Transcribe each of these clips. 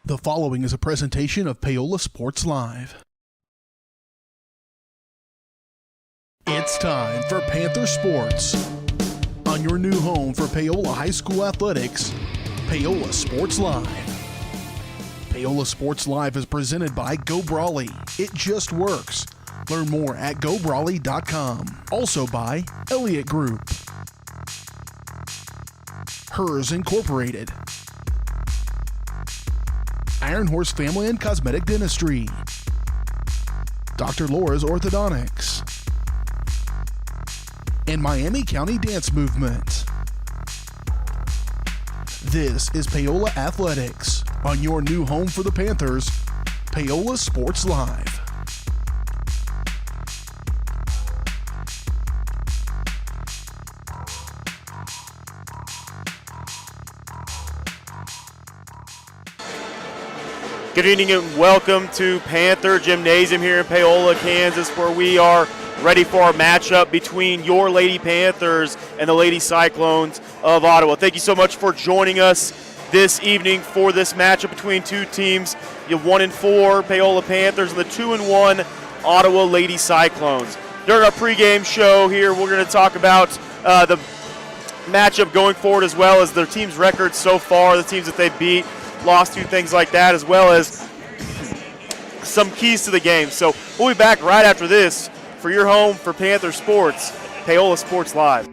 The following is a presentation of Paola Sports Live. It's time for Panther Sports. On your new home for Paola High School athletics, Paola Sports Live. Paola Sports Live is presented by Go Brawley. It just works. Learn more at gobrawley.com. Also by Elliott Group. Hers Incorporated. Iron Horse Family and Cosmetic Dentistry. Dr. Laura's Orthodontics. And Miami County Dance Movement. This is Paola Athletics. On your new home for the Panthers, Paola Sports Live. Good evening and welcome to Panther Gymnasium here in Paola, Kansas, where we are ready for our matchup between your Lady Panthers and the Lady Cyclones of Ottawa. Thank you so much for joining us this evening for this matchup between two teams. You have 1-4 Paola Panthers and the 2-1 Ottawa Lady Cyclones. During our pregame show here, we're going to talk about the matchup going forward, as well as their team's records so far, the teams that they beat, lost to, things like that, as well as some keys to the game. So we'll be back right after this for your home for Panther Sports, Paola Sports Live.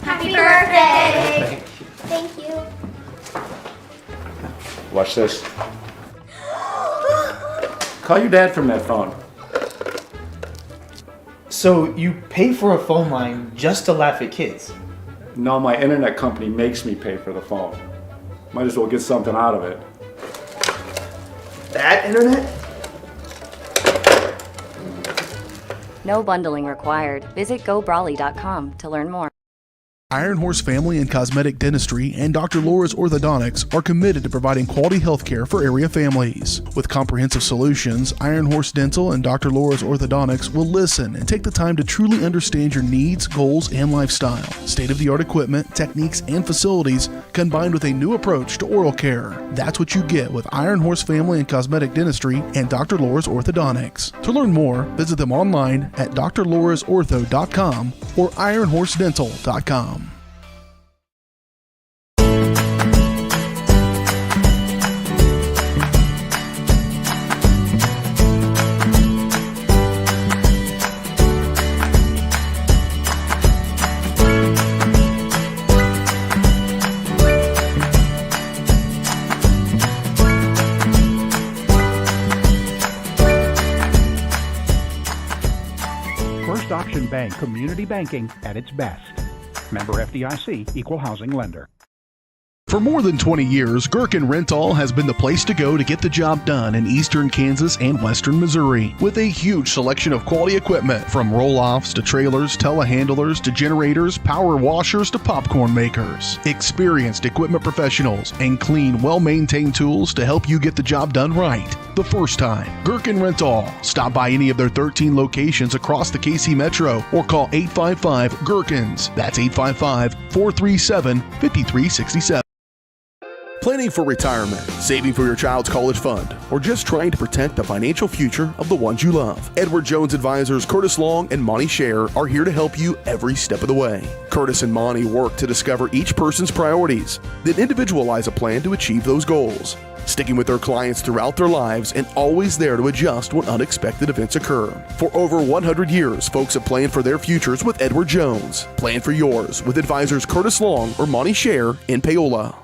Happy birthday! Thank you. Watch this. Call your dad from that phone. So you pay for a phone line just to laugh at kids? No, my internet company makes me pay for the phone. Might as well get something out of it. That internet? No bundling required. Visit gobrawley.com to learn more. Iron Horse Family and Cosmetic Dentistry and Dr. Laura's Orthodontics are committed to providing quality health care for area families. With comprehensive solutions, Iron Horse Dental and Dr. Laura's Orthodontics will listen and take the time to truly understand your needs, goals, and lifestyle. State-of-the-art equipment, techniques, and facilities combined with a new approach to oral care. That's what you get with Iron Horse Family and Cosmetic Dentistry and Dr. Laura's Orthodontics. To learn more, visit them online at drlaurasortho.com or ironhorsedental.com. First Option Bank, community banking at its best. Member FDIC, equal housing lender. For more than 20 years, Gherkin Rental has been the place to go to get the job done in eastern Kansas and western Missouri. With a huge selection of quality equipment, from roll-offs to trailers, telehandlers to generators, power washers to popcorn makers. Experienced equipment professionals and clean, well-maintained tools to help you get the job done right the first time. Gherkin Rental. Stop by any of their 13 locations across the KC Metro or call 855-GHERKINS. That's 855-437-5367. Planning for retirement, saving for your child's college fund, or just trying to protect the financial future of the ones you love. Edward Jones advisors Curtis Long and Monty Scher are here to help you every step of the way. Curtis and Monty work to discover each person's priorities, then individualize a plan to achieve those goals. Sticking with their clients throughout their lives and always there to adjust when unexpected events occur. For over 100 years, folks have planned for their futures with Edward Jones. Plan for yours with advisors Curtis Long or Monty Scher in Paola.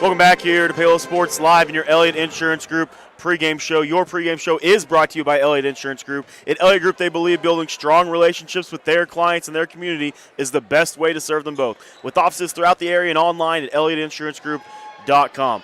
Welcome back here to Paola Sports Live and your Elliott Insurance Group pregame show. Your pregame show is brought to you by Elliott Insurance Group. At Elliott Group, they believe building strong relationships with their clients and their community is the best way to serve them both. With offices throughout the area and online at elliottInsuranceGroup.com.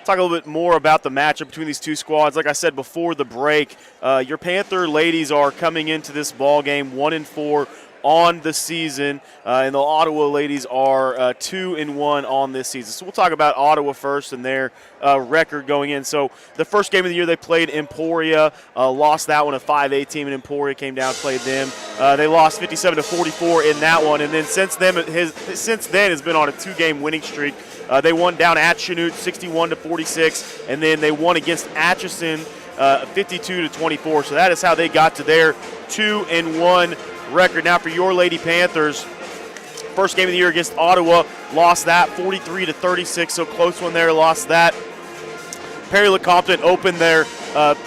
Talk a little bit more about the matchup between these two squads. Like I said before the break, your Panther ladies are coming into this ball game 1-4 on the season, and the Ottawa ladies are 2-1 on this season. So we'll talk about Ottawa first and their record going in. So the first game of the year they played Emporia, lost that one. A 5A team in Emporia came down and played them. They lost 57-44 in that one, and then since then has been on a 2-game winning streak. They won down at Chanute 61-46, and then they won against Atchison 52-24. So that is how they got to their 2-1 record. Now for your Lady Panthers, first game of the year against Ottawa, lost that 43-36, so close one there, lost that. Perry LeCompton opened their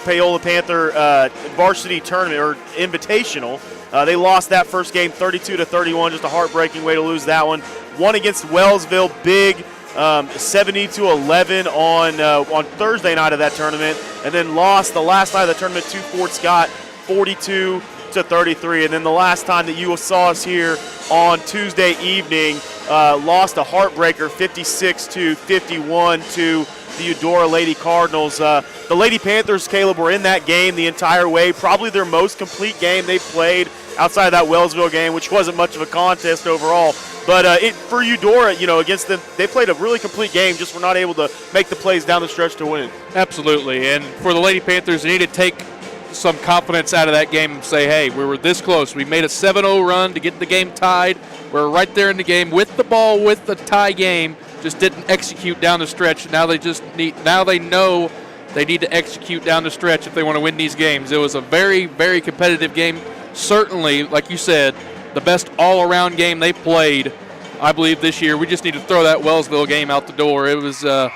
Paola Panther varsity tournament or invitational. They lost that first game 32-31, just a heartbreaking way to lose that one. Won against Wellsville big, 70-11 on Thursday night of that tournament, and then lost the last night of the tournament to Fort Scott 42-33. And then the last time that you saw us here on Tuesday evening, lost a heartbreaker 56-51 to the Eudora Lady Cardinals. The Lady Panthers, Caleb, were in that game the entire way, probably their most complete game they've played outside of that Wellsville game, which wasn't much of a contest overall. But for Eudora, against them, they played a really complete game, just were not able to make the plays down the stretch to win. Absolutely, and for the Lady Panthers, they need to take some confidence out of that game and say, hey, we were this close. We made a 7-0 run to get the game tied. We're right there in the game with the ball, with the tie game, just didn't execute down the stretch. Now they know they need to execute down the stretch if they want to win these games. It was a very, very competitive game. Certainly, like you said, the best all-around game they played, I believe, this year. We just need to throw that Wellsville game out the door. It was the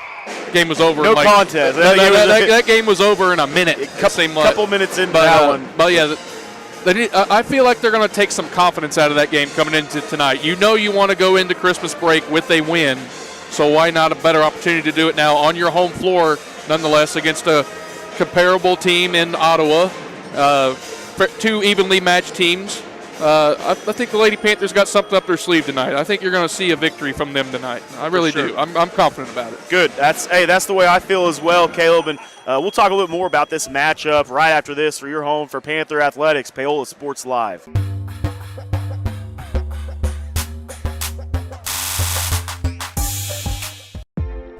game was over. No contest. That game was over in a minute. A couple minutes into that one. But yeah, I feel like they're going to take some confidence out of that game coming into tonight. You want to go into Christmas break with a win, so why not a better opportunity to do it now on your home floor, nonetheless, against a comparable team in Ottawa, two evenly matched teams. I think the Lady Panthers got something up their sleeve tonight. I think you're going to see a victory from them tonight. I really do. I'm confident about it. Good. That's the way I feel as well, Caleb. And we'll talk a little bit more about this matchup right after this for your home for Panther Athletics, Paola Sports Live.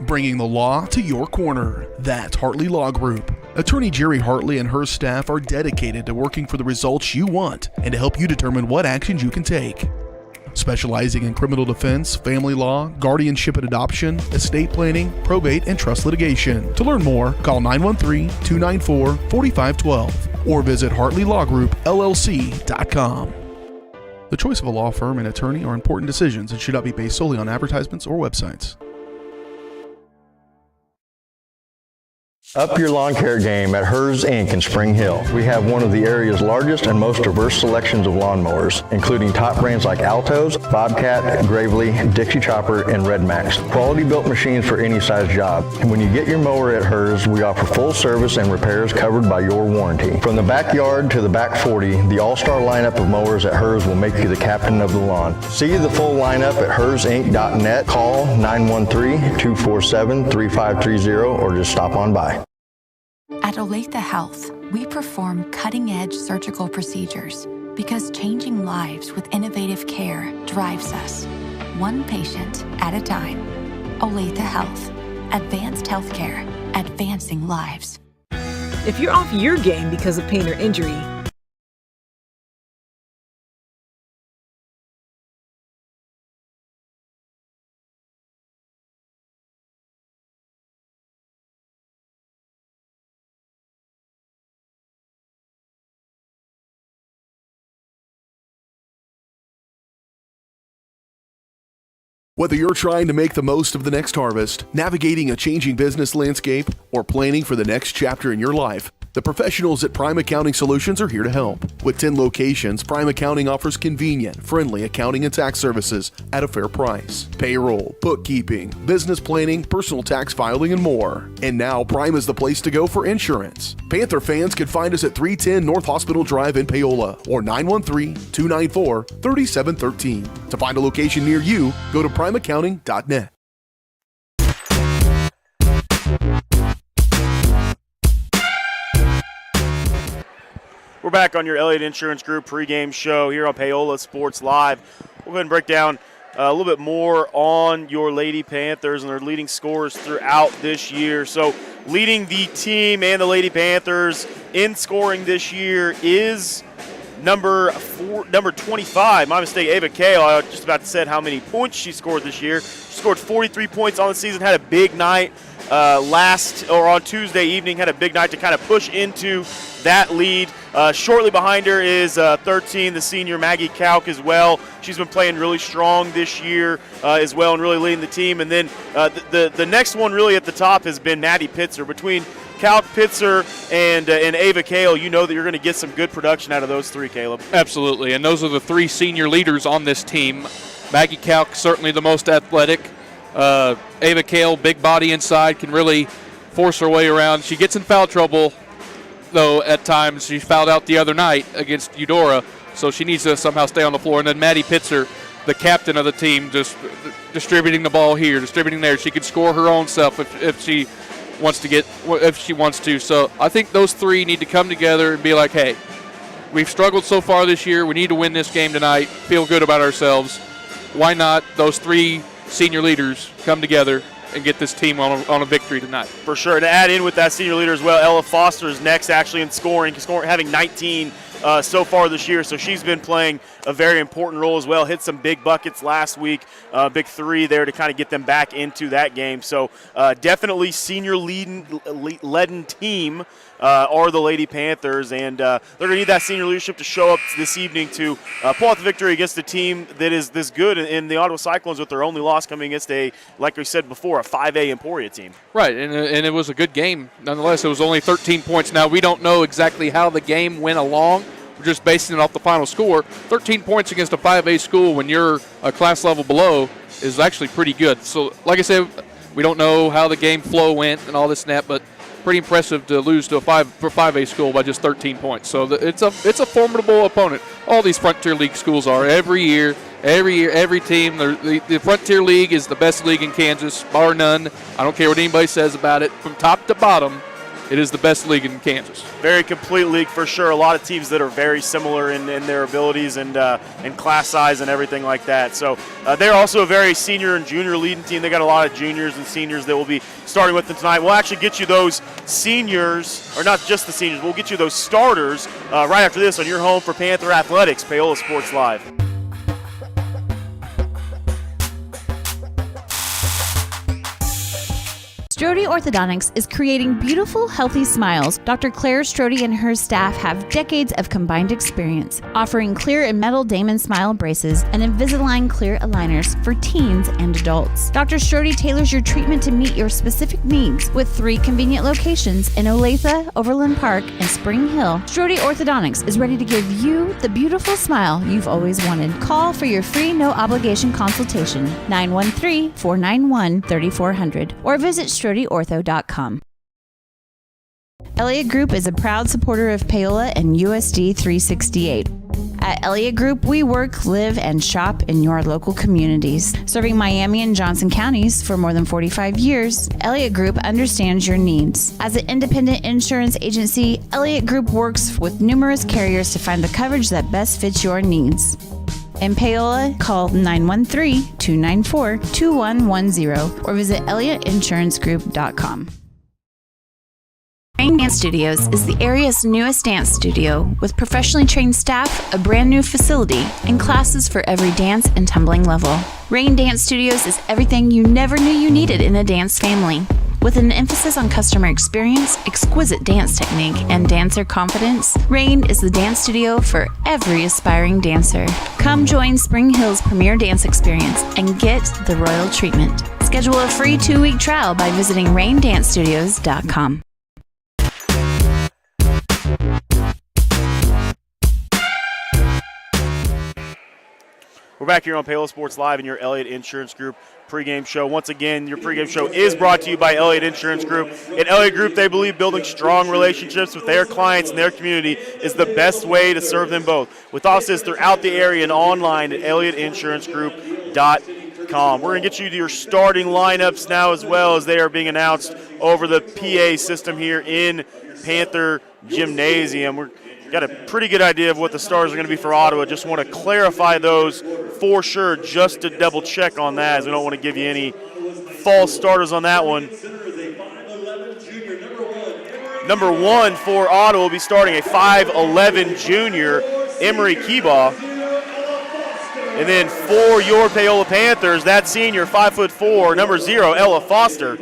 Bringing the law to your corner. That's Hartley Law Group. Attorney Jerry Hartley and her staff are dedicated to working for the results you want and to help you determine what actions you can take. Specializing in criminal defense, family law, guardianship and adoption, estate planning, probate, and trust litigation. To learn more, call 913-294-4512 or visit HartleyLawGroupLLC.com. The choice of a law firm and attorney are important decisions and should not be based solely on advertisements or websites. Up your lawn care game at Hers Inc. in Spring Hill. We have one of the area's largest and most diverse selections of lawnmowers, including top brands like Altos, Bobcat, Gravely, Dixie Chopper, and Red Max. Quality built machines for any size job. And when you get your mower at Hers, we offer full service and repairs covered by your warranty. From the backyard to the back 40, the all-star lineup of mowers at Hers will make you the captain of the lawn. See the full lineup at hersinc.net. Call 913-247-3530 or just stop on by. At Olathe Health, we perform cutting-edge surgical procedures because changing lives with innovative care drives us, one patient at a time. Olathe Health. Advanced healthcare. Advancing lives. If you're off your game because of pain or injury, Whether you're trying to make the most of the next harvest, navigating a changing business landscape, or planning for the next chapter in your life, the professionals at Prime Accounting Solutions are here to help. With 10 locations, Prime Accounting offers convenient, friendly accounting and tax services at a fair price. Payroll, bookkeeping, business planning, personal tax filing, and more. And now Prime is the place to go for insurance. Panther fans can find us at 310 North Hospital Drive in Paola or 913-294-3713. To find a location near you, go to primeaccounting.net. We're back on your Elliott Insurance Group pregame show here on Paola Sports Live. We'll go ahead and break down a little bit more on your Lady Panthers and their leading scorers throughout this year. So leading the team and the Lady Panthers in scoring this year is number 25. My mistake, Ava Kale. I was just about to say how many points she scored this year. She scored 43 points on the season, had a big night on Tuesday evening, had a big night to kind of push into that lead. Shortly behind her is 13, the senior Maggie Kauk as well. She's been playing really strong this year as well and really leading the team. And then the next one really at the top has been Maddie Pitzer. Between Kauk, Pitzer, and Ava Kale, you know that you're going to get some good production out of those three, Caleb. Absolutely, and those are the three senior leaders on this team. Maggie Kauk, certainly the most athletic. Ava Kale, big body inside, can really force her way around. She gets in foul trouble, though, at times. She fouled out the other night against Eudora, so she needs to somehow stay on the floor. And then Maddie Pitzer, the captain of the team, just distributing the ball here, distributing there. She can score her own self if she wants to. So I think those three need to come together and be like, hey, we've struggled so far this year. We need to win this game tonight, feel good about ourselves. Why not those three senior leaders come together and get this team on a victory tonight? For sure. To add in with that senior leader as well, Ella Foster is next actually in scoring having 19 so far this year. So she's been playing a very important role as well. Hit some big buckets last week, big three there to kind of get them back into that game. So definitely senior leading team are the Lady Panthers, and they're going to need that senior leadership to show up this evening to pull out the victory against a team that is this good in the Ottawa Cyclones, with their only loss coming against like we said before, a 5A Emporia team. Right, and it was a good game. Nonetheless, it was only 13 points. Now, we don't know exactly how the game went along. We're just basing it off the final score. 13 points against a 5A school when you're a class level below is actually pretty good. So, like I said, we don't know how the game flow went and all this and that, but pretty impressive to lose to a 5A school by just 13 points. So it's a formidable opponent. All these Frontier League schools are every year, every team. The Frontier League is the best league in Kansas, bar none. I don't care what anybody says about it. From top to bottom, it is the best league in Kansas. Very complete league for sure. A lot of teams that are very similar in their abilities and class size and everything like that. So they're also a very senior and junior leading team. They got a lot of juniors and seniors that will be starting with them tonight. We'll actually get you those seniors, or not just the seniors, we'll get you those starters right after this on your home for Panther Athletics, Paola Sports Live. Strode Orthodontics is creating beautiful, healthy smiles. Dr. Claire Strode and her staff have decades of combined experience, offering clear and metal Damon smile braces and Invisalign clear aligners for teens and adults. Dr. Strode tailors your treatment to meet your specific needs with 3 convenient locations in Olathe, Overland Park, and Spring Hill. Strode Orthodontics is ready to give you the beautiful smile you've always wanted. Call for your free no-obligation consultation, 913-491-3400, or visit StrodeOrtho.com. Elliott Group is a proud supporter of Paola and USD 368. At Elliott Group, we work, live, and shop in your local communities. Serving Miami and Johnson counties for more than 45 years, Elliott Group understands your needs. As an independent insurance agency, Elliott Group works with numerous carriers to find the coverage that best fits your needs. In Paola, call 913-294-2110 or visit ElliottInsuranceGroup.com. Rain Dance Studios is the area's newest dance studio with professionally trained staff, a brand new facility, and classes for every dance and tumbling level. Rain Dance Studios is everything you never knew you needed in a dance family. With an emphasis on customer experience, exquisite dance technique, and dancer confidence, Rain is the dance studio for every aspiring dancer. Come join Spring Hill's premier dance experience and get the royal treatment. Schedule a free 2-week trial by visiting raindancestudios.com. We're back here on Paola Sports Live in your Elliott Insurance Group pregame show. Once again, your pregame show is brought to you by Elliott Insurance Group. At Elliott Group, they believe building strong relationships with their clients and their community is the best way to serve them both. With offices throughout the area and online at ElliottInsuranceGroup.com. We're going to get you to your starting lineups now as well, as they are being announced over the PA system here in Panther Gymnasium. We're going got a pretty good idea of what the stars are going to be for Ottawa. Just want to clarify those for sure, just to double check on that, as we don't want to give you any false starters on that one. Number 1 for Ottawa will be starting a 5'11 junior, Emery Kebaugh. And then for your Paola Panthers, that senior, 5'4", number 0, Ella Foster.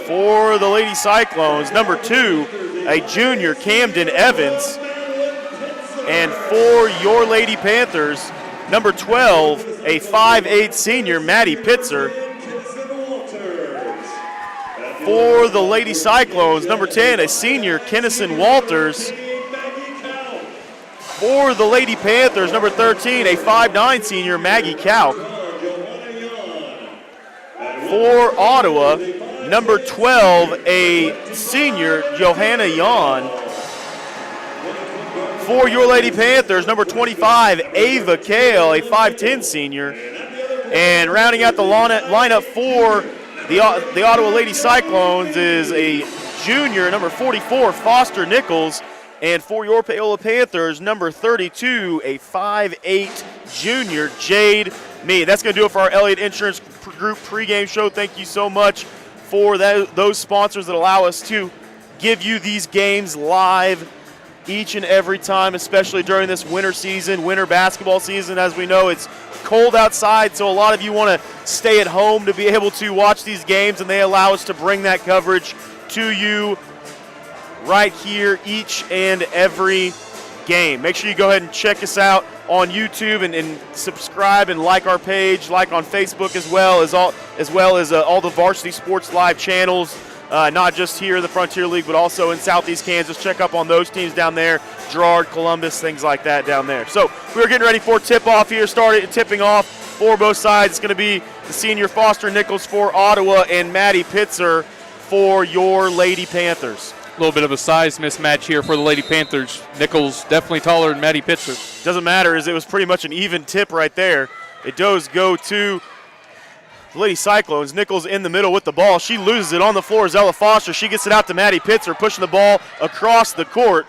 For the Lady Cyclones, number 2, a junior, Camden Evans. And for your Lady Panthers, number 12, a 5'8 senior, Maddie Pitzer. For the Lady Cyclones, number 10, a senior, Kennison Walters. For the Lady Panthers, number 13, a 5'9 senior, Maggie Kauk. For Ottawa, number 12, a senior, Johanna Yan. For your Lady Panthers, number 25, Ava Kale, a 5'10 senior. And rounding out the lineup for the Ottawa Lady Cyclones is a junior, number 44, Foster Nichols. And for your Paola Panthers, number 32, a 5'8 junior, Jade Mead. That's going to do it for our Elliott Insurance Group pregame show. Thank you so much for those sponsors that allow us to give you these games live each and every time, especially during this winter season, winter basketball season. As we know, it's cold outside, so a lot of you want to stay at home to be able to watch these games, and they allow us to bring that coverage to you right here each and every game. Make sure you go ahead and check us out on YouTube and subscribe and like our page, like on Facebook as well as all the Varsity Sports Live channels, not just here in the Frontier League, but also in Southeast Kansas. Check up on those teams down there, Girard, Columbus, things like that down there. So we're getting ready for tip-off here. Tipping off for both sides. It's going to be the senior Foster Nichols for Ottawa and Maddie Pitzer for your Lady Panthers. A little bit of a size mismatch here for the Lady Panthers. Nichols definitely taller than Maddie Pitzer. Doesn't matter, as it was pretty much an even tip right there. It does go to the Lady Cyclones. Nichols in the middle with the ball. She loses it on the floor. Ella Foster. She gets it out to Maddie Pitzer, pushing the ball across the court.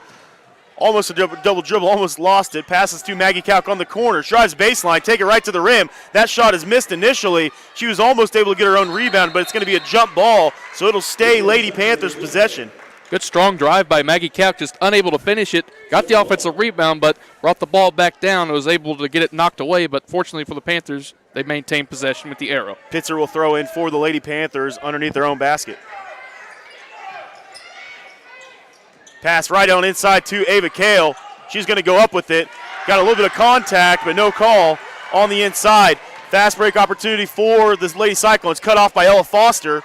Almost a double dribble, almost lost it. Passes to Maggie Kauk on the corner. Drives baseline, take it right to the rim. That shot is missed initially. She was almost able to get her own rebound, but it's going to be a jump ball, so it'll stay Lady Panthers' possession. Good strong drive by Maggie Kauk, just unable to finish it. Got the offensive rebound, but brought the ball back down and was able to get it knocked away. But fortunately for the Panthers, they maintained possession with the arrow. Pitzer will throw in for the Lady Panthers underneath their own basket. Pass right on inside to Ava Kale. She's going to go up with it. Got a little bit of contact, but no call on the inside. Fast break opportunity for this Lady Cyclones. Cut off by Ella Foster.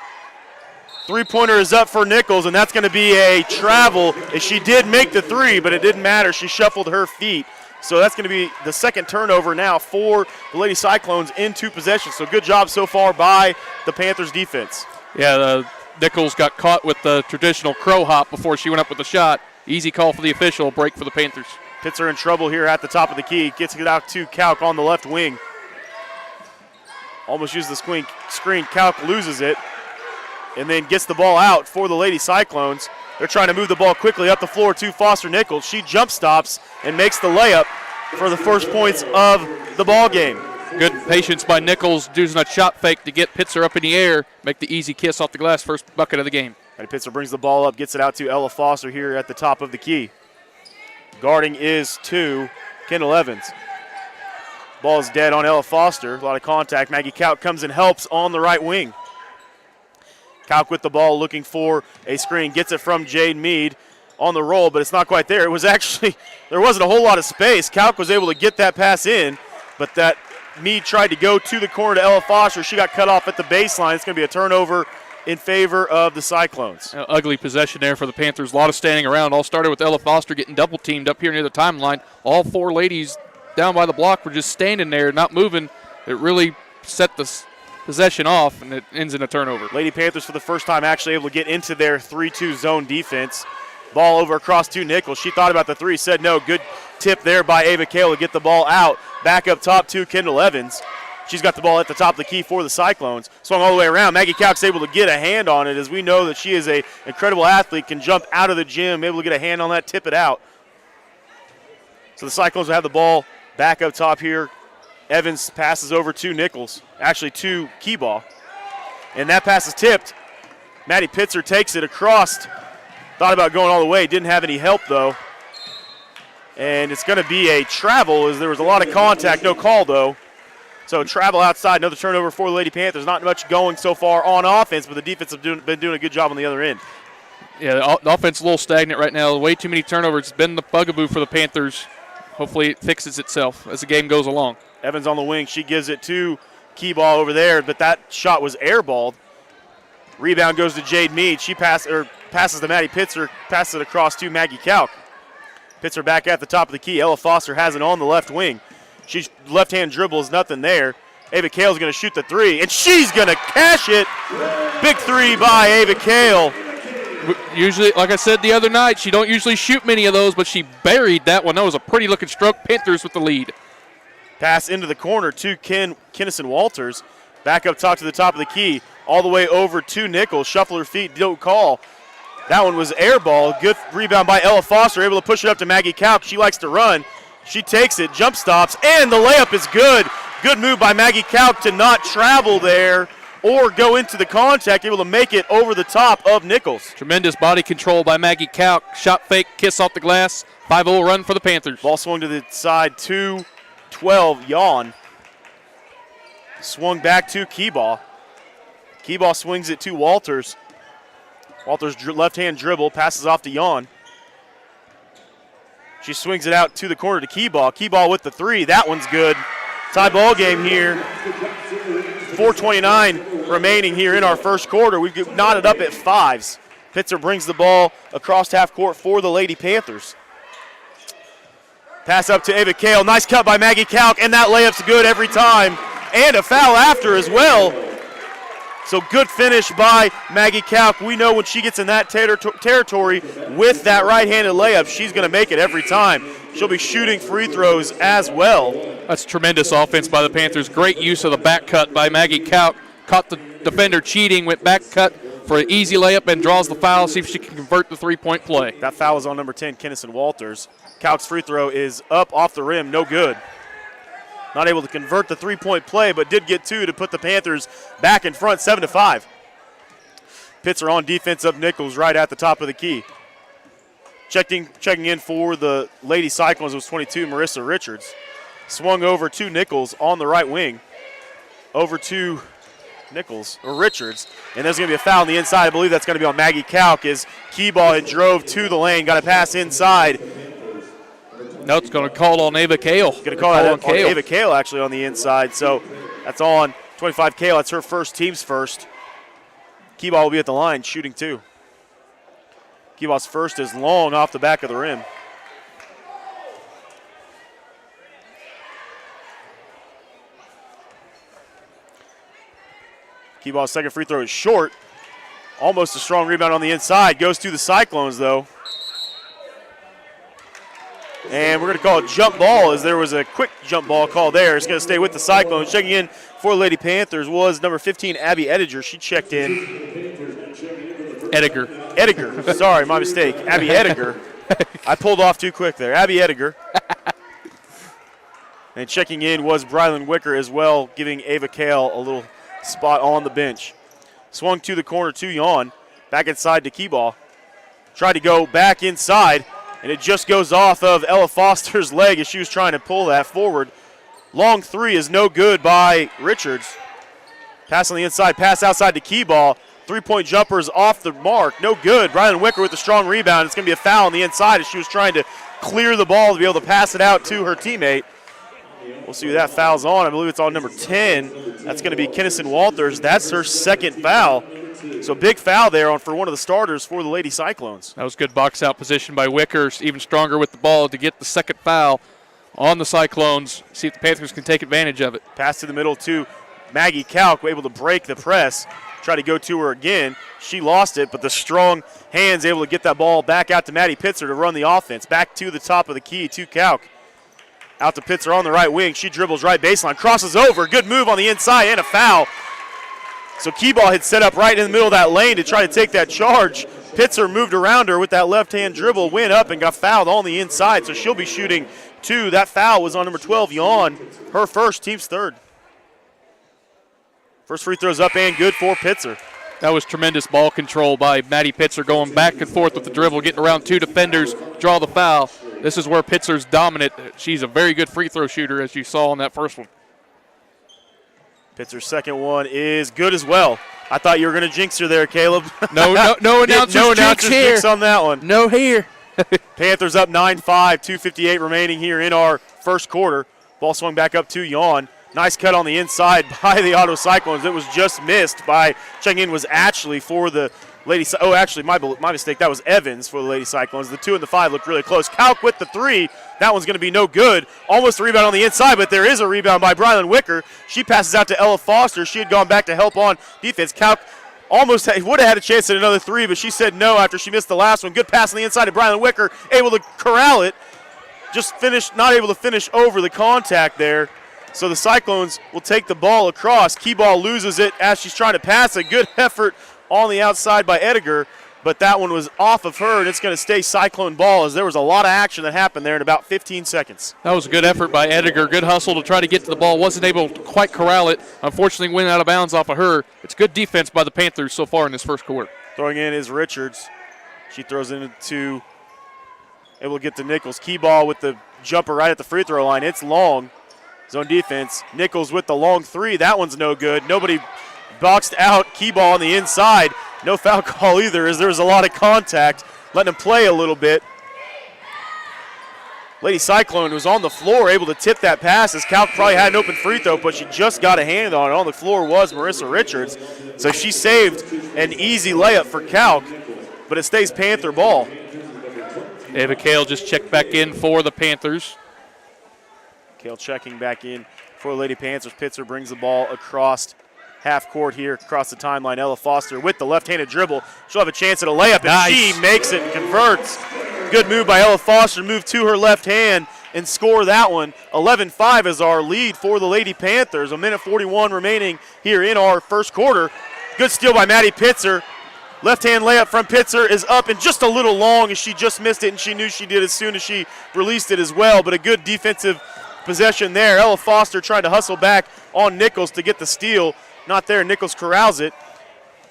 Three-pointer is up for Nichols, and that's going to be a travel. She did make the three, but it didn't matter. She shuffled her feet. So that's going to be the second turnover now for the Lady Cyclones in 2 possessions. So good job so far by the Panthers defense. Yeah, Nichols got caught with the traditional crow hop before she went up with the shot. Easy call for the official, break for the Panthers. Pitzer in trouble here at the top of the key. Gets it out to Kauk on the left wing. Almost used the screen. Kauk loses it and then gets the ball out for the Lady Cyclones. They're trying to move the ball quickly up the floor to Foster Nichols. She jump stops and makes the layup for the first points of the ball game. Good patience by Nichols, using a shot fake to get Pitzer up in the air, make the easy kiss off the glass, first bucket of the game. And Pitzer brings the ball up, gets it out to Ella Foster here at the top of the key. Guarding is to Kendall Evans. Ball is dead on Ella Foster. A lot of contact. Maggie Kauk comes and helps on the right wing. Kauk with the ball looking for a screen. Gets it from Jade Mead on the roll, but it's not quite there. It was actually, there wasn't a whole lot of space. Kauk was able to get that pass in, but that Mead tried to go to the corner to Ella Foster. She got cut off at the baseline. It's going to be a turnover in favor of the Cyclones. Ugly possession there for the Panthers. A lot of standing around. All started with Ella Foster getting double teamed up here near the timeline. All 4 ladies down by the block were just standing there, not moving. It really set the possession off, and it ends in a turnover. Lady Panthers for the first time actually able to get into their 3-2 zone defense. Ball over across to Nichols. She thought about the three, said no. Good tip there by Ava Kale to get the ball out. Back up top to Kendall Evans. She's got the ball at the top of the key for the Cyclones. Swung all the way around. Maggie Calk's able to get a hand on it, as we know that she is an incredible athlete, can jump out of the gym, able to get a hand on that, tip it out. So the Cyclones will have the ball back up top here. Evans passes over to Nichols, actually to Keyball. And that pass is tipped. Maddie Pitzer takes it across. Thought about going all the way, didn't have any help though. And it's going to be a travel, as there was a lot of contact, no call though. So travel outside, another turnover for the Lady Panthers. Not much going so far on offense, but the defense have been doing a good job on the other end. Yeah, the offense is a little stagnant right now. Way too many turnovers. It's been the bugaboo for the Panthers. Hopefully it fixes itself as the game goes along. Evans on the wing. She gives it to Keyball over there, but that shot was airballed. Rebound goes to Jade Mead. She passes to Maddie Pitzer, passes it across to Maggie Kalk. Pitzer back at the top of the key. Ella Foster has it on the left wing. She's left-hand dribble is nothing there. Ava Kale's going to shoot the three, and she's going to cash it. Big three by Ava Kale. Usually, like I said the other night, she don't usually shoot many of those, but she buried that one. That was a pretty-looking stroke. Panthers with the lead. Pass into the corner to Kinnison Walters. Back up top to the top of the key. All the way over to Nichols. Shuffle her feet, don't call. That one was air ball. Good rebound by Ella Foster, able to push it up to Maggie Kalk. She likes to run. She takes it, jump stops, and the layup is good. Good move by Maggie Kalk to not travel there or go into the contact, able to make it over the top of Nichols. Tremendous body control by Maggie Kalk. Shot fake, kiss off the glass. 5-0 run for the Panthers. Ball swung to the side to 12, Yawn. Swung back to Keyball. Keyball swings it to Walters. Walters left-hand dribble, passes off to Yawn. She swings it out to the corner to Keyball. Keyball with the three. That one's good. Tie ball game here. 4:29 remaining here in our first quarter. We've knotted up at fives. Pitzer brings the ball across half court for the Lady Panthers. Pass up to Ava Kale. Nice cut by Maggie Kalk, and that layup's good every time. And a foul after as well. So good finish by Maggie Kalk. We know when she gets in that territory with that right-handed layup, she's going to make it every time. She'll be shooting free throws as well. That's tremendous offense by the Panthers. Great use of the back cut by Maggie Kalk. Caught the defender cheating, went back cut for an easy layup and draws the foul, see if she can convert the three-point play. That foul is on number 10, Kinnison Walters. Kalk's free throw is up off the rim, no good. Not able to convert the three-point play, but did get two to put the Panthers back in front, 7-5. Pitzer on defense of Nichols right at the top of the key. Checking in for the Lady Cyclones was 22, Marissa Richards. Swung over to Nichols on the right wing. Over to Nichols, or Richards. And there's going to be a foul on the inside. I believe that's going to be on Maggie Kalk as Keyball had drove to the lane, got a pass inside. No, it's going to call on Ava Kale. Going to call it on Ava Kale actually on the inside. So that's on 25 Kale. That's her first, team's first. Keyball will be at the line shooting two. Keyball's first is long off the back of the rim. Keyball's second free throw is short. Almost a strong rebound on the inside. Goes to the Cyclones though. And we're going to call it jump ball as there was a quick jump ball call there. It's going to stay with the Cyclones. Checking in for the Lady Panthers was number 15, Abby Ediger. She checked in. Ediger. Sorry, my mistake. Abby Ediger. I pulled off too quick there. Abby Ediger. And checking in was Brylan Wicker as well, giving Ava Kale a little spot on the bench. Swung to the corner to Yawn. Back inside to Keyball. Tried to go back inside. And it just goes off of Ella Foster's leg as she was trying to pull that forward. Long three is no good by Richards. Pass on the inside, pass outside to Keyball. Three-point jumper is off the mark, no good. Brylan Wicker with a strong rebound. It's going to be a foul on the inside as she was trying to clear the ball to be able to pass it out to her teammate. We'll see who that foul's on. I believe it's on number 10. That's going to be Kinnison Walters. That's her second foul. So big foul there for one of the starters for the Lady Cyclones. That was good box out position by Wickers, even stronger with the ball to get the second foul on the Cyclones. See if the Panthers can take advantage of it. Pass to the middle to Maggie Kalk, able to break the press. Try to go to her again. She lost it, but the strong hands able to get that ball back out to Maddie Pitzer to run the offense. Back to the top of the key to Kalk. Out to Pitzer on the right wing. She dribbles right baseline, crosses over. Good move on the inside and a foul. So Keyball had set up right in the middle of that lane to try to take that charge. Pitzer moved around her with that left-hand dribble, went up and got fouled on the inside, so she'll be shooting 2. That foul was on number 12, Yawn. Her first, team's third. First free throw's up and good for Pitzer. That was tremendous ball control by Maddie Pitzer, going back and forth with the dribble, getting around 2 defenders, draw the foul. This is where Pitzer's dominant. She's a very good free throw shooter, as you saw on that first one. Pitzer's second one is good as well. I thought you were going to jinx her there, Caleb. No announcers here. Jinx on that one. No here. Panthers up 9-5, 2:58 remaining here in our first quarter. Ball swung back up to Yawn. Nice cut on the inside by the Ottawa Cyclones. It was just missed by, checking in was Ashley for the Lady, oh, actually, my mistake. That was Evans for the Lady Cyclones. The 2 and the 5 looked really close. Kalk with the 3. That one's going to be no good. Almost a rebound on the inside, but there is a rebound by Brylan Wicker. She passes out to Ella Foster. She had gone back to help on defense. Kalk almost would have had a chance at another 3, but she said no after she missed the last one. Good pass on the inside to Brylan Wicker. Able to corral it. Just not able to finish over the contact there. So the Cyclones will take the ball across. Keyball loses it as she's trying to pass. A good effort on the outside by Ediger, but that one was off of her, and it's going to stay Cyclone ball as there was a lot of action that happened there in about 15 seconds. That was a good effort by Ediger. Good hustle to try to get to the ball. Wasn't able to quite corral it. Unfortunately, went out of bounds off of her. It's good defense by the Panthers so far in this first quarter. Throwing in is Richards. She throws it into, able to get to Nichols. Keyball with the jumper right at the free throw line. It's long. Zone defense. Nichols with the long 3. That one's no good. Nobody boxed out. Keyball on the inside. No foul call either, as there was a lot of contact. Letting him play a little bit. Lady Cyclone was on the floor, able to tip that pass as Kalk probably had an open free throw, but she just got a hand on it. On the floor was Marissa Richards. So she saved an easy layup for Kalk, but it stays Panther ball. Ava Kale just checked back in for the Panthers. Kale checking back in for Lady Panthers. Pitzer brings the ball across half court here, across the timeline. Ella Foster with the left-handed dribble. She'll have a chance at a layup, and she makes it and converts. Good move by Ella Foster. Move to her left hand and score that one. 11-5 is our lead for the Lady Panthers. 1:41 remaining here in our first quarter. Good steal by Maddie Pitzer. Left-hand layup from Pitzer is up and just a little long as she just missed it, and she knew she did as soon as she released it as well, but a good defensive possession there. Ella Foster tried to hustle back on Nichols to get the steal. Not there. Nichols corrals it.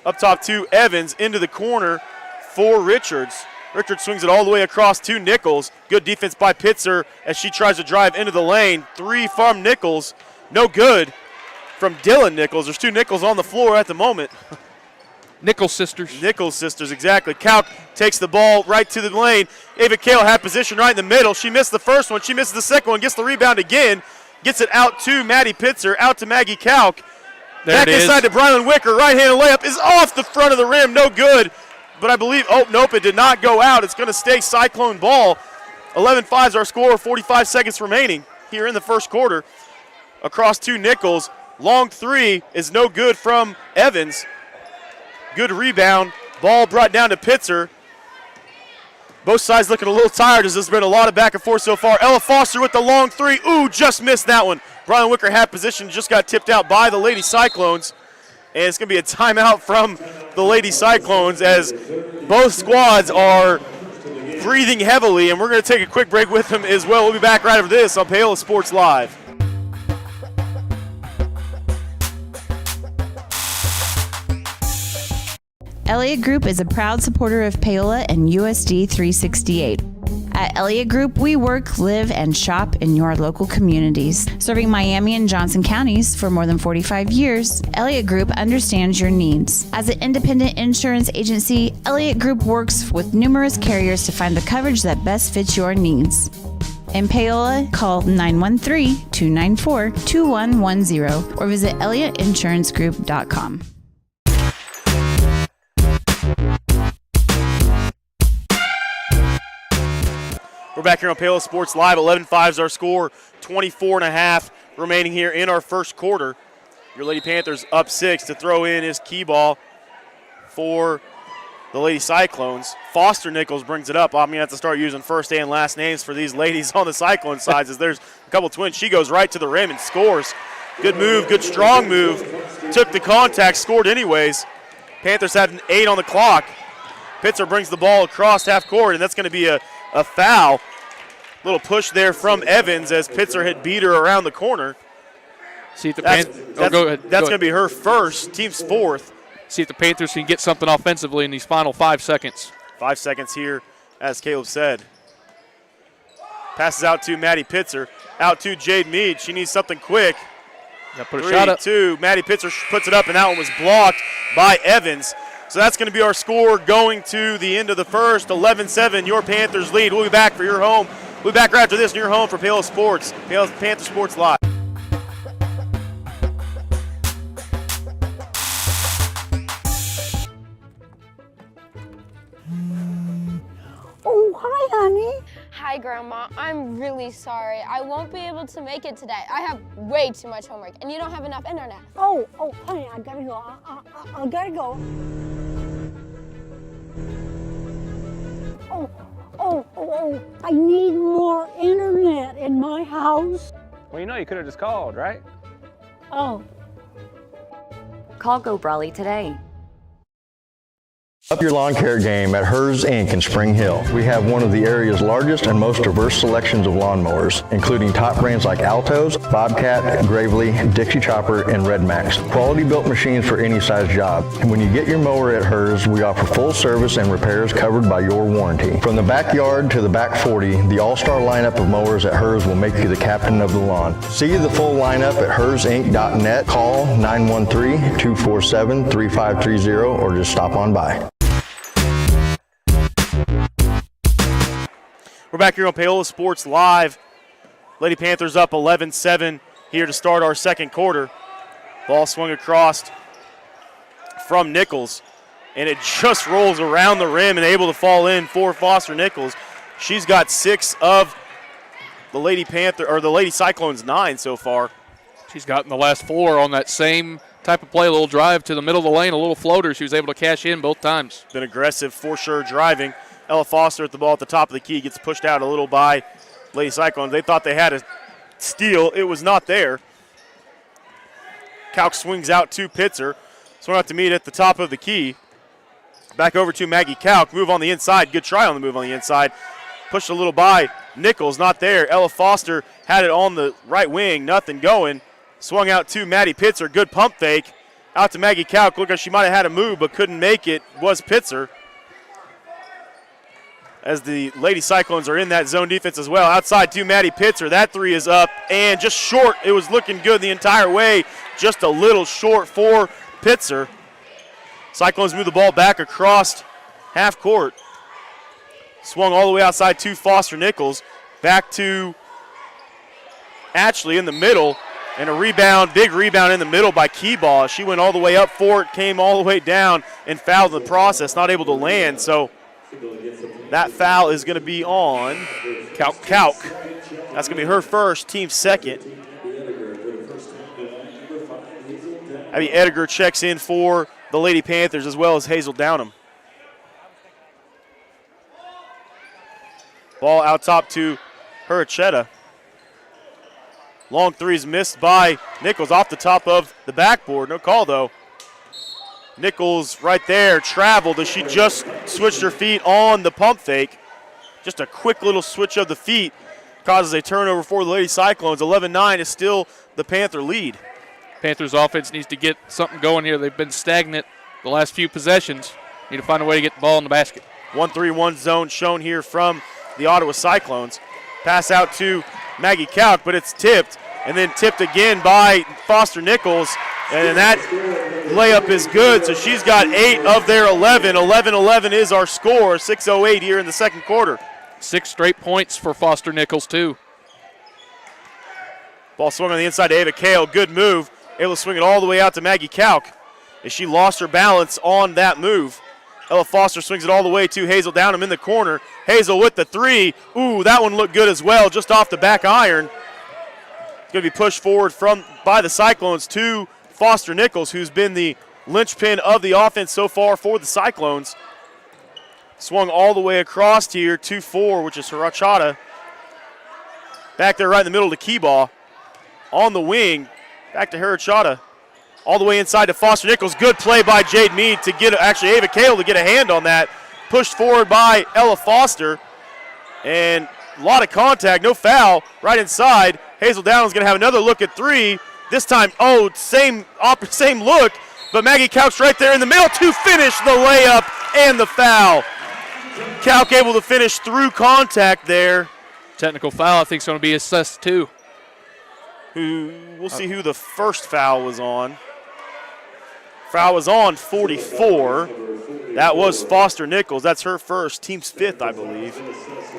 Up top to Evans into the corner for Richards. Richards swings it all the way across to Nichols. Good defense by Pitzer as she tries to drive into the lane. 3 from Nichols. No good from Dylan Nichols. There's 2 Nichols on the floor at the moment. Nichols sisters. Nichols sisters, exactly. Kalk takes the ball right to the lane. Ava Kale had position right in the middle. She missed the first one. She misses the second one. Gets the rebound again. Gets it out to Maddie Pitzer. Out to Maggie Kalk. Back inside to Brylan Wicker. Right-handed layup is off the front of the rim. No good. But I believe, oh, nope, it did not go out. It's going to stay Cyclone ball. 11-5 is our score. 45 seconds remaining here in the first quarter. Across to Nichols. Long 3 is no good from Evans. Good rebound. Ball brought down to Pitzer. Both sides looking a little tired as there's been a lot of back and forth so far. Ella Foster with the long 3. Ooh, just missed that one. Brian Wicker had position, just got tipped out by the Lady Cyclones. And it's going to be a timeout from the Lady Cyclones as both squads are breathing heavily. And we're going to take a quick break with them as well. We'll be back right after this on Paola Sports Live. Elliott Group is a proud supporter of Paola and USD 368. At Elliott Group, we work, live, and shop in your local communities. Serving Miami and Johnson counties for more than 45 years, Elliott Group understands your needs. As an independent insurance agency, Elliott Group works with numerous carriers to find the coverage that best fits your needs. In Paola, call 913-294-2110 or visit ElliottInsuranceGroup.com. We're back here on Paola Sports Live. 11-5 is our score. 24.5 remaining here in our first quarter. Your Lady Panthers up 6. To throw in is Keyball for the Lady Cyclones. Foster Nichols brings it up. I'm going to have to start using first and last names for these ladies on the Cyclone sides as there's a couple twins. She goes right to the rim and scores. Good move, good strong move. Took the contact, scored anyways. Panthers had an 8 on the clock. Pitzer brings the ball across half court, and that's going to be a foul. Little push there from Evans as Pitzer had beat her around the corner. See if the That's go going to be her first, team's fourth. See if the Panthers can get something offensively in these final 5 seconds. 5 seconds here, as Caleb said. Passes out to Maddie Pitzer. Out to Jade Mead. She needs something quick. Put a shot up. 3-2. Maddie Pitzer puts it up, and that one was blocked by Evans. So that's going to be our score going to the end of the first. 11-7, your Panthers lead. We'll be back for your home. We'll be back right after this in your home for Paola Sports. Paola Panther Sports Live. Oh, hi, honey. Hi, Grandma. I'm really sorry. I won't be able to make it today. I have way too much homework, and you don't have enough internet. Oh, honey, I gotta go. I gotta go. Oh, I need more internet in my house. Well, you know, you could have just called, right? Oh. Call Go Brawley today. Up your lawn care game at Hers Inc. in Spring Hill. We have one of the area's largest and most diverse selections of lawnmowers, including top brands like Altos, Bobcat, Gravely, Dixie Chopper, and Red Max. Quality built machines for any size job. And when you get your mower at Hers, we offer full service and repairs covered by your warranty. From the backyard to the back 40, the all-star lineup of mowers at Hers will make you the captain of the lawn. See the full lineup at hersinc.net. Call 913-247-3530 or just stop on by. We're back here on Paola Sports Live. Lady Panthers up 11-7 here to start our second quarter. Ball swung across from Nichols, and it just rolls around the rim and able to fall in for Foster Nichols. She's got 6 of the Lady Cyclones 9 so far. She's gotten the last 4 on that same type of play, a little drive to the middle of the lane, a little floater. She was able to cash in both times. Been aggressive for sure driving. Ella Foster at the ball at the top of the key, gets pushed out a little by Lady Cyclones. They thought they had a steal. It was not there. Kauk swings out to Pitzer. Swung out to Mead at the top of the key. Back over to Maggie Kauk. Move on the inside. Good try on the move on the inside. Pushed a little by Nichols. Not there. Ella Foster had it on the right wing. Nothing going. Swung out to Maddie Pitzer. Good pump fake. Out to Maggie Kauk. Looked like she might have had a move but couldn't make it. Was Pitzer. As the Lady Cyclones are in that zone defense as well. Outside to Maddie Pitzer. That 3 is up and just short. It was looking good the entire way. Just a little short for Pitzer. Cyclones move the ball back across half court. Swung all the way outside to Foster Nichols. Back to Ashley in the middle. And a rebound, big rebound in the middle by Keyball. She went all the way up for it, came all the way down, and fouled in the process. Not able to land, so that foul is going to be on Kauk. That's going to be her first, team second. Abby Ediger checks in for the Lady Panthers as well as Hazel Downham. Ball out top to Hurachetta. Long 3's missed by Nichols off the top of the backboard. No call, though. Nichols right there traveled as she just switched her feet on the pump fake. Just a quick little switch of the feet causes a turnover for the Lady Cyclones. 11-9 is still the Panther lead. Panthers offense needs to get something going here. They've been stagnant the last few possessions. Need to find a way to get the ball in the basket. 1-3-1 zone shown here from the Ottawa Cyclones. Pass out to Maggie Kauk, but it's tipped, and then tipped again by Foster Nichols, and that layup is good, so she's got 8 of their 11. 11-11 is our score, 6:08 here in the second quarter. 6 straight points for Foster Nichols, too. Ball swung on the inside to Ava Kale, good move. Able to swing it all the way out to Maggie Kauk as she lost her balance on that move. Ella Foster swings it all the way to Hazel Downham in the corner. Hazel with the 3. Ooh, that one looked good as well, just off the back iron. It's going to be pushed forward by the Cyclones to Foster Nichols, who's been the linchpin of the offense so far for the Cyclones. Swung all the way across here, 2-4, which is Hirachata. Back there right in the middle to Keyball. On the wing, back to Hirachata. All the way inside to Foster Nichols. Good play by Jade Mead to get, actually Ava Kale to get a hand on that. Pushed forward by Ella Foster. And a lot of contact, no foul, right inside. Hazel Down's going to have another look at three. This time, same look, but Maggie Couch right there in the middle to finish the layup and the foul. Calc able to finish through contact there. Technical foul, I think, is going to be assessed too. We'll see who the first foul was on. Foul was on 44. That was Foster Nichols. That's her first, team's fifth, I believe.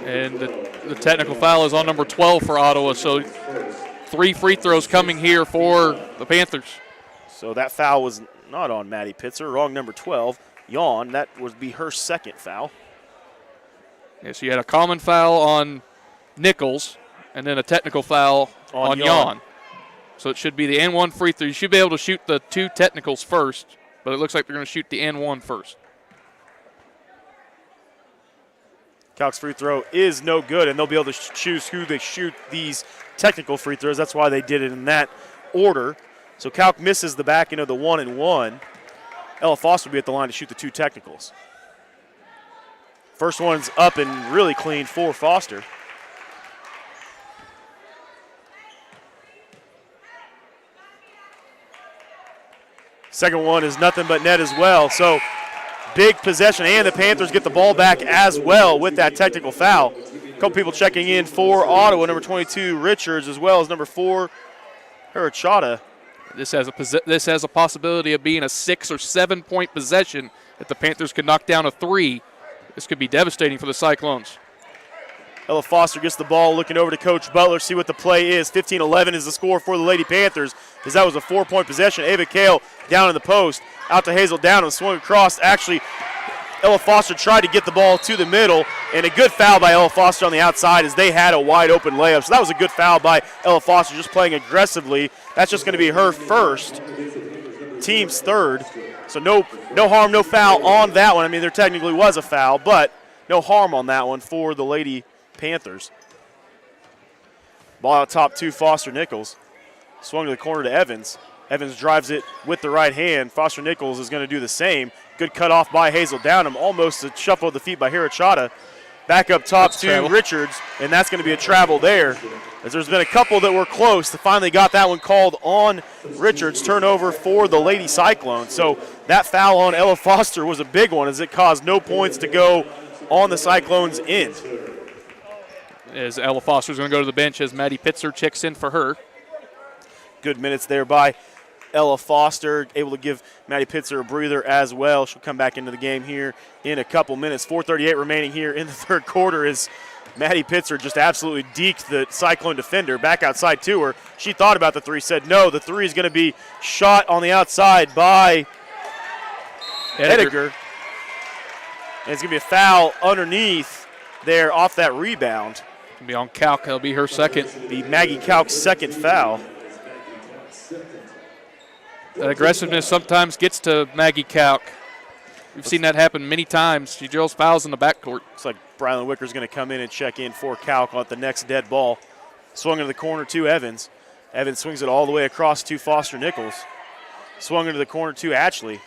And the technical foul is on number 12 for Ottawa, so 3 free throws coming here for the Panthers. So that foul was not on Maddie Pitzer, wrong number 12. Yawn, that would be her second foul. Yes, you had a common foul on Nichols and then a technical foul on Yawn. So it should be the N1 free throw. You should be able to shoot the 2 technicals first, but it looks like they're going to shoot the N1 first. Calc's free throw is no good, and they'll be able to choose who they shoot these technical free throws. That's why they did it in that order. So Calc misses the back end of the 1-and-1. Ella Foster will be at the line to shoot the 2 technicals. First one's up and really clean for Foster. Second one is nothing but net as well. So big possession, and the Panthers get the ball back as well with that technical foul. A couple people checking in for Ottawa, number 22, Richards, as well as number 4, Hirachata. This has a possibility of being a 6 or 7 point possession. If the Panthers could knock down a 3, this could be devastating for the Cyclones. Ella Foster gets the ball, looking over to Coach Butler, see what the play is. 15-11 is the score for the Lady Panthers, as that was a 4-point possession. Ava Kale down in the post, out to Hazel Down and swung across. Actually, Ella Foster tried to get the ball to the middle, and a good foul by Ella Foster on the outside as they had a wide open layup. So that was a good foul by Ella Foster, just playing aggressively. That's just going to be her first, team's third. So no harm, no foul on that one. I mean, there technically was a foul, but no harm on that one for the Lady Panthers. Ball out top to Foster Nichols. Swung to the corner to Evans. Evans drives it with the right hand. Foster Nichols is going to do the same. Good cutoff by Hazel Downham. Almost a shuffle of the feet by Hirachata. Back up top to Richards, and that's going to be a travel there. As there's been a couple that were close. They finally got that one called on Richards. Turnover for the Lady Cyclones. So that foul on Ella Foster was a big one, as it caused no points to go on the Cyclones' end. As Ella Foster's going to go to the bench as Maddie Pitzer checks in for her. Good minutes there by Ella Foster, able to give Maddie Pitzer a breather as well. She'll come back into the game here in a couple minutes. 4:38 remaining here in the third quarter as Maddie Pitzer just absolutely deked the Cyclone defender. Back outside to her. She thought about the three, said no. The three is going to be shot on the outside by Ediger. And it's going to be a foul underneath there off that rebound. It'll be on Calc. That'll be her second. Be Maggie Calc's second foul. That aggressiveness sometimes gets to Maggie Calc. We've seen that happen many times. She drills fouls in the backcourt. Looks like Brylan Wicker's going to come in and check in for Calc on the next dead ball. Swung into the corner to Evans. Evans swings it all the way across to Foster Nichols. Swung into the corner to Ashley.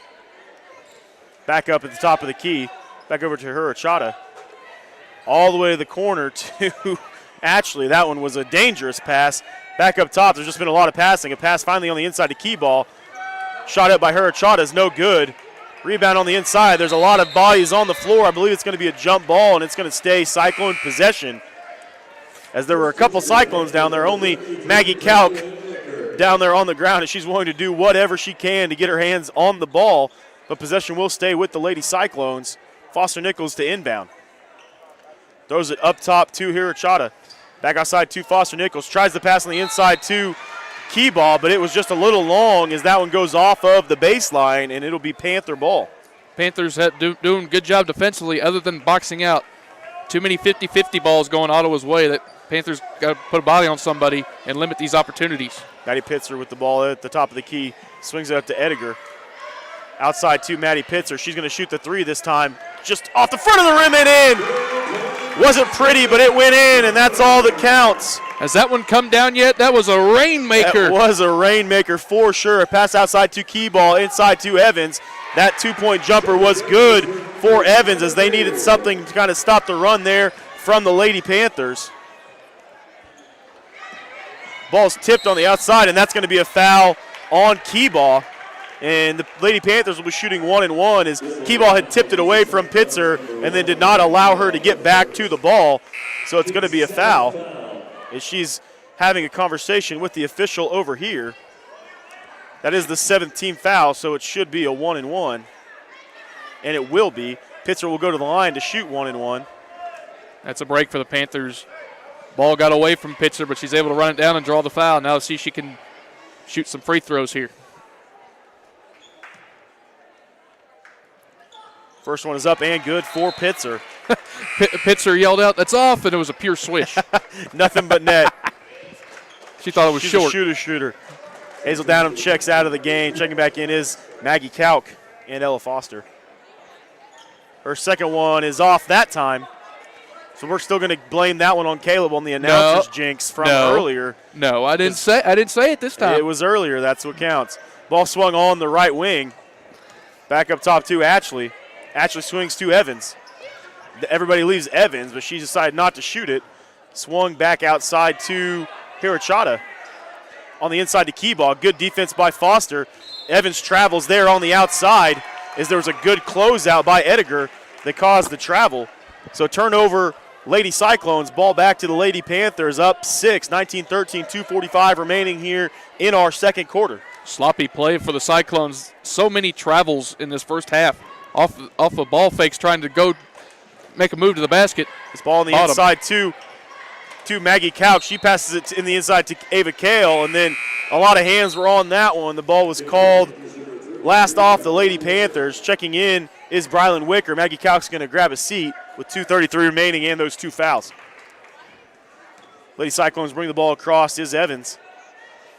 Back up at the top of the key. Back over to Hirachata. All the way to the corner to Ashley. That one was a dangerous pass. Back up top, there's just been a lot of passing. A pass finally on the inside to Keyball. Shot up by Hirachata is no good. Rebound on the inside. There's a lot of bodies on the floor. I believe it's going to be a jump ball, and it's going to stay Cyclone possession. As there were a couple Cyclones down there, only Maggie Calc down there on the ground, and she's willing to do whatever she can to get her hands on the ball. But possession will stay with the Lady Cyclones. Foster Nichols to inbound. Throws it up top to Hirachata. Back outside to Foster Nichols. Tries to pass on the inside to Keyball, but it was just a little long as that one goes off of the baseline, and it'll be Panther ball. Panthers doing a good job defensively other than boxing out. Too many 50-50 balls going Ottawa's way that Panthers got to put a body on somebody and limit these opportunities. Maddie Pitzer with the ball at the top of the key. Swings it up to Ediger. Outside to Maddie Pitzer. She's going to shoot the three this time. just off the front of the rim and in. Wasn't pretty, but it went in, and that's all that counts. Has that one come down yet? That was a rainmaker. That was a rainmaker for sure. A pass outside to Keyball, inside to Evans. That two-point jumper was good for Evans as they needed something to kind of stop the run there from the Lady Panthers. Ball's tipped on the outside, and that's going to be a foul on Keyball. And the Lady Panthers will be shooting 1-1 as Keyball had tipped it away from Pitzer and then did not allow her to get back to the ball. So it's going to be a foul as she's having a conversation with the official over here. That is the 7th team foul, so it should be a 1-1. And it will be. Pitzer will go to the line to shoot 1-1. That's a break for the Panthers. Ball got away from Pitzer, but she's able to run it down and draw the foul. Now let's see if she can shoot some free throws here. First one is up and good for Pitzer. Pitzer yelled out, "That's off," and it was a pure swish. Nothing but net. She thought it was short. She's a shooter. Hazel Downham checks out of the game. Checking back in is Maggie Kalk and Ella Foster. Her second one is off that time. So we're still going to blame that one on Caleb on the announcer's jinx from earlier. No, I didn't say it this time. It was earlier. That's what counts. Ball swung on the right wing. Back up top to Ashley. Ashley swings to Evans. Everybody leaves Evans, but she decided not to shoot it. Swung back outside to Hirachata. On the inside to Keyball. Good defense by Foster. Evans travels there on the outside as there was a good closeout by Ediger that caused the travel. So turnover, Lady Cyclones. Ball back to the Lady Panthers, up 6, 19-13, 2:45 remaining here in our second quarter. Sloppy play for the Cyclones. So many travels in this first half. Off of ball fakes trying to go make a move to the basket. This ball on the inside to Maggie Couch. She passes it in the inside to Ava Kale, and then a lot of hands were on that one. The ball was called last off the Lady Panthers. Checking in is Brylan Wicker. Maggie Couch going to grab a seat with 2:33 remaining and those two fouls. Lady Cyclones bring the ball across is Evans.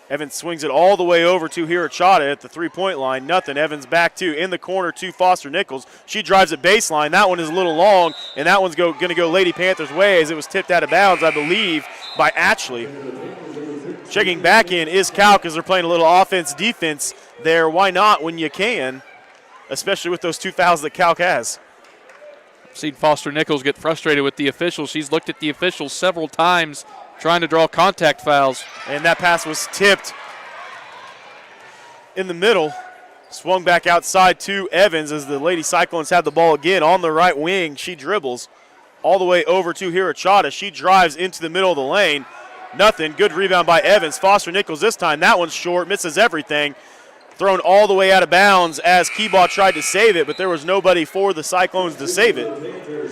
Evans swings it all the way over to Hirachata at the three-point line. Nothing. Evans back to in the corner to Foster Nichols. She drives it baseline. That one is a little long, and that one's going to go Lady Panthers' way as it was tipped out of bounds, I believe, by Ashley. Checking back in is Cal because they're playing a little offense-defense there. Why not when you can, especially with those two fouls that Calc has. I've seen Foster Nichols get frustrated with the officials. She's looked at the officials several times trying to draw contact fouls. And that pass was tipped in the middle. Swung back outside to Evans as the Lady Cyclones had the ball again on the right wing. She dribbles all the way over to Hirachata. She drives into the middle of the lane. Nothing. Good rebound by Evans. Foster Nichols this time. That one's short. Misses everything. Thrown all the way out of bounds as Keyball tried to save it, but there was nobody for the Cyclones to save it.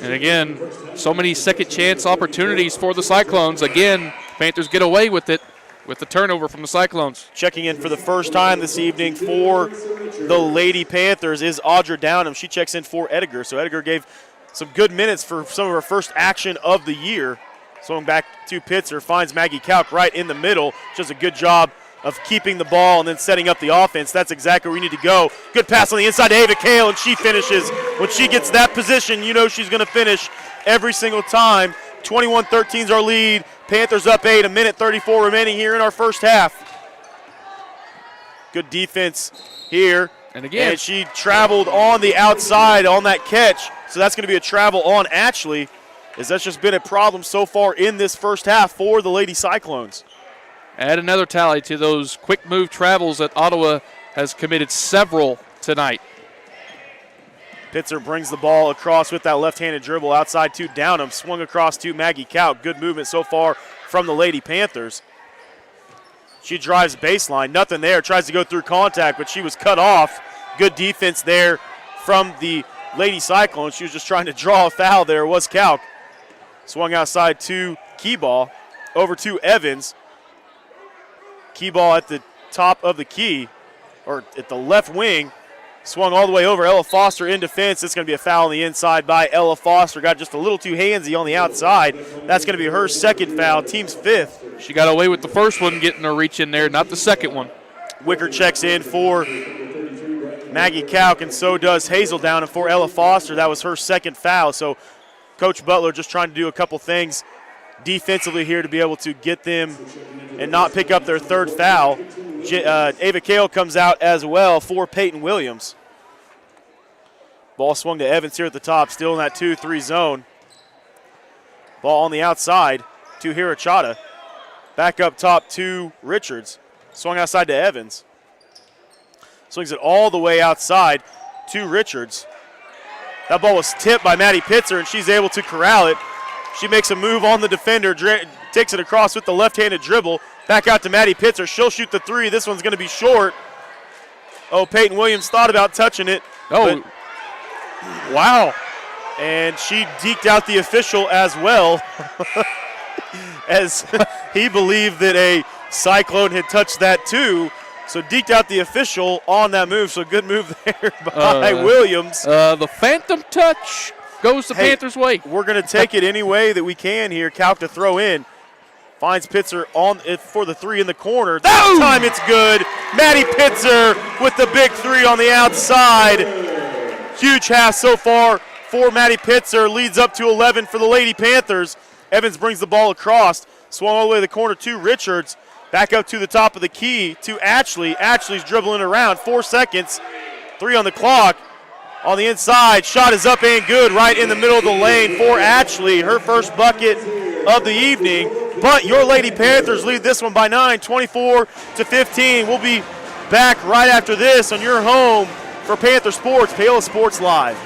And again, so many second chance opportunities for the Cyclones. Again, Panthers get away with it with the turnover from the Cyclones. Checking in for the first time this evening for the Lady Panthers is Audra Downham. She checks in for Ediger. So Ediger gave some good minutes for some of her first action of the year. Swung back to Pitzer, finds Maggie Kalk right in the middle. Just a good job of keeping the ball and then setting up the offense. That's exactly where we need to go. Good pass on the inside to Ava Kale, and she finishes. When she gets that position, you know she's going to finish every single time. 21-13 is our lead. Panthers up 8, a minute 34 remaining here in our first half. Good defense here. And again, and she traveled on the outside on that catch, so that's going to be a travel on Ashley, as that's just been a problem so far in this first half for the Lady Cyclones. Add another tally to those quick move travels that Ottawa has committed several tonight. Pitzer brings the ball across with that left-handed dribble outside to Downham. Swung across to Maggie Kalk. Good movement so far from the Lady Panthers. She drives baseline. Nothing there. Tries to go through contact, but she was cut off. Good defense there from the Lady Cyclones. She was just trying to draw a foul there. Was Kalk. Swung outside to Keyball. Over to Evans. Keyball at the top of the key, or at the left wing. Swung all the way over. Ella Foster in defense. It's going to be a foul on the inside by Ella Foster. Got just a little too handsy on the outside. That's going to be her second foul, team's fifth. She got away with the first one, getting her reach in there, not the second one. Wicker checks in for Maggie Kalk, and so does Hazeldown. And for Ella Foster, that was her second foul. So Coach Butler just trying to do a couple things defensively here to be able to get them and not pick up their third foul. Ava Kale comes out as well for Peyton Williams. Ball swung to Evans here at the top, still in that 2-3 zone. Ball on the outside to Hirachata. Back up top to Richards. Swung outside to Evans. Swings it all the way outside to Richards. That ball was tipped by Maddie Pitzer, and she's able to corral it. She makes a move on the defender, takes it across with the left-handed dribble. Back out to Maddie Pitzer. She'll shoot the three. This one's going to be short. Oh, Peyton Williams thought about touching it. Oh, wow. And she deked out the official as well, as he believed that a Cyclone had touched that too. So deked out the official on that move. So good move there by Williams. The phantom touch goes the Panthers' way. We're going to take it any way that we can here. Kalk to throw in. Finds Pitzer on it for the three in the corner. That time it's good. Maddie Pitzer with the big three on the outside. Huge half so far for Maddie Pitzer. Leads up to 11 for the Lady Panthers. Evans brings the ball across. Swung all the way to the corner to Richards. Back up to the top of the key to Ashley. Ashley's dribbling around. 4 seconds. 3 on the clock. On the inside, shot is up and good right in the middle of the lane for Ashley. Her first bucket of the evening. But your Lady Panthers lead this one by 9, 24-15. We'll be back right after this on your home for Panther Sports, Paola Sports Live.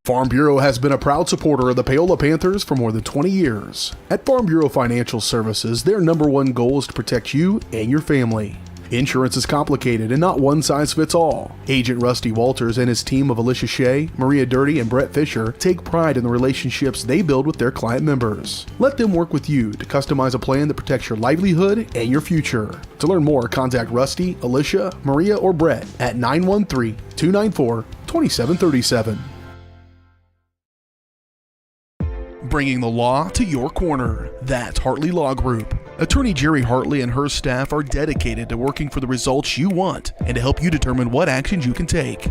Farm Bureau has been a proud supporter of the Paola Panthers for more than 20 years. At Farm Bureau Financial Services, their #1 goal is to protect you and your family. Insurance is complicated and not one size fits all. Agent Rusty Walters and his team of Alicia Shea, Maria Dirty, and Brett Fisher take pride in the relationships they build with their client members. Let them work with you to customize a plan that protects your livelihood and your future. To learn more, contact Rusty, Alicia, Maria, or Brett at 913-294-2737. Bringing the law to your corner. That's Hartley Law Group. Attorney Jerry Hartley and her staff are dedicated to working for the results you want and to help you determine what actions you can take.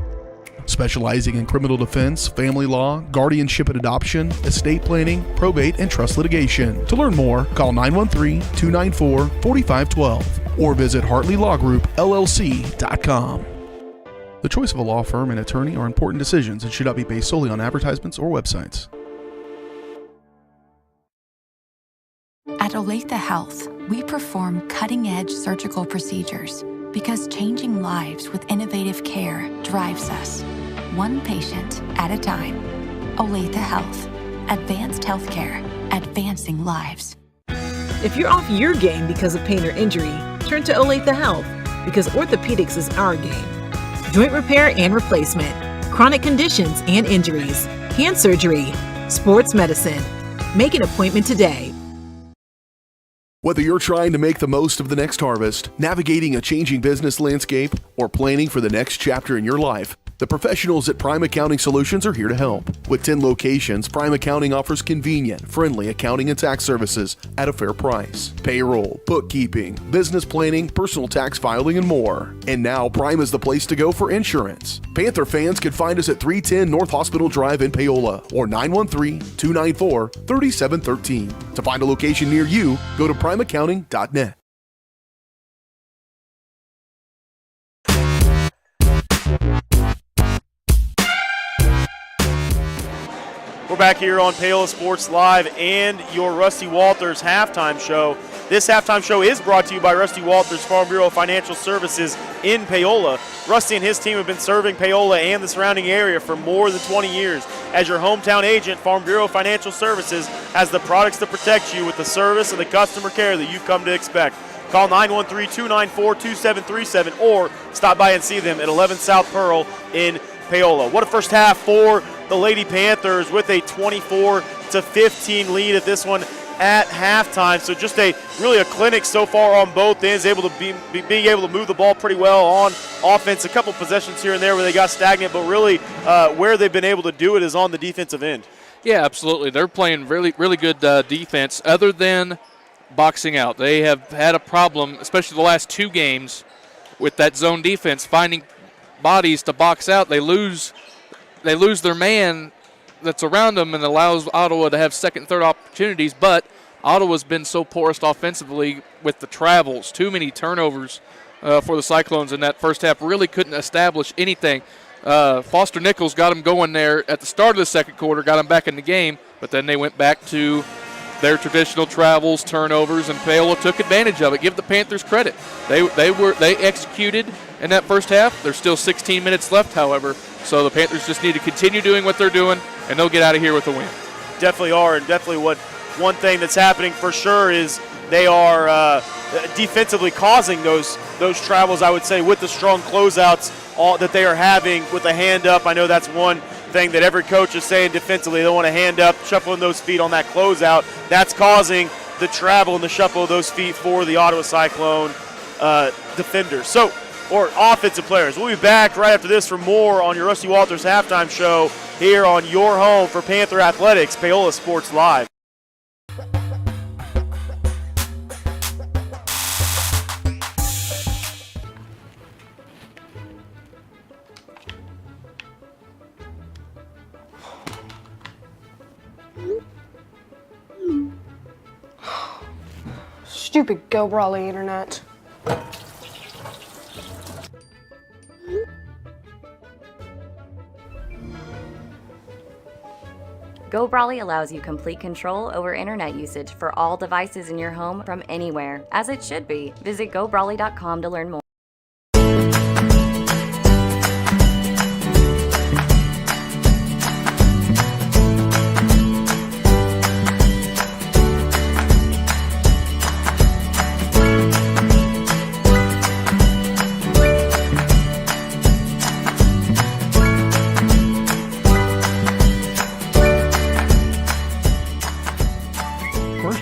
Specializing in criminal defense, family law, guardianship and adoption, estate planning, probate, and trust litigation. To learn more, call 913-294-4512 or visit HartleyLawGroupLLC.com. The choice of a law firm and attorney are important decisions and should not be based solely on advertisements or websites. At Olathe Health, we perform cutting-edge surgical procedures because changing lives with innovative care drives us, one patient at a time. Olathe Health. Advanced healthcare. Advancing lives. If you're off your game because of pain or injury, turn to Olathe Health because orthopedics is our game. Joint repair and replacement, chronic conditions and injuries, hand surgery, sports medicine. Make an appointment today. Whether you're trying to make the most of the next harvest, navigating a changing business landscape, or planning for the next chapter in your life, the professionals at Prime Accounting Solutions are here to help. With 10 locations, Prime Accounting offers convenient, friendly accounting and tax services at a fair price. Payroll, bookkeeping, business planning, personal tax filing, and more. And now Prime is the place to go for insurance. Panther fans can find us at 310 North Hospital Drive in Paola or 913-294-3713. To find a location near you, go to primeaccounting.net. We're back here on Paola Sports Live and your Rusty Walters halftime show. This halftime show is brought to you by Rusty Walters Farm Bureau Financial Services in Paola. Rusty and his team have been serving Paola and the surrounding area for more than 20 years. As your hometown agent, Farm Bureau Financial Services has the products to protect you with the service and the customer care that you've come to expect. Call 913-294-2737 or stop by and see them at 11 South Pearl in Paola. What a first half for the Lady Panthers with a 24-15 lead at this one at halftime. So just really a clinic so far on both ends, able to being able to move the ball pretty well on offense. A couple possessions here and there where they got stagnant, but really where they've been able to do it is on the defensive end. Yeah, absolutely. They're playing really, really good defense. Other than boxing out. They have had a problem, especially the last 2 games, with that zone defense, finding bodies to box out. They lose their man that's around them and allows Ottawa to have second, third opportunities, but Ottawa's been so porous offensively with the travels. Too many turnovers for the Cyclones in that first half. Really couldn't establish anything. Foster Nichols got them going there at the start of the second quarter, got them back in the game, but then they went back to their traditional travels, turnovers, and Paola took advantage of it. Give the Panthers credit. They executed in that first half. There's still 16 minutes left, however, so the Panthers just need to continue doing what they're doing, and they'll get out of here with a win. Definitely are, and definitely one thing that's happening for sure is they are defensively causing those travels, I would say, with the strong closeouts that they are having with a hand up. I know that's one thing that every coach is saying defensively. They want to hand up, shuffling those feet on that closeout. That's causing the travel and the shuffle of those feet for the Ottawa Cyclone defenders. Or offensive players. We'll be back right after this for more on your Rusty Walters halftime show here on your home for Panther Athletics, Paola Sports Live. Stupid Go Brawly internet. Go Brawly allows you complete control over internet usage for all devices in your home from anywhere, as it should be. Visit GoBrawly.com to learn more.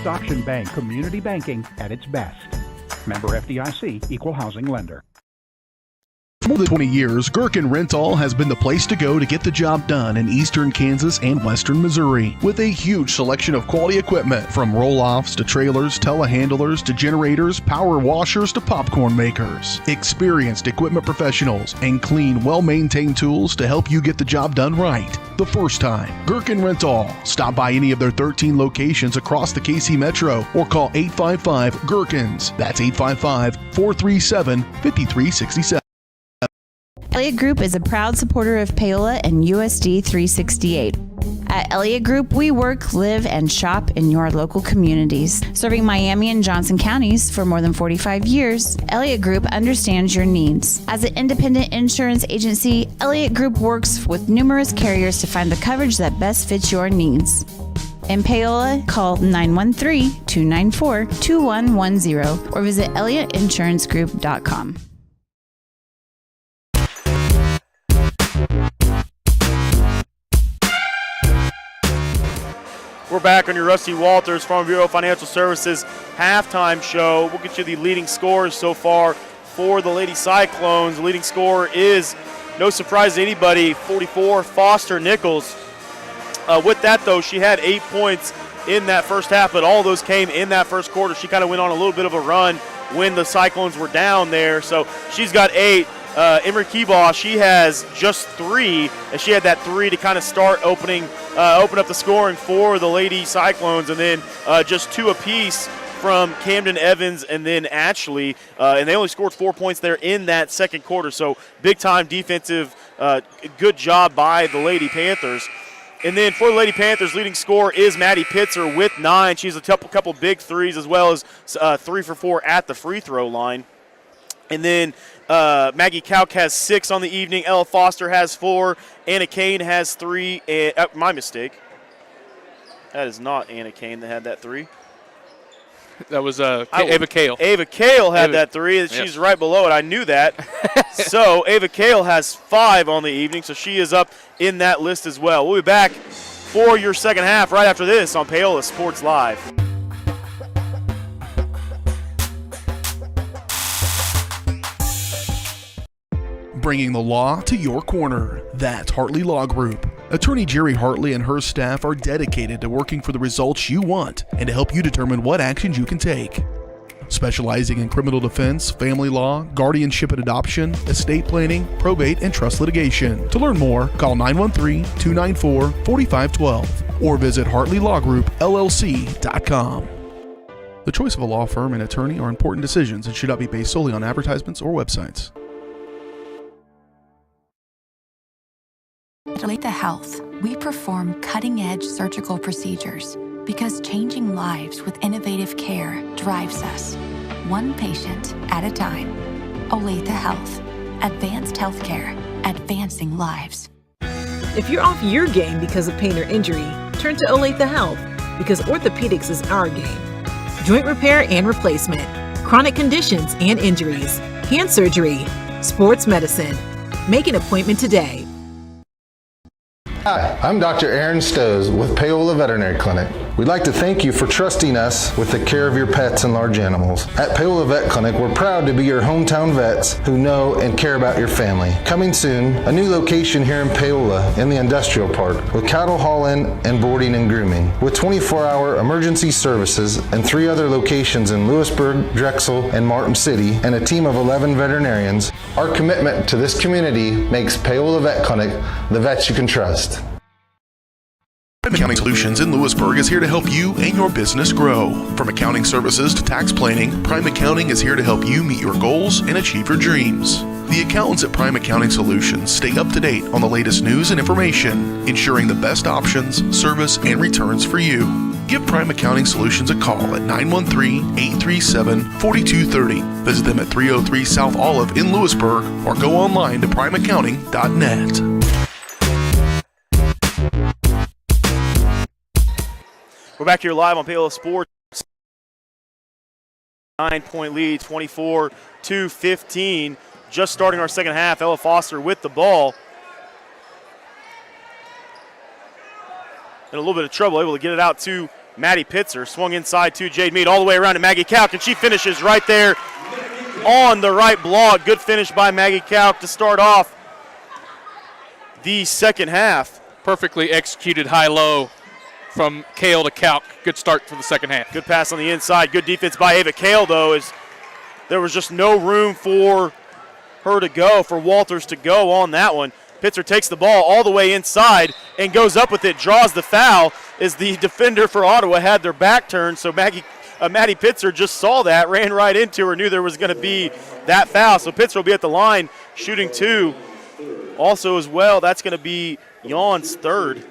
Auction Bank Community Banking at its best. Member FDIC, Equal Housing Lender. For more than 20 years, Gherkin Rental has been the place to go to get the job done in eastern Kansas and western Missouri. With a huge selection of quality equipment, from roll-offs to trailers, telehandlers to generators, power washers to popcorn makers. Experienced equipment professionals and clean, well-maintained tools to help you get the job done right the first time. Gherkin Rental. Stop by any of their 13 locations across the KC Metro or call 855-GHERKINS. That's 855-437-5367. Elliott Group is a proud supporter of Paola and USD 368. At Elliott Group, we work, live, and shop in your local communities. Serving Miami and Johnson counties for more than 45 years, Elliott Group understands your needs. As an independent insurance agency, Elliott Group works with numerous carriers to find the coverage that best fits your needs. In Paola, call 913-294-2110 or visit ElliottInsuranceGroup.com. We're back on your Rusty Walters Farm Bureau Financial Services halftime show. We'll get you the leading scores so far for the Lady Cyclones. The leading scorer is, no surprise to anybody, 44, Foster Nichols. With that, though, she had 8 points in that first half, but all those came in that first quarter. She kind of went on a little bit of a run when the Cyclones were down there, so she's got 8. Emery Keebaugh, she has just 3, and she had that 3 to kind of start open up the scoring for the Lady Cyclones, and then just 2 apiece from Camden Evans and then Ashley, and they only scored 4 points there in that second quarter, so big-time defensive good job by the Lady Panthers. And then for the Lady Panthers, leading scorer is Maddie Pitzer with 9. She's a couple big threes as well as 3 for 4 at the free throw line. And then Maggie Kauk has 6 on the evening. Ella Foster has 4. Anna Kane has 3. My mistake. That is not Anna Kane that had that 3. That was Ava Kale. Ava Kale had that 3. She's right below it. I knew that. So Ava Kale has 5 on the evening, so she is up in that list as well. We'll be back for your second half right after this on Paola Sports Live. Bringing the law to your corner. That's Hartley Law Group. Attorney Jerry Hartley and her staff are dedicated to working for the results you want and to help you determine what actions you can take. Specializing in criminal defense, family law, guardianship and adoption, estate planning, probate, and trust litigation. To learn more, call 913-294-4512 or visit HartleyLawGroupLLC.com. The choice of a law firm and attorney are important decisions and should not be based solely on advertisements or websites. At Olathe Health, we perform cutting-edge surgical procedures because changing lives with innovative care drives us, one patient at a time. Olathe Health. Advanced healthcare. Advancing lives. If you're off your game because of pain or injury, turn to Olathe Health because orthopedics is our game. Joint repair and replacement, chronic conditions and injuries, hand surgery, sports medicine. Make an appointment today. Hi, I'm Dr. Aaron Stowe with Paola Veterinary Clinic. We'd like to thank you for trusting us with the care of your pets and large animals. At Paola Vet Clinic, we're proud to be your hometown vets who know and care about your family. Coming soon, a new location here in Paola in the industrial park with cattle haul-in and boarding and grooming. With 24-hour emergency services and 3 other locations in Lewisburg, Drexel, and Martin City, and a team of 11 veterinarians, our commitment to this community makes Paola Vet Clinic the vets you can trust. Prime Accounting Solutions in Lewisburg is here to help you and your business grow. From accounting services to tax planning, Prime Accounting is here to help you meet your goals and achieve your dreams. The accountants at Prime Accounting Solutions stay up to date on the latest news and information, ensuring the best options, service, and returns for you. Give Prime Accounting Solutions a call at 913-837-4230. Visit them at 303 South Olive in Lewisburg or go online to primeaccounting.net. We're back here live on Paola Sports. 9-point lead, 24-15. Just starting our second half. Ella Foster with the ball. In a little bit of trouble, able to get it out to Maddie Pitzer. Swung inside to Jade Mead, all the way around to Maggie Kalk, and she finishes right there on the right block. Good finish by Maggie Kalk to start off the second half. Perfectly executed high-low from Kale to Kalk. Good start for the second half. Good pass on the inside. Good defense by Ava Kale, though, as there was just no room for her to go, for Walters to go on that one. Pitzer takes the ball all the way inside and goes up with it, draws the foul, as the defender for Ottawa had their back turned, so Maddie Pitzer just saw that, ran right into her, knew there was going to be that foul. So Pitzer will be at the line shooting 2. Also as well, that's going to be Jan's third.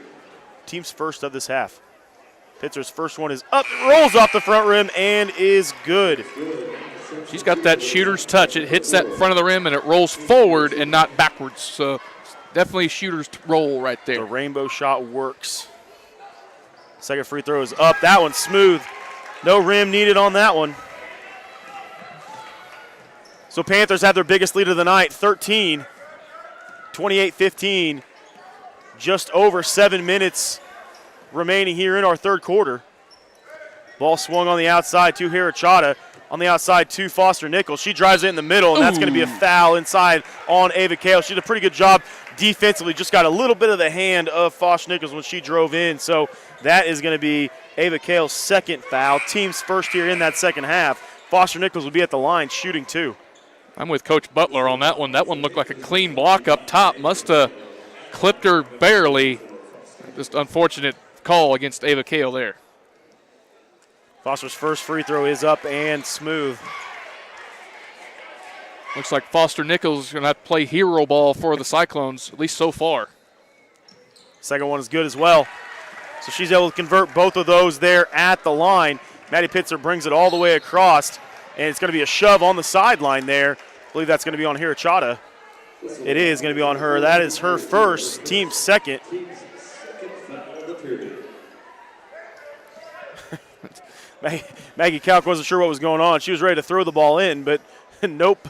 Team's first of this half. Pitzer's first one is up, rolls off the front rim, and is good. She's got that shooter's touch. It hits that front of the rim, and it rolls forward and not backwards. So definitely a shooter's roll right there. The rainbow shot works. Second free throw is up. That one's smooth. No rim needed on that one. So Panthers have their biggest lead of the night, 13, 28-15. Just over 7 minutes remaining here in our third quarter. Ball swung on the outside to Hirachata. On the outside to Foster Nichols. She drives it in the middle, and that's going to be a foul inside on Ava Kale. She did a pretty good job defensively. Just got a little bit of the hand of Foster Nichols when she drove in. So that is going to be Ava Kale's second foul. Team's first here in that second half. Foster Nichols will be at the line shooting 2. I'm with Coach Butler on that one. That one looked like a clean block up top. Must have clipped her barely. Just unfortunate call against Ava Kale there. Foster's first free throw is up and smooth. Looks like Foster Nichols is going to have to play hero ball for the Cyclones, at least so far. Second one is good as well. So she's able to convert both of those there at the line. Maddie Pitzer brings it all the way across, and it's going to be a shove on the sideline there. I believe that's going to be on Hirachata. It is going to be on her. That is her first, team second. Maggie Kalk wasn't sure what was going on. She was ready to throw the ball in, but nope.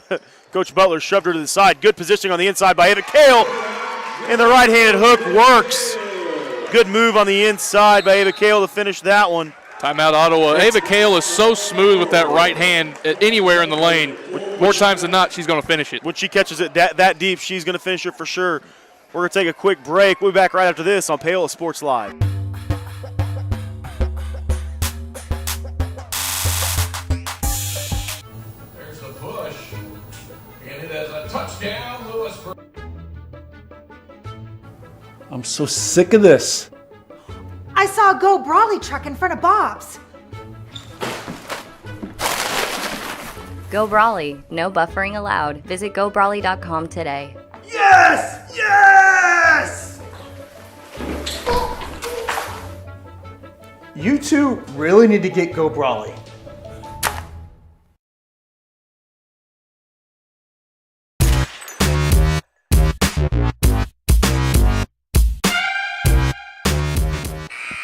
Coach Butler shoved her to the side. Good positioning on the inside by Ava Kale, and the right-handed hook works. Good move on the inside by Ava Kale to finish that one. Timeout Ottawa. Ava Kale is so smooth with that right hand anywhere in the lane. More times than not, she's going to finish it. When she catches it that deep, she's going to finish it for sure. We're going to take a quick break. We'll be back right after this on Paola Sports Live. There's the push, and it is a touchdown, Lewis. I'm so sick of this. I saw a Go Brawley truck in front of Bob's. Go Brawley. No buffering allowed. Visit gobrawley.com today. Yes! Yes! You two really need to get Go Brawley.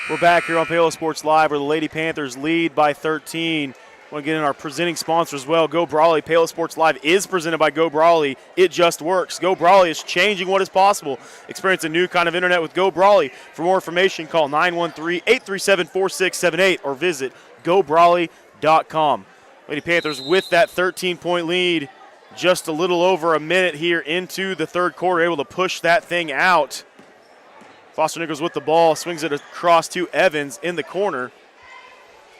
We're back here on Paola Sports Live where the Lady Panthers lead by 13. I want to get in our presenting sponsor as well. Go Brawley. Paola Sports Live is presented by Go Brawley. It just works. Go Brawley is changing what is possible. Experience a new kind of internet with Go Brawley. For more information, call 913-837-4678 or visit gobrawley.com. Lady Panthers with that 13-point lead. Just a little over a minute here into the third quarter, able to push that thing out. Foster Nichols with the ball, swings it across to Evans in the corner.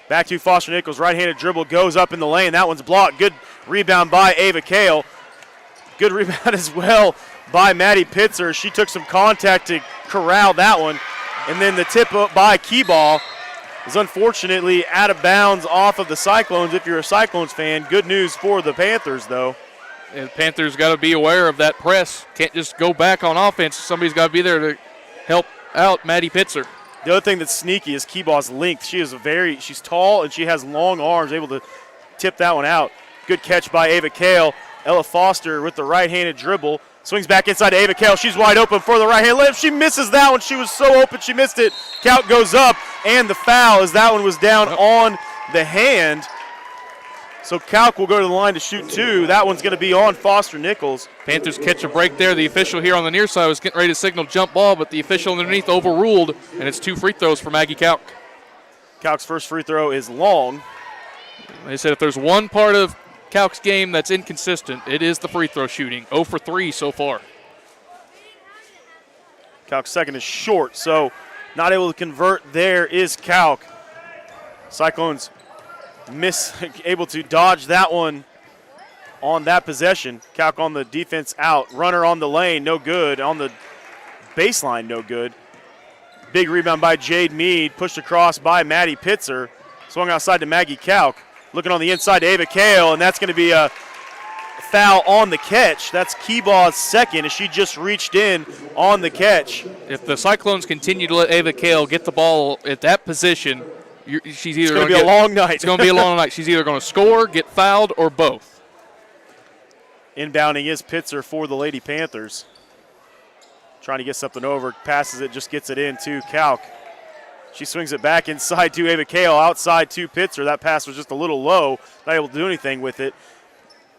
Back to Foster Nichols, right-handed dribble, goes up in the lane. That one's blocked. Good rebound by Ava Kale. Good rebound as well by Maddie Pitzer. She took some contact to corral that one. And then the tip up by Keyball is unfortunately out of bounds off of the Cyclones. If you're a Cyclones fan, good news for the Panthers, though. And Panthers got to be aware of that press. Can't just go back on offense. Somebody's got to be there to help out Maddie Pitzer. The other thing that's sneaky is Keyball's length. She's tall and she has long arms, able to tip that one out. Good catch by Ava Kale. Ella Foster with the right-handed dribble. Swings back inside to Ava Kale. She's wide open for the right-hand layup. She misses that one. She was so open she missed it. Count goes up, and the foul as that one was down on the hand. So Calc will go to the line to shoot two. That one's going to be on Foster Nichols. Panthers catch a break there. The official here on the near side was getting ready to signal jump ball, but the official underneath overruled, and it's 2 free throws for Maggie Calc. Calc's first free throw is long. They said if there's one part of Calc's game that's inconsistent, it is the free throw shooting. 0 for 3 so far. Calc's second is short, so not able to convert. There is Calc. Cyclones able to dodge that one on that possession. Calc on the defense out. Runner on the lane, no good. On the baseline, no good. Big rebound by Jade Mead, pushed across by Maddie Pitzer. Swung outside to Maggie Calc. Looking on the inside to Ava Kale, and that's going to be a foul on the catch. That's Keyball's second as she just reached in on the catch. If the Cyclones continue to let Ava Kale get the ball at that position, she's either going to be a long night. It's going to be a long night. She's either going to score, get fouled, or both. Inbounding is Pitzer for the Lady Panthers. Trying to get something over, passes it, just gets it in to Calc. She swings it back inside to Ava Kale, outside to Pitzer. That pass was just a little low, not able to do anything with it,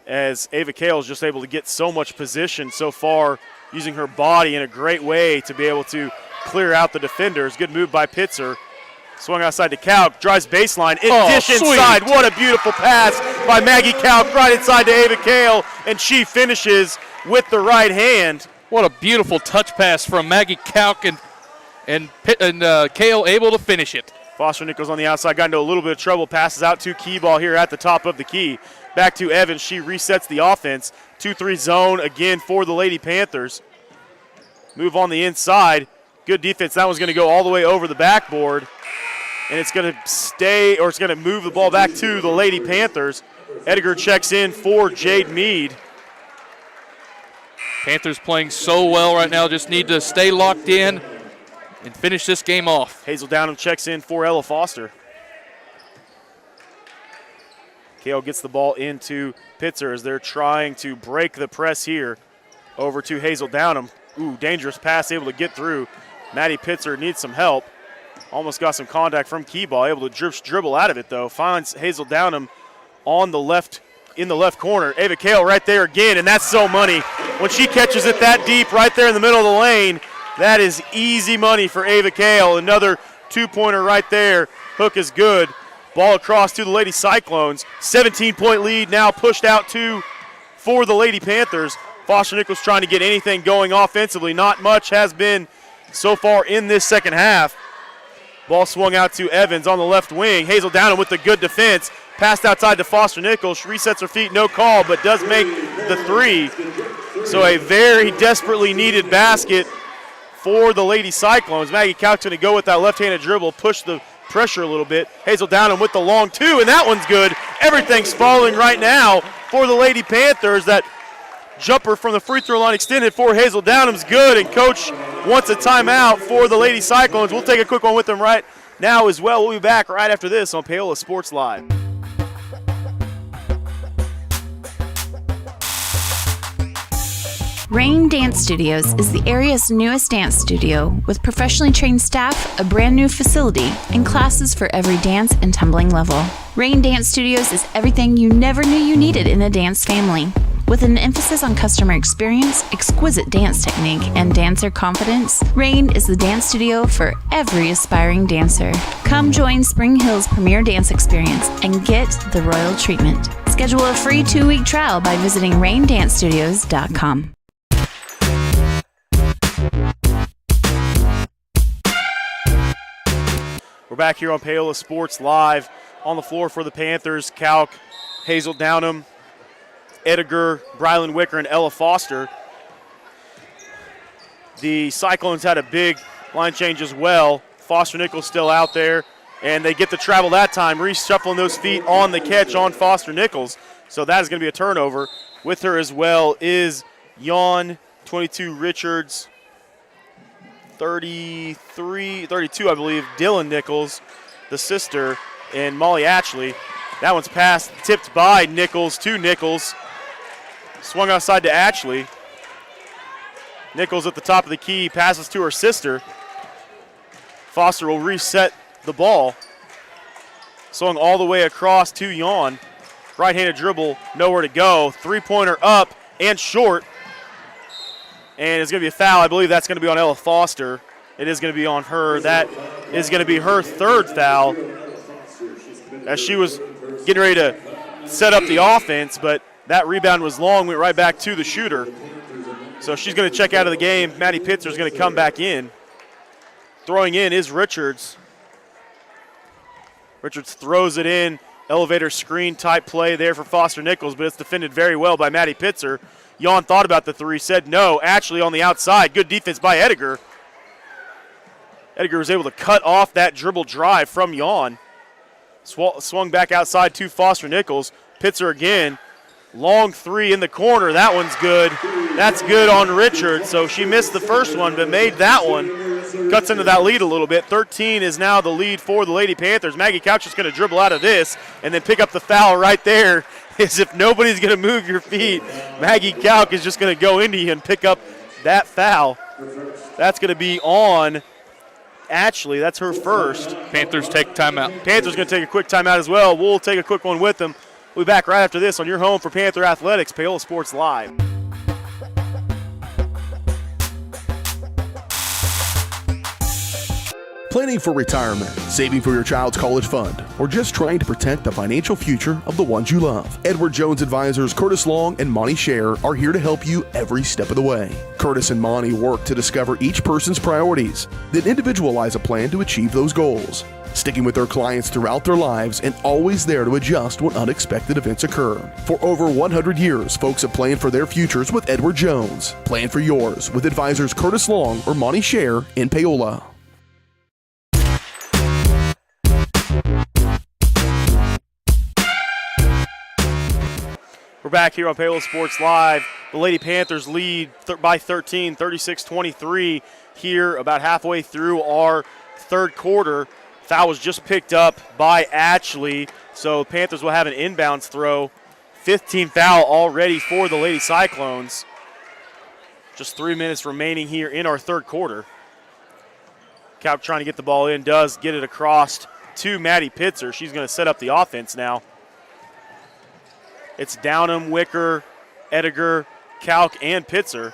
as Ava Kale is just able to get so much position so far, using her body in a great way to be able to clear out the defenders. Good move by Pitzer. Swung outside to Calc, drives baseline, dish inside. Sweet. What a beautiful pass by Maggie Calc right inside to Ava Kale, and she finishes with the right hand. What a beautiful touch pass from Maggie Calc, and Kale able to finish it. Foster Nichols on the outside, got into a little bit of trouble, passes out to Keyball here at the top of the key. Back to Evans, she resets the offense. 2-3 zone again for the Lady Panthers. Move on the inside. Good defense. That one's going to go all the way over the backboard. And it's going to stay, or it's going to move the ball back to the Lady Panthers. Edgar checks in for Jade Mead. Panthers playing so well right now, just need to stay locked in and finish this game off. Hazel Downham checks in for Ella Foster. Kale gets the ball into Pitzer as they're trying to break the press here. Over to Hazel Downham. Ooh, dangerous pass, able to get through. Maddie Pitzer needs some help. Almost got some contact from Keyball, able to dribble out of it though. Finds Hazel Downham on the left, in the left corner. Ava Kale right there again, and that's so money. When she catches it that deep right there in the middle of the lane, that is easy money for Ava Kale. Another two-pointer right there. Hook is good. Ball across to the Lady Cyclones. 17-point lead now pushed out for the Lady Panthers. Foster Nichols trying to get anything going offensively. Not much has been so far in this second half. Ball swung out to Evans on the left wing. Hazel Downham with the good defense. Passed outside to Foster Nichols. Resets her feet, no call, but does make the three. So a very desperately needed basket for the Lady Cyclones. Maggie Couch going to go with that left-handed dribble, push the pressure a little bit. Hazel Downham with the long two, and that one's good. Everything's falling right now for the Lady Panthers. That jumper from the free throw line extended for Hazel Downham's good, and Coach wants a timeout for the Lady Cyclones. We'll take a quick one with them right now as well. We'll be back right after this on Paola Sports Live. Rain Dance Studios is the area's newest dance studio with professionally trained staff, a brand new facility, and classes for every dance and tumbling level. Rain Dance Studios is everything you never knew you needed in a dance family. With an emphasis on customer experience, exquisite dance technique, and dancer confidence, Rain is the dance studio for every aspiring dancer. Come join Spring Hill's premier dance experience and get the royal treatment. Schedule a free 2-week trial by visiting raindancestudios.com. We're back here on Paola Sports Live. On the floor for the Panthers, Calc, Hazel Downham, Edgar, Brylan Wicker, and Ella Foster. The Cyclones had a big line change as well. Foster Nichols still out there, and they get the travel that time, reshuffling those feet on the catch on Foster Nichols. So that is going to be a turnover. With her as well is Jan, 22 Richards, 32, I believe, Dylan Nichols, the sister, and Molly Ashley. That one's passed, tipped by Nichols to Nichols. Swung outside to Ashley. Nichols at the top of the key, passes to her sister. Foster will reset the ball. Swung all the way across to Jan. Right-handed dribble, nowhere to go. Three-pointer up and short. And it's going to be a foul. I believe that's going to be on Ella Foster. It is going to be on her. That is going to be her third foul, as she was getting ready to set up the offense, but that rebound was long, went right back to the shooter. So she's going to check out of the game. Maddie Pitzer is going to come back in. Throwing in is Richards. Richards throws it in. Elevator screen type play there for Foster Nichols, but it's defended very well by Maddie Pitzer. Jan thought about the three, said no. Ashley on the outside. Good defense by Edgar. Edgar was able to cut off that dribble drive from Jan. Swung back outside to Foster Nichols. Pitzer again. Long three in the corner. That one's good. That's good on Richards. So she missed the first one, but made that one. Cuts into that lead a little bit. 13 is now the lead for the Lady Panthers. Maggie Couch is going to dribble out of this and then pick up the foul right there. As if nobody's going to move your feet, Maggie Couch is just going to go into you and pick up that foul. That's going to be on Ashley. That's her first. Panthers take timeout. Panthers going to take a quick timeout as well. We'll take a quick one with them. We'll be back right after this on your home for Panther Athletics, Paola Sports Live. Planning for retirement, saving for your child's college fund, or just trying to protect the financial future of the ones you love. Edward Jones advisors Curtis Long and Monty Scher are here to help you every step of the way. Curtis and Monty work to discover each person's priorities, then individualize a plan to achieve those goals. Sticking with their clients throughout their lives and always there to adjust when unexpected events occur. For over 100 years, folks have planned for their futures with Edward Jones. Plan for yours with advisors Curtis Long or Monty Scher in Paola. We're back here on Paola Sports Live. The Lady Panthers lead by 13, 36-23 here about halfway through our third quarter. Foul was just picked up by Ashley, so Panthers will have an inbounds throw. 15th foul already for the Lady Cyclones. Just 3 minutes remaining here in our third quarter. Couch trying to get the ball in, does get it across to Maddie Pitzer. She's going to set up the offense now. It's Downham, Wicker, Edgar, Calc, and Pitzer.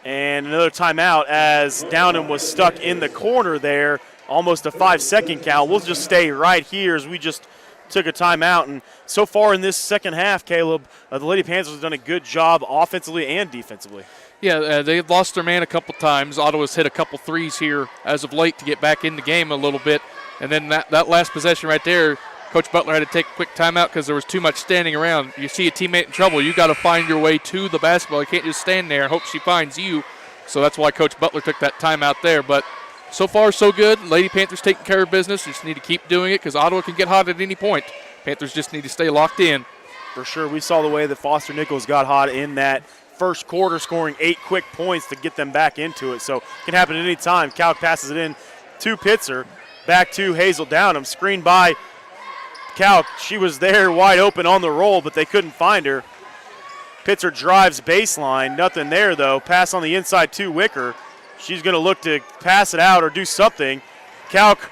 And another timeout as Downham was stuck in the corner there. Almost a 5-second count. We'll just stay right here as we just took a timeout. And so far in this second half, Caleb, the Lady Panthers have done a good job offensively and defensively. Yeah, they've lost their man a couple times. Ottawa's hit a couple threes here as of late to get back in the game a little bit. And then that last possession right there, Coach Butler had to take a quick timeout because there was too much standing around. You see a teammate in trouble, you got to find your way to the basketball. You can't just stand there and hope she finds you. So that's why Coach Butler took that timeout there. But so far, so good. Lady Panthers taking care of business. You just need to keep doing it because Ottawa can get hot at any point. Panthers just need to stay locked in. For sure. We saw the way that Foster Nichols got hot in that first quarter, scoring 8 quick points to get them back into it. So it can happen at any time. Calc passes it in to Pitzer. Back to Hazel Downham. Screened by Calc. She was there wide open on the roll, but they couldn't find her. Pitzer drives baseline. Nothing there, though. Pass on the inside to Wicker. She's going to look to pass it out or do something. Calc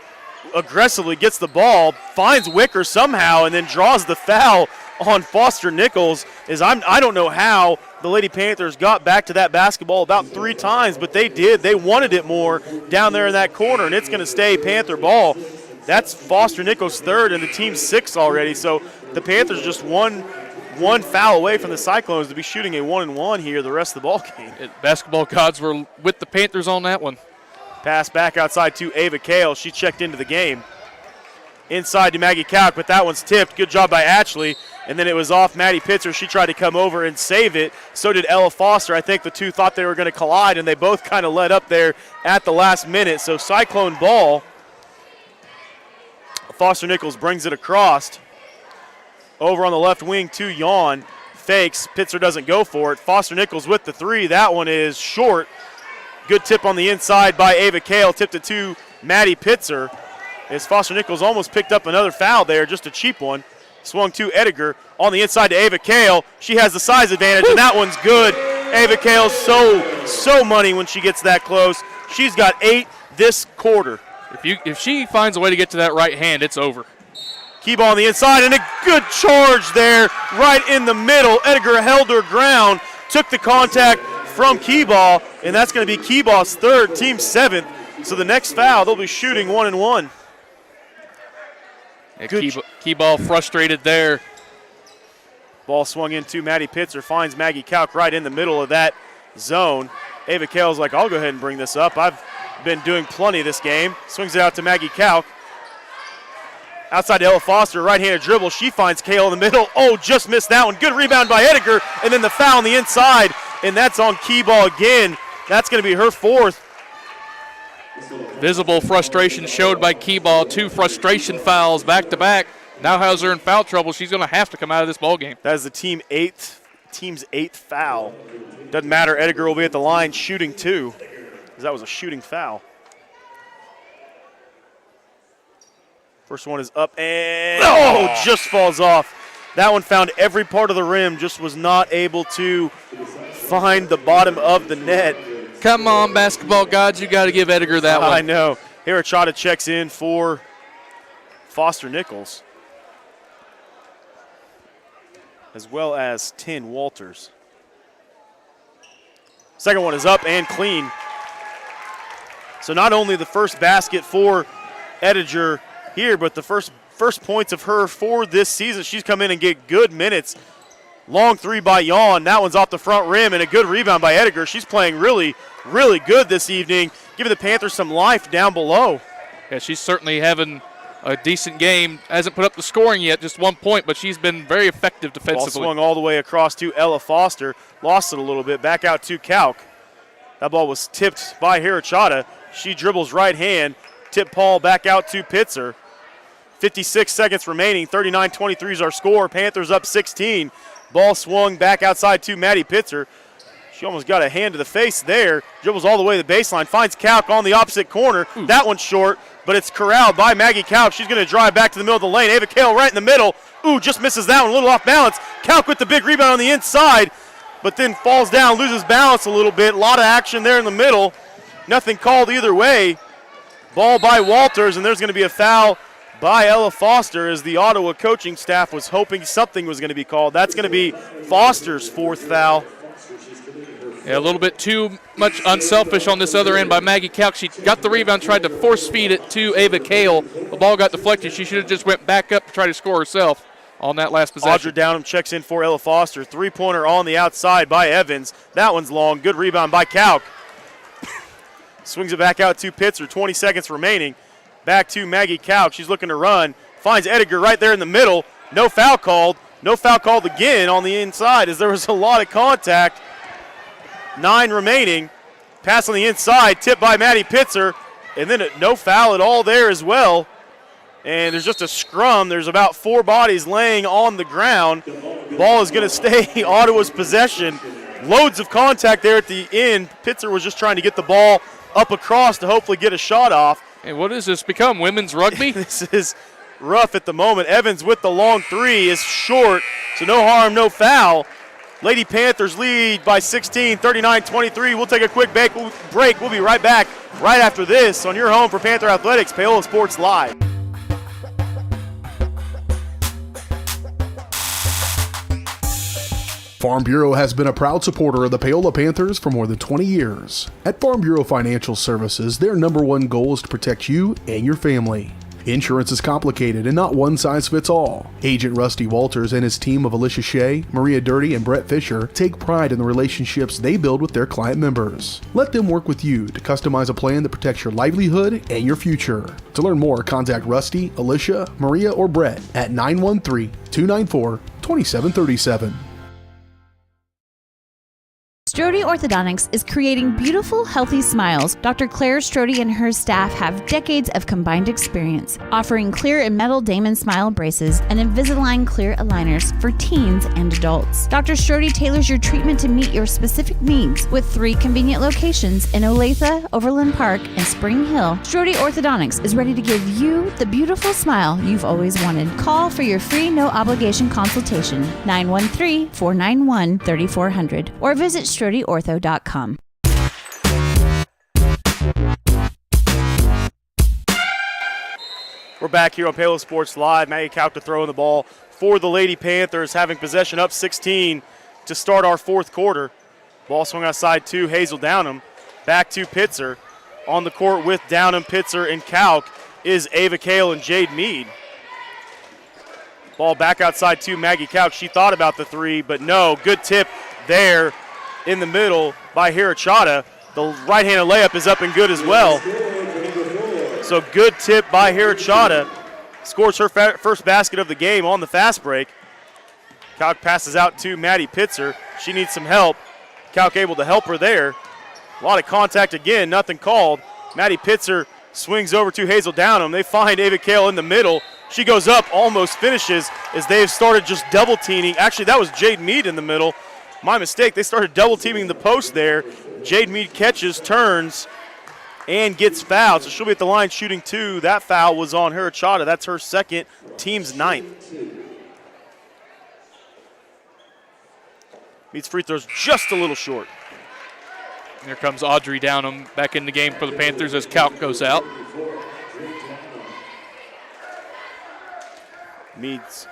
aggressively gets the ball, finds Wicker somehow, and then draws the foul on Foster Nichols. I don't know how the Lady Panthers got back to that basketball about 3 times, but they did. They wanted it more down there in that corner, and it's going to stay Panther ball. That's Foster Nichols' third and the team's 6th already. So the Panthers just one foul away from the Cyclones to be shooting a 1-and-1 here the rest of the ball game. Basketball gods were with the Panthers on that one. Pass back outside to Ava Kale. She checked into the game. Inside to Maggie Calc, but that one's tipped. Good job by Ashley. And then it was off Maddie Pitzer. She tried to come over and save it. So did Ella Foster. I think the two thought they were going to collide, and they both kind of let up there at the last minute. So Cyclone ball. Foster Nichols brings it across. Over on the left wing to Yawn. Fakes. Pitzer doesn't go for it. Foster Nichols with the 3. That one is short. Good tip on the inside by Ava Kale. Tipped it to Maddie Pitzer. As Foster Nichols almost picked up another foul there, just a cheap one. Swung to Ediger on the inside to Ava Kale. She has the size advantage, and that one's good. Ava Kale's so money when she gets that close. She's got 8 this quarter. If she finds a way to get to that right hand, it's over. Key ball on the inside, and a good charge there right in the middle. Ediger held her ground, took the contact from Keyball, and that's going to be Keyball's 3rd, team 7th. So the next foul, they'll be shooting 1-and-1. Keyball frustrated there. Ball swung into Maddie Pitzer, finds Maggie Calc right in the middle of that zone. Ava Kale's like, I'll go ahead and bring this up. I've been doing plenty this game. Swings it out to Maggie Calc. Outside to Ella Foster, right-handed dribble. She finds Kale in the middle. Oh, just missed that one. Good rebound by Ediger, and then the foul on the inside, and that's on Keyball again. That's going to be her 4th. Visible frustration showed by Keyball. 2 frustration fouls back-to-back. Now has her in foul trouble. She's going to have to come out of this ball game. That is the team's 8th foul. Doesn't matter. Ediger will be at the line shooting 2, because that was a shooting foul. First one is up and just falls off. That one found every part of the rim, just was not able to find the bottom of the net. Come on, basketball gods, you got to give Ediger that one. I know. Hirachata checks in for Foster Nichols, as well as Tin Walters. Second one is up and clean. So not only the first basket for Ediger here, but the first points of her for this season. She's come in and get good minutes. Long 3 by Yawn. That one's off the front rim, and a good rebound by Ediger. She's playing really, really good this evening, giving the Panthers some life down below. Yeah, she's certainly having a decent game. Hasn't put up the scoring yet, just 1 point, but she's been very effective defensively. Ball swung all the way across to Ella Foster. Lost it a little bit. Back out to Calc. That ball was tipped by Hirachata. She dribbles right hand. Tip Paul back out to Pitzer. 56 seconds remaining. 39-23 is our score. Panthers up 16. Ball swung back outside to Maddie Pitzer. She almost got a hand to the face there. Dribbles all the way to the baseline. Finds Calc on the opposite corner. Ooh. That one's short, but it's corralled by Maggie Calc. She's going to drive back to the middle of the lane. Ava Kale right in the middle. Ooh, just misses that one. A little off balance. Calc with the big rebound on the inside, but then falls down, loses balance a little bit. A lot of action there in the middle. Nothing called either way. Ball by Walters, and there's going to be a foul by Ella Foster, as the Ottawa coaching staff was hoping something was going to be called. That's going to be Foster's 4th foul. Yeah, a little bit too much unselfish on this other end by Maggie Kalk. She got the rebound, tried to force feed it to Ava Kale. The ball got deflected. She should have just went back up to try to score herself on that last possession. Audra Downham checks in for Ella Foster. Three-pointer on the outside by Evans. That one's long. Good rebound by Kalk. Swings it back out to Pitzer. 20 seconds remaining. Back to Maggie Kalk. She's looking to run. Finds Ediger right there in the middle. No foul called. No foul called again on the inside as there was a lot of contact. 9 remaining. Pass on the inside. Tipped by Maddie Pitzer. And then no foul at all there as well. And there's just a scrum. There's about 4 bodies laying on the ground. Ball is going to stay Ottawa's possession. Loads of contact there at the end. Pitzer was just trying to get the ball up across to hopefully get a shot off. And what does this become, women's rugby? This is rough at the moment. Evans with the long three is short, so no harm, no foul. Lady Panthers lead by 16, 39-23. We'll take a quick break. We'll be right back right after this on your home for Panther Athletics, Paola Sports Live. Farm Bureau has been a proud supporter of the Paola Panthers for more than 20 years. At Farm Bureau Financial Services, their #1 goal is to protect you and your family. Insurance is complicated and not one size fits all. Agent Rusty Walters and his team of Alicia Shea, Maria Dirty, and Brett Fisher take pride in the relationships they build with their client members. Let them work with you to customize a plan that protects your livelihood and your future. To learn more, contact Rusty, Alicia, Maria, or Brett at 913-294-2737. Strode Orthodontics is creating beautiful, healthy smiles. Dr. Claire Strode and her staff have decades of combined experience, offering clear and metal Damon Smile braces and Invisalign clear aligners for teens and adults. Dr. Strode tailors your treatment to meet your specific needs with 3 convenient locations in Olathe, Overland Park, and Spring Hill. Strode Orthodontics is ready to give you the beautiful smile you've always wanted. Call for your free no-obligation consultation, 913-491-3400, or visit StrodeOrtho.com. We're back here on Paola Sports Live. Maggie Kalk to throw in the ball for the Lady Panthers, having possession up 16 to start our 4th quarter. Ball swung outside to Hazel Downham. Back to Pitzer. On the court with Downham, Pitzer, and Kalk is Ava Kale and Jade Mead. Ball back outside to Maggie Kalk. She thought about the 3, but no. Good tip there in the middle by Hirachata. The right-handed layup is up and good as well. So good tip by Hirachata. Scores her first basket of the game on the fast break. Kalk passes out to Maddie Pitzer. She needs some help. Kalk able to help her there. A lot of contact again, nothing called. Maddie Pitzer swings over to Hazel Downham. They find Ava Kale in the middle. She goes up, almost finishes as they've started just double teaming. Actually, that was Jade Mead in the middle. My mistake. They started double teaming the post there. Jade Mead catches, turns, and gets fouled. So she'll be at the line shooting 2. That foul was on Hirachata. That's her second, team's 9th. Mead's free throws just a little short. Here comes Audrey Downham back in the game for the Panthers as Kalk goes out. Mead's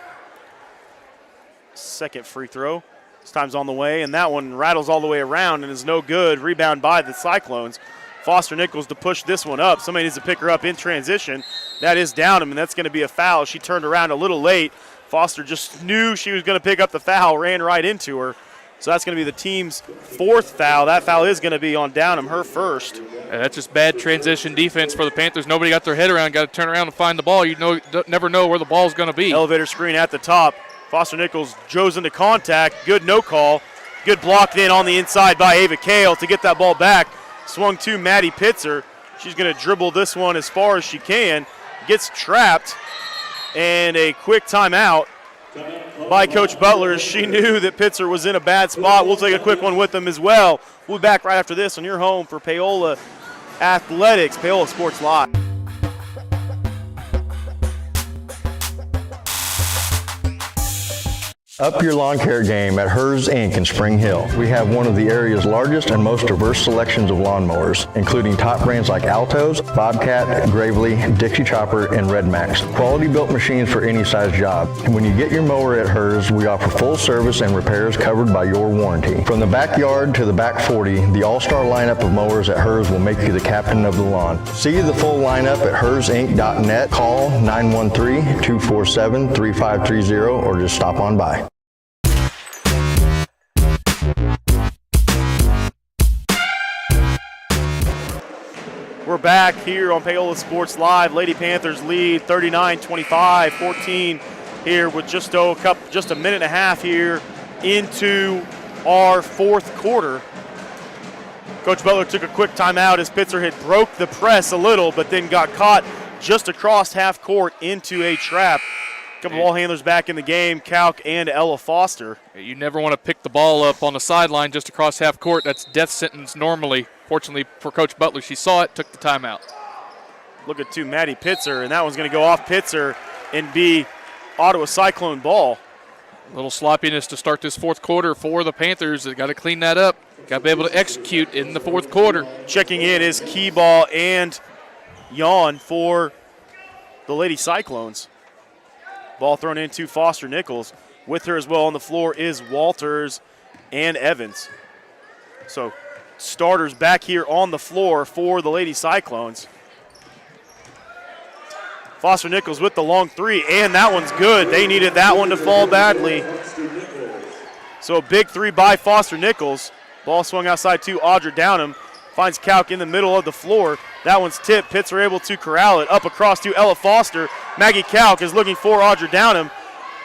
second free throw. This time's on the way, and that one rattles all the way around and is no good. Rebound by the Cyclones. Foster Nichols to push this one up. Somebody needs to pick her up in transition. That is Downham, and that's going to be a foul. She turned around a little late. Foster just knew she was going to pick up the foul, ran right into her. So that's going to be the team's 4th foul. That foul is going to be on Downham, her first. Yeah, that's just bad transition defense for the Panthers. Nobody got their head around, got to turn around and find the ball. You never know where the ball's going to be. Elevator screen at the top. Foster Nichols goes into contact. Good no call. Good blocked in on the inside by Ava Kale to get that ball back. Swung to Maddie Pitzer. She's going to dribble this one as far as she can. Gets trapped. And a quick timeout by Coach Butler as she knew that Pitzer was in a bad spot. We'll take a quick one with them as well. We'll be back right after this on your home for Paola Athletics, Paola Sports Live. Up your lawn care game at Hers Inc. in Spring Hill. We have one of the area's largest and most diverse selections of lawnmowers, including top brands like Altos, Bobcat, Gravely, Dixie Chopper, and Red Max. Quality built machines for any size job. And when you get your mower at Hers, we offer full service and repairs covered by your warranty. From the backyard to the back 40, the all-star lineup of mowers at Hers will make you the captain of the lawn. See the full lineup at hersinc.net. Call 913-247-3530 or just stop on by. We're back here on Paola Sports Live. Lady Panthers lead 39-25, 14 here with just a minute and a half here into our fourth quarter. Coach Butler took a quick timeout as Pitzer had broke the press a little, but then got caught just across half court into a trap. A couple ball handlers back in the game, Calc and Ella Foster. You never want to pick the ball up on the sideline just across half court. That's death sentence normally. Fortunately for Coach Butler, she saw it, took the timeout. Look at Maddie Pitzer, and that one's going to go off Pitzer and be Ottawa Cyclone ball. A little sloppiness to start this fourth quarter for the Panthers. They got to clean that up. Got to be able to execute in the fourth quarter. Checking in is Keyball and Yawn for the Lady Cyclones. Ball thrown into Foster Nichols. With her as well on the floor is Walters and Evans. So starters back here on the floor for the Lady Cyclones. Foster Nichols with the long three, and that one's good. They needed that one to fall badly. So a big three by Foster Nichols. Ball swung outside to Audra Downham. Finds Calc in the middle of the floor. That one's tipped. Pitts are able to corral it. Up across to Ella Foster. Maggie Calc is looking for Audra Downham.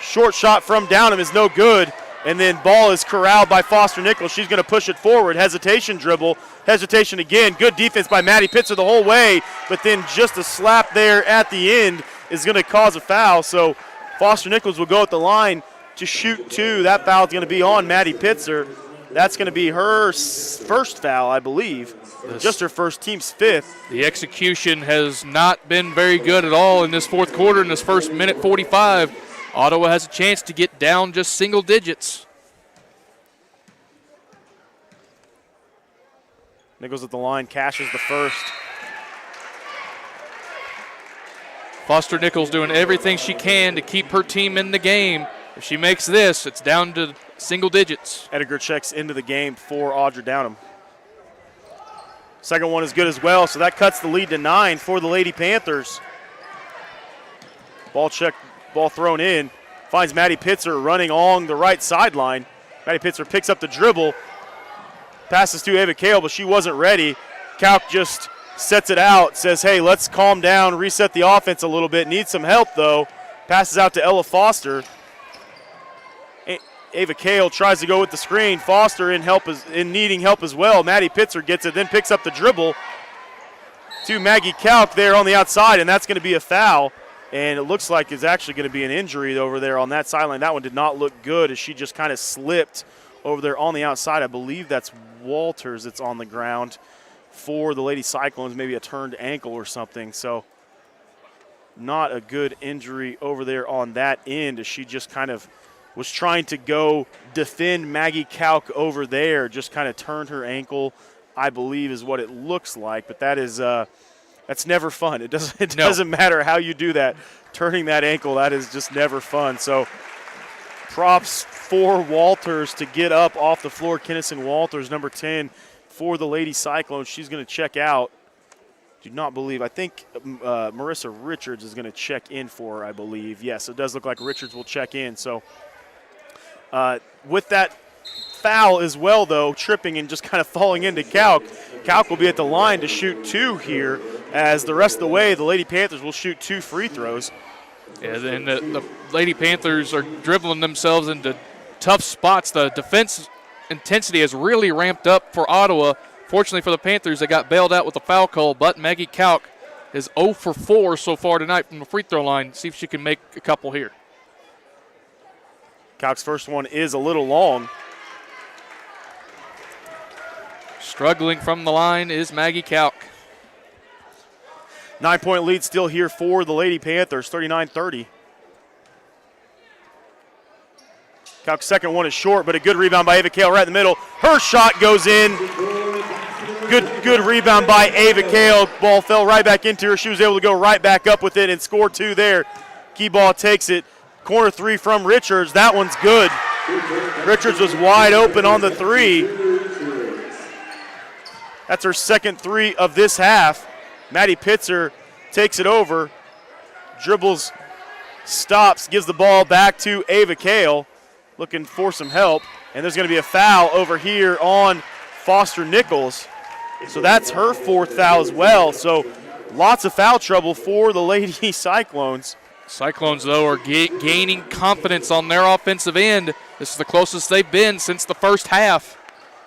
Short shot from Downham is no good. And then ball is corralled by Foster Nichols. She's going to push it forward. Hesitation dribble. Hesitation again. Good defense by Maddie Pitzer the whole way. But then just a slap there at the end is going to cause a foul. So Foster Nichols will go at the line to shoot two. That foul is going to be on Maddie Pitzer. That's going to be her first foul, I believe. Just her first, team's fifth. The execution has not been very good at all in this fourth quarter. In this first minute 45, Ottawa has a chance to get down just single digits. Nichols at the line, cashes the first. Foster Nichols doing everything she can to keep her team in the game. If she makes this, it's down to single digits. Edgar checks into the game for Audra Downham. Second one is good as well, so that cuts the lead to 9 for the Lady Panthers. Ball check, ball thrown in. Finds Maddie Pitzer running along the right sideline. Maddie Pitzer picks up the dribble. Passes to Ava Kale, but she wasn't ready. Calc just sets it out, says, hey, let's calm down, reset the offense a little bit. Need some help, though. Passes out to Ella Foster. Ava Kale tries to go with the screen. Foster in needing help as well. Maddie Pitzer gets it, then picks up the dribble to Maggie Calc there on the outside, and that's going to be a foul. And it looks like it's actually going to be an injury over there on that sideline. That one did not look good as she just kind of slipped over there on the outside. I believe that's Walters that's on the ground for the Lady Cyclones, maybe a turned ankle or something. So not a good injury over there on that end as she just kind of was trying to go defend Maggie Calc over there, just kind of turned her ankle, I believe is what it looks like. But that is that's never fun. It doesn't matter how you do that. Turning that ankle, that is just never fun. So props for Walters to get up off the floor. Kennison Walters, number 10 for the Lady Cyclones. She's going to check out. Do not believe. I think Marissa Richards is going to check in for her, I believe. Yes, it does look like Richards will check in. So with that foul as well, though, tripping and just kind of falling into Calc. Calc will be at the line to shoot two here, as the rest of the way the Lady Panthers will shoot 2 free throws. Yeah, and the Lady Panthers are dribbling themselves into tough spots. The defense intensity has really ramped up for Ottawa. Fortunately for the Panthers, they got bailed out with a foul call, but Maggie Calc is 0 for 4 so far tonight from the free throw line. See if she can make a couple here. Calc's first one is a little long. Struggling from the line is Maggie Calc. 9-point lead still here for the Lady Panthers, 39-30. Calc's second one is short, but a good rebound by Ava Kale right in the middle. Her shot goes in. Good rebound by Ava Kale. Ball fell right back into her. She was able to go right back up with it and score 2 there. Key ball takes it. Corner 3 from Richards. That one's good. Richards was wide open on the 3. That's her second 3 of this half. Maddie Pitzer takes it over, dribbles, stops, gives the ball back to Ava Kale, looking for some help. And there's going to be a foul over here on Foster Nichols. So that's her 4th foul as well. So lots of foul trouble for the Lady Cyclones. Cyclones, though, are gaining confidence on their offensive end. This is the closest they've been since the first half.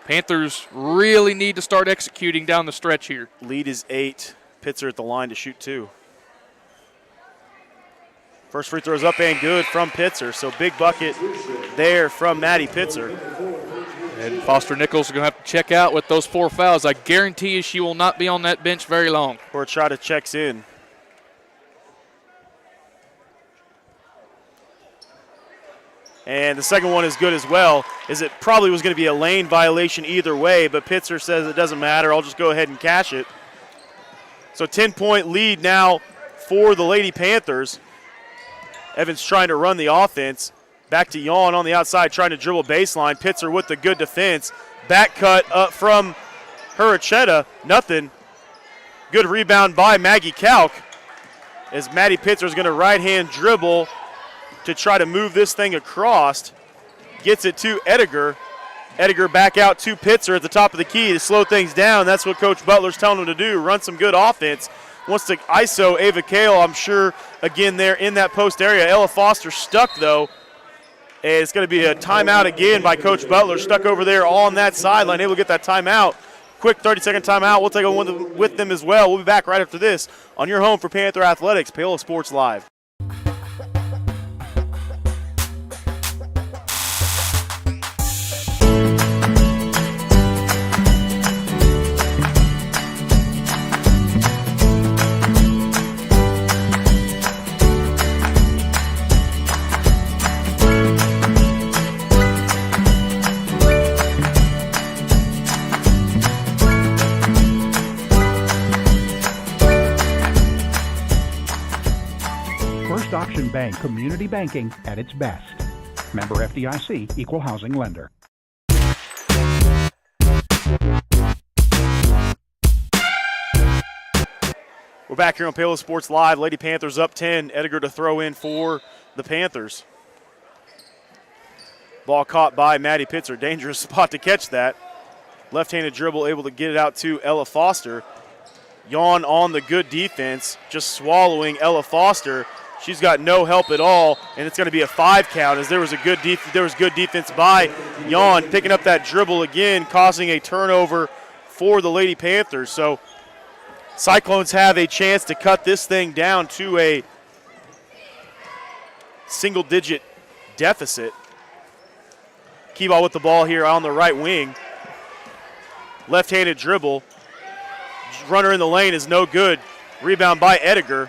Panthers really need to start executing down the stretch here. Lead is 8. Pitzer at the line to shoot 2. First free throw is up and good from Pitzer. So big bucket there from Maddie Pitzer. And Foster Nichols is going to have to check out with those 4 fouls. I guarantee you she will not be on that bench very long. Or try to checks in. And the second one is good as well, as it probably was going to be a lane violation either way, but Pitzer says it doesn't matter, I'll just go ahead and cash it. So 10-point lead now for the Lady Panthers. Evans trying to run the offense. Back to Yawn on the outside, trying to dribble baseline. Pitzer with the good defense. Back cut up from Huracheta, nothing. Good rebound by Maggie Kalk, as Maddie Pitzer is going to right-hand dribble to try to move this thing across. Gets it to Ediger. Ediger back out to Pitzer at the top of the key to slow things down. That's what Coach Butler's telling him to do, run some good offense. Wants to ISO Ava Kale, I'm sure, again there in that post area. Ella Foster stuck, though. And it's going to be a timeout again by Coach Butler, stuck over there on that sideline, able to get that timeout. Quick 30-second timeout. We'll take one with them as well. We'll be back right after this on your home for Panther Athletics, Paola Sports Live. Option Bank Community Banking at its best. Member FDIC, Equal Housing Lender. We're back here on Paola Sports Live. Lady Panthers up 10. Ediger to throw in for the Panthers. Ball caught by Maddie Pitzer. Dangerous spot to catch that. Left-handed dribble, able to get it out to Ella Foster. Yawn on the good defense, just swallowing Ella Foster. She's got no help at all, and it's going to be a 5 count as there was good defense by Yawn, picking up that dribble again, causing a turnover for the Lady Panthers. So Cyclones have a chance to cut this thing down to a single-digit deficit. Keyball with the ball here on the right wing. Left-handed dribble. Runner in the lane is no good. Rebound by Ediger.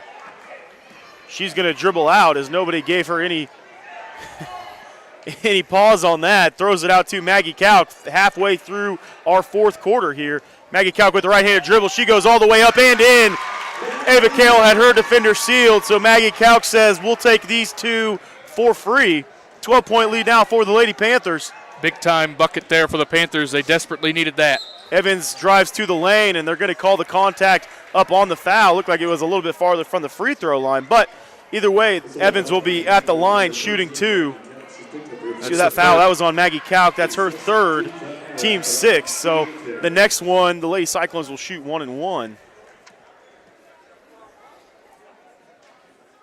She's going to dribble out as nobody gave her any pause on that. Throws it out to Maggie Kalk halfway through our 4th quarter here. Maggie Kalk with the right-handed dribble. She goes all the way up and in. Ava Kale had her defender sealed, so Maggie Kalk says we'll take these 2 for free. 12-point lead now for the Lady Panthers. Big-time bucket there for the Panthers. They desperately needed that. Evans drives to the lane, and they're going to call the contact up on the foul. Looked like it was a little bit farther from the free throw line, but either way, Evans will be at the line shooting 2. See that foul? That was on Maggie Kalk. That's her 3rd, team 6. So the next one, the Lady Cyclones will shoot 1 and 1.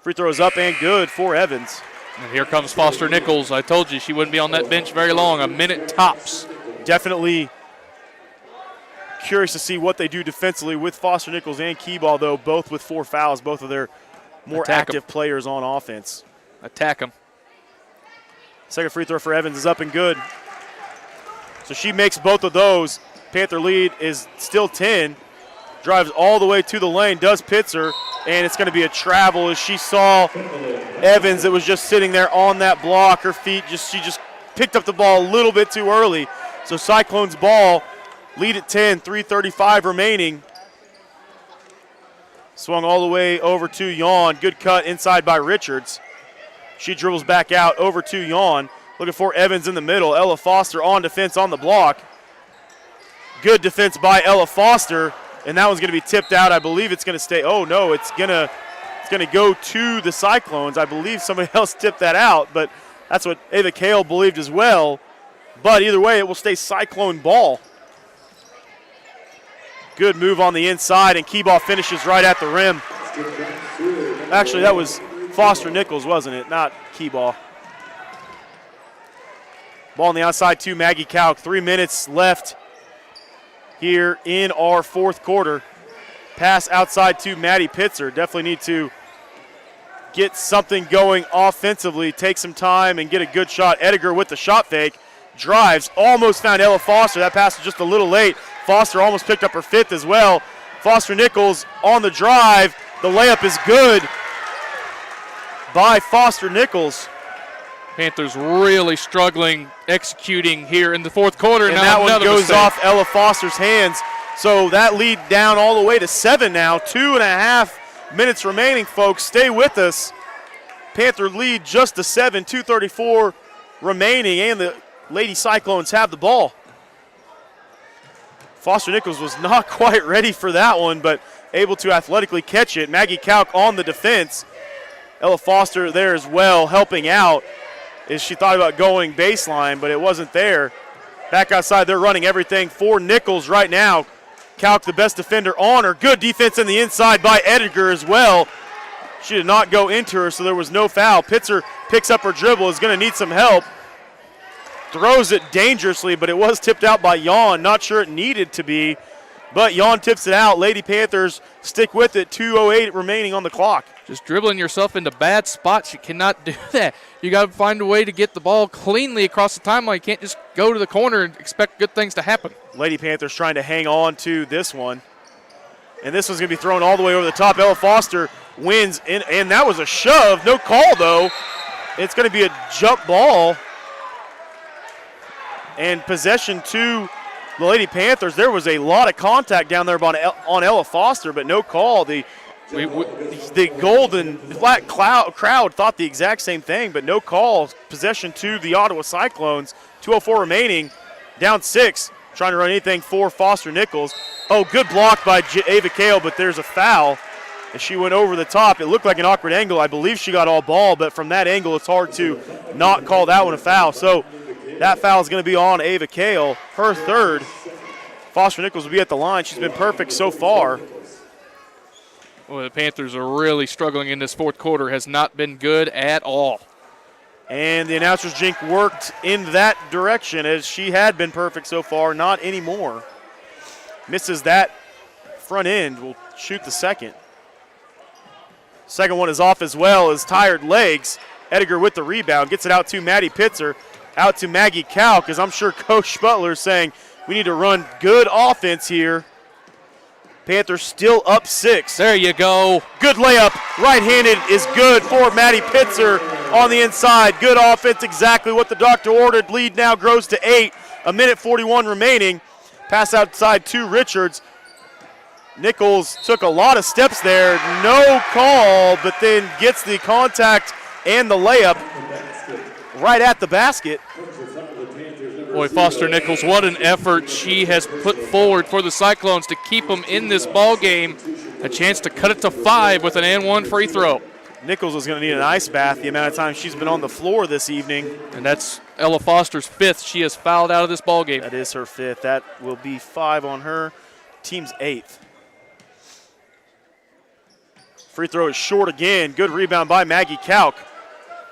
Free throw is up and good for Evans. And here comes Foster Nichols. I told you she wouldn't be on that bench very long, a minute tops. Definitely curious to see what they do defensively with Foster Nichols and Keyball, though, both with 4 fouls, both of their more active players on offense. Attack them. Second free throw for Evans is up and good. So she makes both of those. Panther lead is still 10. Drives all the way to the lane, does Pitzer, and it's going to be a travel as she saw Evans that was just sitting there on that block. Her feet she just picked up the ball a little bit too early. So Cyclones ball, lead at 10, 3:35 remaining. Swung all the way over to Yawn. Good cut inside by Richards. She dribbles back out over to Yawn. Looking for Evans in the middle. Ella Foster on defense on the block. Good defense by Ella Foster, and that one's going to be tipped out. I believe it's going to stay. Oh no, it's going to go to the Cyclones. I believe somebody else tipped that out, but that's what Ava Kale believed as well. But either way, it will stay Cyclone ball. Good move on the inside, and Keeball finishes right at the rim. Actually, that was Foster Nichols, wasn't it? Not Keeball. Ball on the outside to Maggie Kauk. 3 minutes left here in our fourth quarter. Pass outside to Maddie Pitzer. Definitely need to get something going offensively, take some time and get a good shot. Ediger with the shot fake. Drives, almost found Ella Foster. That pass was just a little late. Foster almost picked up her fifth as well. Foster Nichols on the drive. The layup is good by Foster Nichols. Panthers really struggling executing here in the fourth quarter. And now that one goes off Ella Foster's hands. So that lead down all the way to 7 now. 2.5 minutes remaining, folks. Stay with us. Panther lead just to 7, 2:34 remaining, and the Lady Cyclones have the ball. Foster Nichols was not quite ready for that one, but able to athletically catch it. Maggie Kauk on the defense. Ella Foster there as well, helping out as she thought about going baseline, but it wasn't there. Back outside, they're running everything for Nichols right now. Kauk, the best defender on her. Good defense in the inside by Ediger as well. She did not go into her, so there was no foul. Pitzer picks up her dribble, is going to need some help. Throws it dangerously, but it was tipped out by Yawn. Not sure it needed to be, but Yawn tips it out. Lady Panthers stick with it. 2:08 remaining on the clock. Just dribbling yourself into bad spots. You cannot do that. You got to find a way to get the ball cleanly across the timeline. You can't just go to the corner and expect good things to happen. Lady Panthers trying to hang on to this one. And this one's going to be thrown all the way over the top. Ella Foster wins, and that was a shove. No call, though. It's going to be a jump ball. And possession to the Lady Panthers. There was a lot of contact down there on Ella Foster, but no call. The golden flat crowd thought the exact same thing, but no call. Possession to the Ottawa Cyclones. 2:04 remaining, down 6. Trying to run anything for Foster Nichols. Oh, good block by Ava Kale, but there's a foul. And she went over the top. It looked like an awkward angle. I believe she got all ball, but from that angle, it's hard to not call that one a foul. So that foul is going to be on Ava Kale, her third. Foster Nichols will be at the line. She's been perfect so far. Well, the Panthers are really struggling in this fourth quarter. Has not been good at all. And the announcer's jink worked in that direction as she had been perfect so far. Not anymore. Misses that front end. Will shoot the second. Second one is off as well as tired legs. Ediger with the rebound. Gets it out to Maddie Pitzer. Out to Maggie Kauk, because I'm sure Coach Butler is saying we need to run good offense here. Panthers still up 6. There you go. Good layup. Right-handed is good for Maddie Pitzer on the inside. Good offense, exactly what the doctor ordered. Lead now grows to 8. 1:41 remaining. Pass outside to Richards. Nichols took a lot of steps there. No call, but then gets the contact and the layup right at the basket. Boy, Foster Nichols, what an effort she has put forward for the Cyclones to keep them in this ball game. A chance to cut it to 5 with an and 1 free throw. Nichols is going to need an ice bath the amount of time she's been on the floor this evening. And that's Ella Foster's 5th. She has fouled out of this ball game. That is her 5th. That will be 5 on her. Team's 8th. Free throw is short again. Good rebound by Maggie Kauk.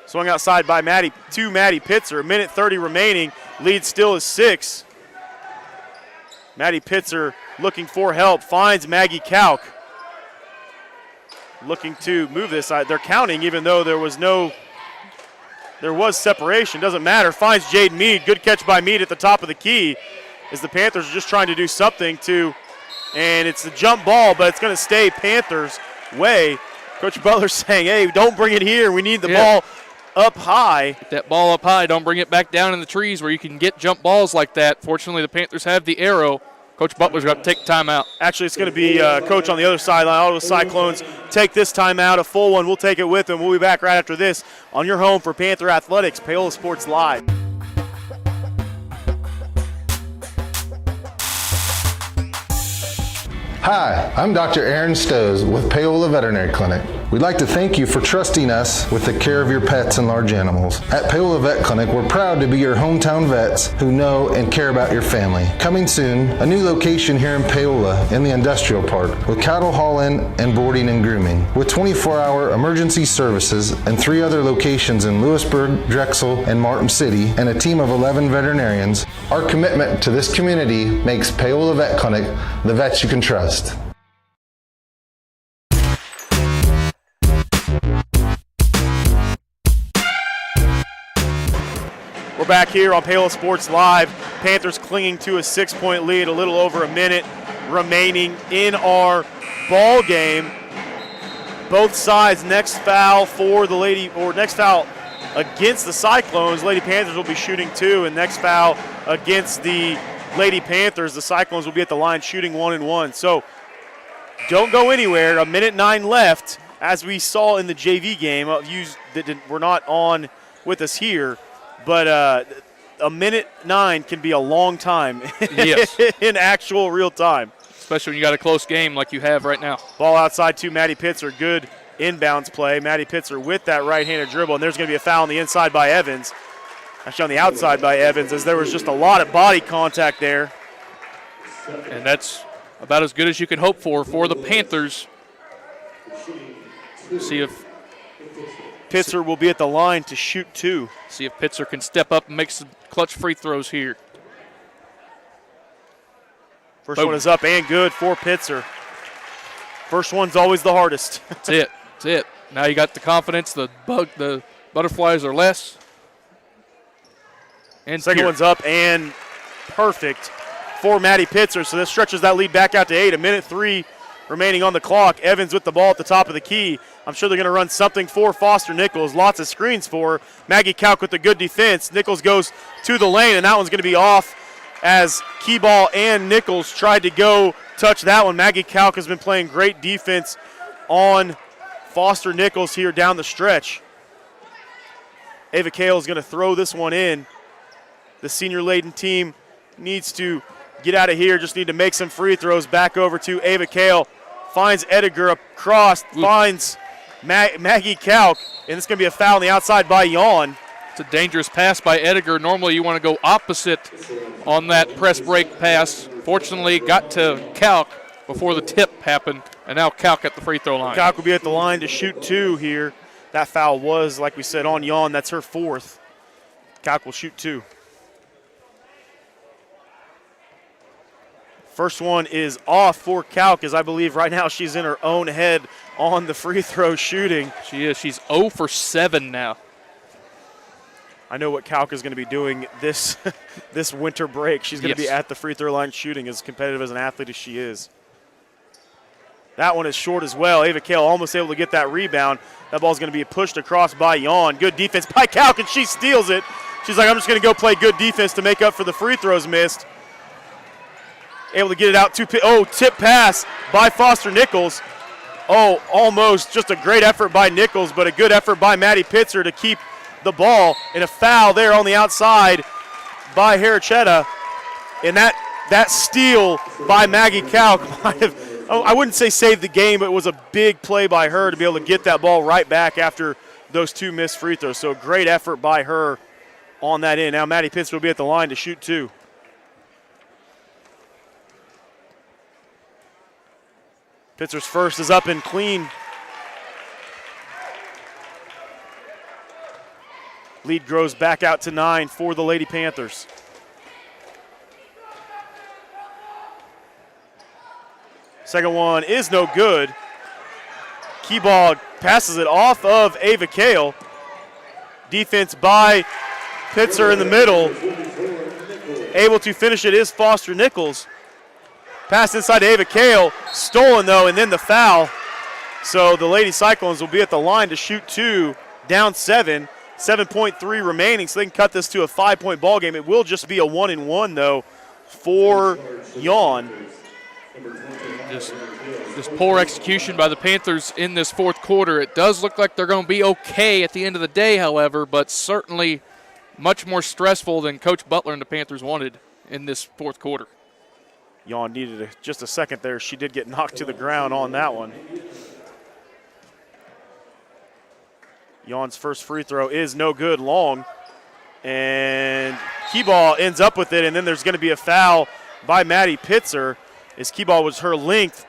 Swung outside by Maddie Pitzer. 1:30 remaining. Lead still is 6. Maddie Pitzer looking for help. Finds Maggie Kauk. Looking to move this. They're counting even though there was separation. Doesn't matter. Finds Jade Mead. Good catch by Mead at the top of the key as the Panthers are just trying to do something to, and it's a jump ball, but it's going to stay Panthers' way. Coach Butler's saying, hey, don't bring it here. We need the ball up high. Get that ball up high. Don't bring it back down in the trees where you can get jump balls like that. Fortunately, the Panthers have the arrow. Coach Butler's got to take timeout. Actually, it's going to be Coach on the other sideline. Ottawa Cyclones take this timeout, a full one. We'll take it with them. We'll be back right after this on your home for Panther Athletics, Paola Sports Live. Hi, I'm Dr. Aaron Stoes with Paola Veterinary Clinic. We'd like to thank you for trusting us with the care of your pets and large animals. At Paola Vet Clinic, we're proud to be your hometown vets who know and care about your family. Coming soon, a new location here in Paola in the industrial park with cattle haul-in and boarding and grooming. With 24-hour emergency services and 3 other locations in Lewisburg, Drexel, and Martin City, and a team of 11 veterinarians, our commitment to this community makes Paola Vet Clinic the vets you can trust. We're back here on Paola Sports Live. Panthers clinging to a 6-point lead, a little over a minute remaining in our ball game. Both sides, next foul for the next foul against the Cyclones. Lady Panthers will be shooting 2, and next foul against the Lady Panthers, the Cyclones will be at the line shooting 1-1. So don't go anywhere. 1:09 left, as we saw in the JV game. Views that were not on with us here, but 1:09 can be a long time Yes. in actual real time. Especially when you got a close game like you have right now. Ball outside to Maddie Pitzer. Good inbounds play. Maddie Pitzer with that right-handed dribble, and there's going to be a foul on the inside by Evans. Actually, on the outside by Evans, as there was just a lot of body contact there. And that's about as good as you can hope for the Panthers. See if Pitzer will be at the line to shoot 2. See if Pitzer can step up and make some clutch free throws here. First one is up and good for Pitzer. First one's always the hardest. That's it. That's it. Now you got the confidence. The butterflies are less. And second one's up and perfect for Maddie Pitzer. So this stretches that lead back out to 8. 1:03 remaining on the clock. Evans with the ball at the top of the key. I'm sure they're going to run something for Foster Nichols. Lots of screens for her. Maggie Kalk with the good defense. Nichols goes to the lane, and that one's going to be off as Keyball and Nichols tried to go touch that one. Maggie Kalk has been playing great defense on Foster Nichols here down the stretch. Ava Kale is going to throw this one in. The senior-laden team needs to get out of here, just need to make some free throws. Back over to Ava Kale. Finds Ediger across, finds Maggie Kalk, and it's going to be a foul on the outside by Yawn. It's a dangerous pass by Ediger. Normally you want to go opposite on that press break pass. Fortunately, got to Kalk before the tip happened, and now Kalk at the free throw line. Kalk will be at the line to shoot 2 here. That foul was, like we said, on Yawn. That's her 4th. Kalk will shoot 2. First one is off for Kalk, as I believe right now she's in her own head on the free throw shooting. She is. She's 0 for 7 now. I know what Kalk is going to be doing this this winter break. She's going to be at the free throw line shooting, as competitive as an athlete as she is. That one is short as well. Ava Kale almost able to get that rebound. That ball's going to be pushed across by Yawn. Good defense by Kalk, and she steals it. She's like, I'm just going to go play good defense to make up for the free throws missed. Able to get it out to tip pass by Foster Nichols. Oh, almost just a great effort by Nichols, but a good effort by Maddie Pitzer to keep the ball. And a foul there on the outside by Herichetta. And that steal by Maggie Kalk might have, I wouldn't say saved the game, but it was a big play by her to be able to get that ball right back after those 2 missed free throws. So a great effort by her on that end. Now Maddie Pitzer will be at the line to shoot 2. Pitzer's first is up and clean. Lead grows back out to 9 for the Lady Panthers. Second one is no good. Keyball passes it off of Ava Kale. Defense by Pitzer in the middle. Able to finish it is Foster Nichols. Pass inside to Ava Kale, stolen though, and then the foul. So the Lady Cyclones will be at the line to shoot 2, down 7. 7.3 remaining, so they can cut this to a 5-point ball game. It will just be a 1-1, though, for Yawn. Just poor execution by the Panthers in this fourth quarter. It does look like they're going to be okay at the end of the day, however, but certainly much more stressful than Coach Butler and the Panthers wanted in this fourth quarter. Yawn needed just a second there. She did get knocked to the ground on that one. Yawn's first free throw is no good, long. And Keyball ends up with it, and then there's going to be a foul by Maddie Pitzer. As Keyball was her length,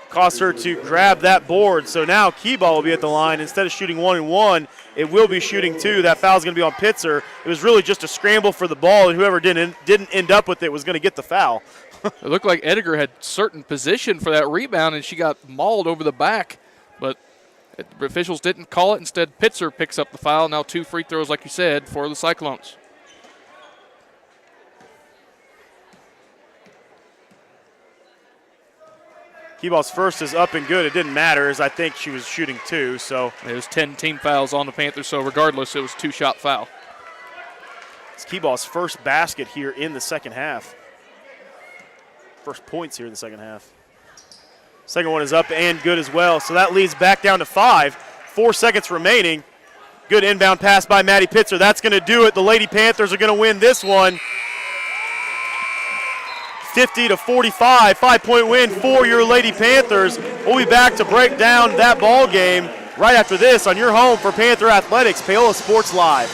cost her to grab that board. So now Keyball will be at the line. Instead of shooting 1-1, it will be shooting 2. That foul is going to be on Pitzer. It was really just a scramble for the ball, and whoever didn't end up with it was going to get the foul. It looked like Edgar had certain position for that rebound, and she got mauled over the back, but the officials didn't call it. Instead, Pitzer picks up the foul. Now 2 free throws, like you said, for the Cyclones. Keyball's first is up and good. It didn't matter, as I think she was shooting 2. So it was 10 team fouls on the Panthers, so regardless, it was 2-shot foul. It's Keyball's first basket here in the second half. First points here in the second half. Second one is up and good as well. So that leads back down to 5. 4 seconds remaining. Good inbound pass by Maddie Pitzer. That's going to do it. The Lady Panthers are going to win this one. 50-45, 5-point win for your Lady Panthers. We'll be back to break down that ball game right after this on your home for Panther Athletics, Paola Sports Live.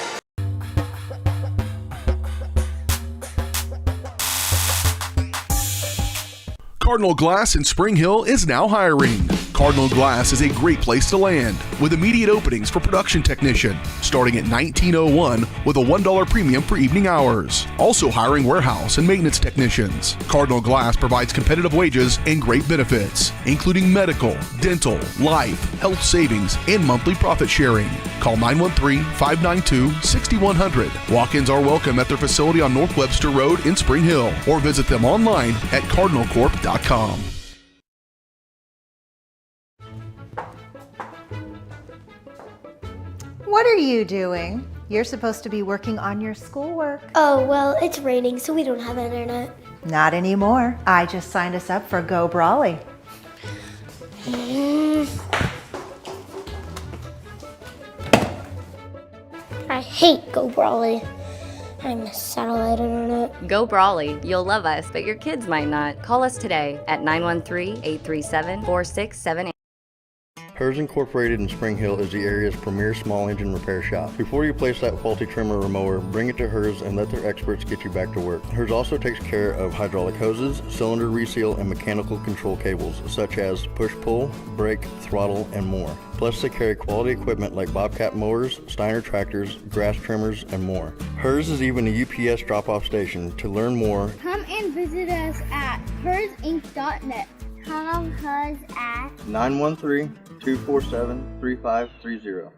Cardinal Glass in Spring Hill is now hiring. Cardinal Glass is a great place to land with immediate openings for production technician starting at $19.01 with a $1 premium for evening hours. Also hiring warehouse and maintenance technicians. Cardinal Glass provides competitive wages and great benefits, including medical, dental, life, health savings, and monthly profit sharing. Call 913-592-6100. Walk-ins are welcome at their facility on North Webster Road in Spring Hill or visit them online at cardinalcorp.com. What are you doing? You're supposed to be working on your schoolwork. Oh, well, it's raining, so we don't have internet. Not anymore. I just signed us up for Go Brawley. I hate Go Brawley. I miss satellite internet. Go Brawley. You'll love us, but your kids might not. Call us today at 913-837-4678. Hers Incorporated in Spring Hill is the area's premier small engine repair shop. Before you place that faulty trimmer or mower, bring it to Hers and let their experts get you back to work. Hers also takes care of hydraulic hoses, cylinder reseal, and mechanical control cables, such as push-pull, brake, throttle, and more. Plus, they carry quality equipment like Bobcat mowers, Steiner tractors, grass trimmers, and more. Hers is even a UPS drop-off station. To learn more, Come and visit us at hersinc.net. Call us at 913-247-3530.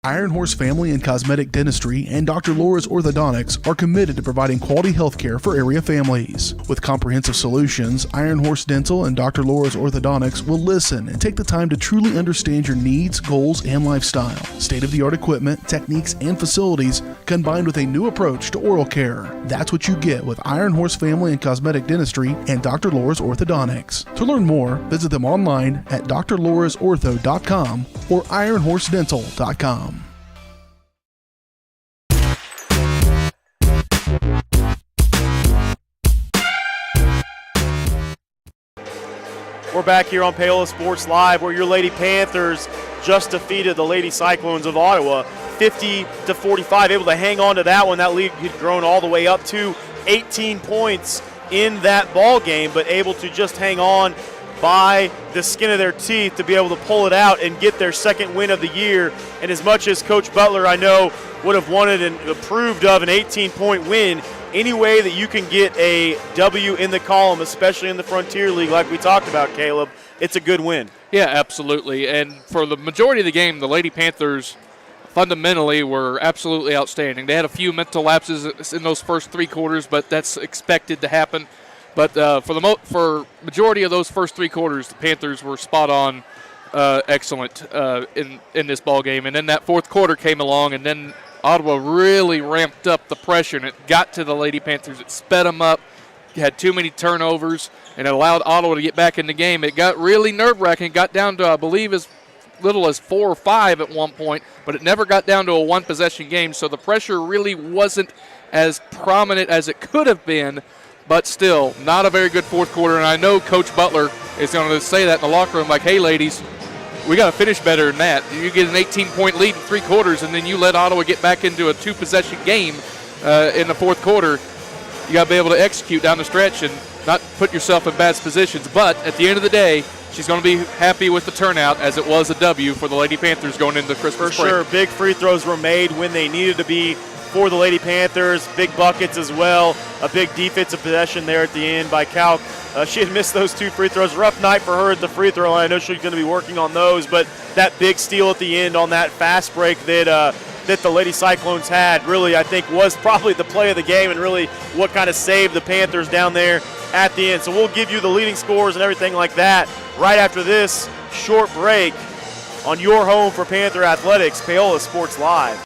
Iron Horse Family and Cosmetic Dentistry and Dr. Laura's Orthodontics are committed to providing quality health care for area families. With comprehensive solutions, Iron Horse Dental and Dr. Laura's Orthodontics will listen and take the time to truly understand your needs, goals, and lifestyle. State-of-the-art equipment, techniques, and facilities combined with a new approach to oral care. That's what you get with Iron Horse Family and Cosmetic Dentistry and Dr. Laura's Orthodontics. To learn more, visit them online at drlaurasortho.com or ironhorsedental.com. We're back here on Paola Sports Live, where your Lady Panthers just defeated the Lady Cyclones of Ottawa 50-45, able to hang on to that one. That lead had grown all the way up to 18 points in that ball game, but able to just hang on by the skin of their teeth to be able to pull it out and get their second win of the year. And as much as Coach Butler, I know, would have wanted and approved of an 18-point win, any way that you can get a W in the column, especially in the Frontier League like we talked about, Caleb, it's a good win. Yeah, absolutely. And for the majority of the game, the Lady Panthers fundamentally were absolutely outstanding. They had a few mental lapses in those first 3 quarters, but that's expected to happen. But for majority of those first 3 quarters, the Panthers were spot on excellent in this ball game. And then that fourth quarter came along, and then Ottawa really ramped up the pressure, and it got to the Lady Panthers. It sped them up, had too many turnovers, and it allowed Ottawa to get back in the game. It got really nerve-wracking. It got down to, I believe, as little as 4 or 5 at one point, but it never got down to a one-possession game, so the pressure really wasn't as prominent as it could have been, but still, not a very good fourth quarter. And I know Coach Butler is going to say that in the locker room, like, hey, ladies, we got to finish better than that. You get an 18-point lead in 3 quarters, and then you let Ottawa get back into a 2-possession game in the fourth quarter. You got to be able to execute down the stretch and not put yourself in bad positions. But at the end of the day, she's going to be happy with the turnout, as it was a W for the Lady Panthers going into Christmas break. For sure, big free throws were made when they needed to be for the Lady Panthers. Big buckets as well. A big defensive possession there at the end by Calc. She had missed those 2 free throws. Rough night for her at the free throw line. I know she's going to be working on those, but that big steal at the end on that fast break that the Lady Cyclones had really, I think, was probably the play of the game and really what kind of saved the Panthers down there at the end. So we'll give you the leading scores and everything like that right after this short break on your home for Panther Athletics, Paola Sports Live.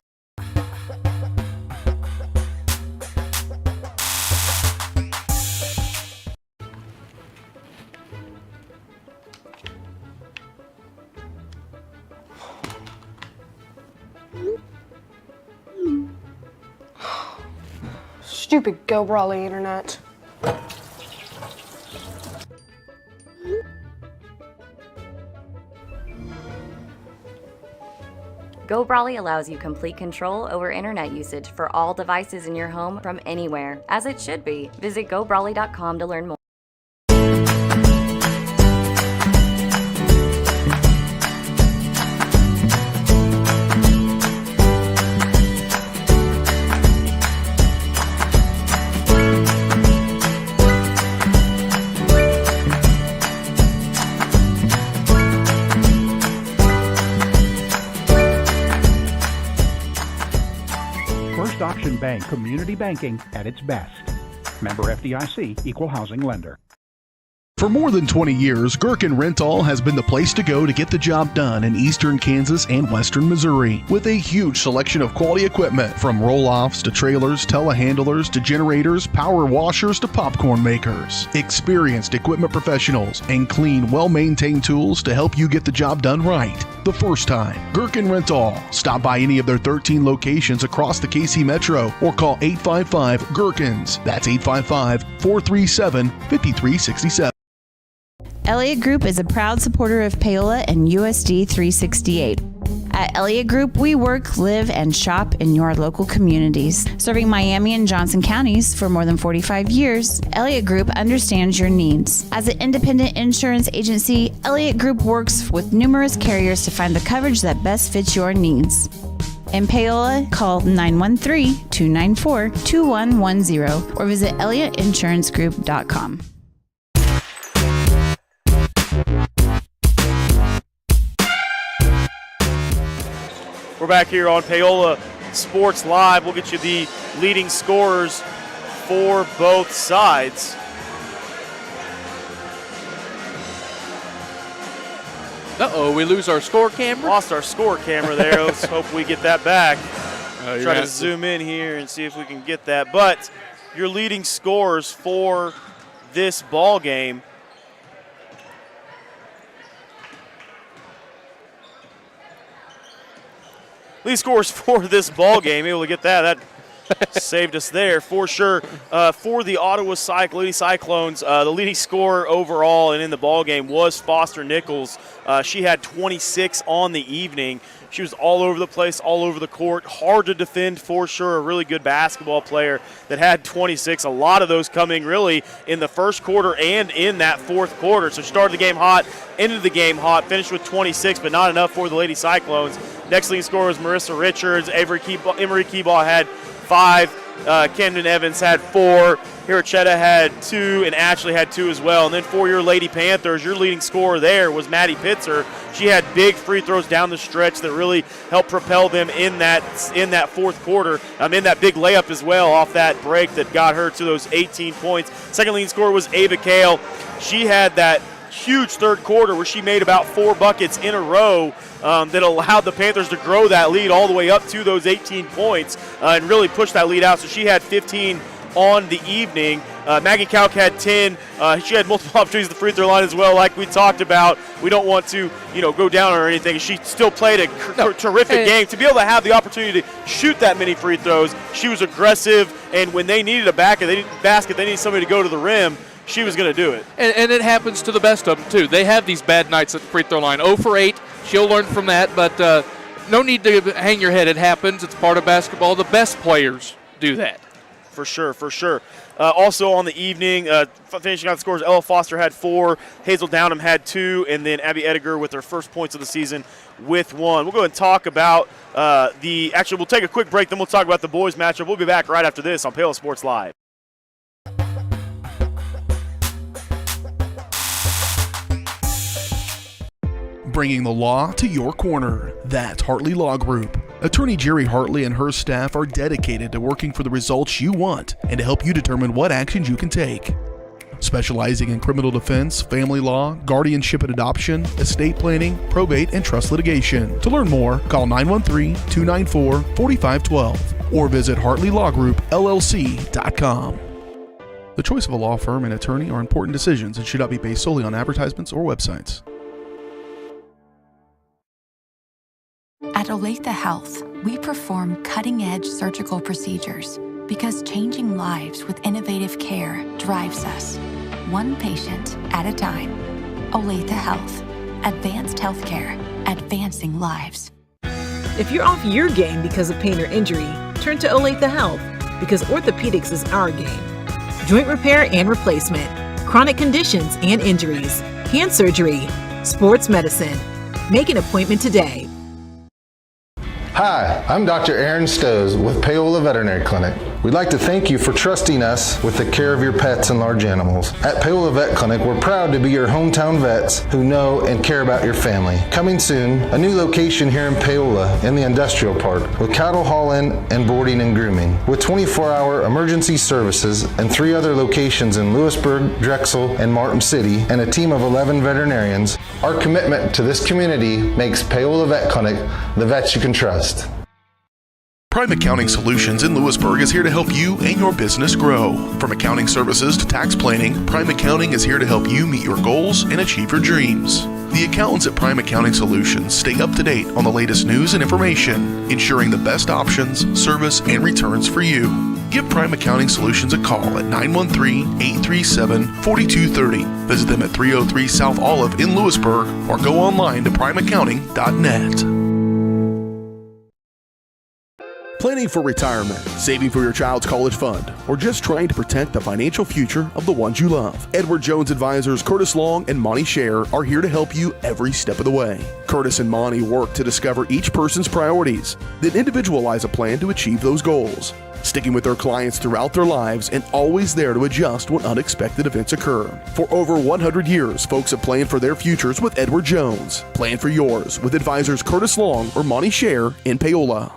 Stupid Go Brawley internet. Go Brawley allows you complete control over internet usage for all devices in your home from anywhere, as it should be. Visit gobrawley.com to learn more. First Auction Bank Community Banking at its best. Member FDIC, Equal Housing Lender. For more than 20 years, Gherkin Rental has been the place to go to get the job done in eastern Kansas and western Missouri. With a huge selection of quality equipment, from roll-offs to trailers, telehandlers to generators, power washers to popcorn makers. Experienced equipment professionals and clean, well-maintained tools to help you get the job done right the first time. Gherkin Rental. Stop by any of their 13 locations across the KC Metro or call 855-GHERKINS. That's 855-437-5367. Elliott Group is a proud supporter of Paola and USD 368. At Elliott Group, we work, live, and shop in your local communities. Serving Miami and Johnson counties for more than 45 years, Elliott Group understands your needs. As an independent insurance agency, Elliott Group works with numerous carriers to find the coverage that best fits your needs. In Paola, call 913-294-2110 or visit ElliottInsuranceGroup.com. We're back here on Paola Sports Live. We'll get you the leading scorers for both sides. Uh-oh, we lose our score camera? Lost our score camera there. Let's hope we get that back. Try to to zoom in here and see if we can get that. But your leading scorers for this ball game. Lead scores for this ball game. Able to get that. That saved us there for sure. For the Ottawa Lady Cyclones, the leading scorer overall and in the ball game was Foster Nichols. She had 26 on the evening. She was all over the place, all over the court. Hard to defend for sure. A really good basketball player that had 26. A lot of those coming really in the first quarter and in that fourth quarter. So started the game hot, ended the game hot, finished with 26, but not enough for the Lady Cyclones. Next leading scorer was Marissa Richards. Emery Keyball had 5. Camden Evans had 4. Hirachetta had 2, and Ashley had 2 as well. And then for your Lady Panthers, your leading scorer there was Maddie Pitzer. She had big free throws down the stretch that really helped propel them in that fourth quarter. In that big layup as well off that break that got her to those 18 points. Second leading scorer was Ava Kale. She had that huge third quarter where she made about 4 buckets in a row that allowed the Panthers to grow that lead all the way up to those 18 points and really push that lead out. So she had 15 on the evening. Maggie Kalk had 10. She had multiple opportunities at the free throw line as well, like we talked about. We don't want to, go down or anything. She still played a terrific game. To be able to have the opportunity to shoot that many free throws, she was aggressive, and when they needed a basket, they needed somebody to go to the rim, she was going to do it. And it happens to the best of them, too. They have these bad nights at the free throw line. 0 for 8. She'll learn from that, but no need to hang your head. It happens. It's part of basketball. The best players do that. For sure. Also on the evening, finishing out the scores, Ella Foster had 4, Hazel Downham had 2, and then Abby Ediger with her first points of the season with 1. We'll go and talk about we'll take a quick break, then we'll talk about the boys matchup. We'll be back right after this on Paola Sports Live. Bringing the law to your corner. That's Hartley Law Group. Attorney Jerry Hartley and her staff are dedicated to working for the results you want and to help you determine what actions you can take. Specializing in criminal defense, family law, guardianship and adoption, estate planning, probate, and trust litigation. To learn more, call 913-294-4512 or visit HartleyLawGroupLLC.com. The choice of a law firm and attorney are important decisions and should not be based solely on advertisements or websites. At Olathe Health, we perform cutting-edge surgical procedures because changing lives with innovative care drives us, one patient at a time. Olathe Health. Advanced healthcare. Advancing lives. If you're off your game because of pain or injury, turn to Olathe Health because orthopedics is our game. Joint repair and replacement, chronic conditions and injuries, hand surgery, sports medicine. Make an appointment today. Hi, I'm Dr. Aaron Stowe with Paola Veterinary Clinic. We'd like to thank you for trusting us with the care of your pets and large animals. At Paola Vet Clinic, we're proud to be your hometown vets who know and care about your family. Coming soon, a new location here in Paola in the industrial park with cattle haul-in and boarding and grooming. With 24-hour emergency services and 3 other locations in Lewisburg, Drexel, and Martin City, and a team of 11 veterinarians, our commitment to this community makes Paola Vet Clinic the vets you can trust. Prime Accounting Solutions in Lewisburg is here to help you and your business grow. From accounting services to tax planning, Prime Accounting is here to help you meet your goals and achieve your dreams. The accountants at Prime Accounting Solutions stay up to date on the latest news and information, ensuring the best options, service, and returns for you. Give Prime Accounting Solutions a call at 913-837-4230. Visit them at 303 South Olive in Lewisburg or go online to primeaccounting.net. Planning for retirement, saving for your child's college fund, or just trying to protect the financial future of the ones you love. Edward Jones advisors Curtis Long and Monty Scher are here to help you every step of the way. Curtis and Monty work to discover each person's priorities, then individualize a plan to achieve those goals, sticking with their clients throughout their lives and always there to adjust when unexpected events occur. For over 100 years, folks have planned for their futures with Edward Jones. Plan for yours with advisors Curtis Long or Monty Scher in Paola.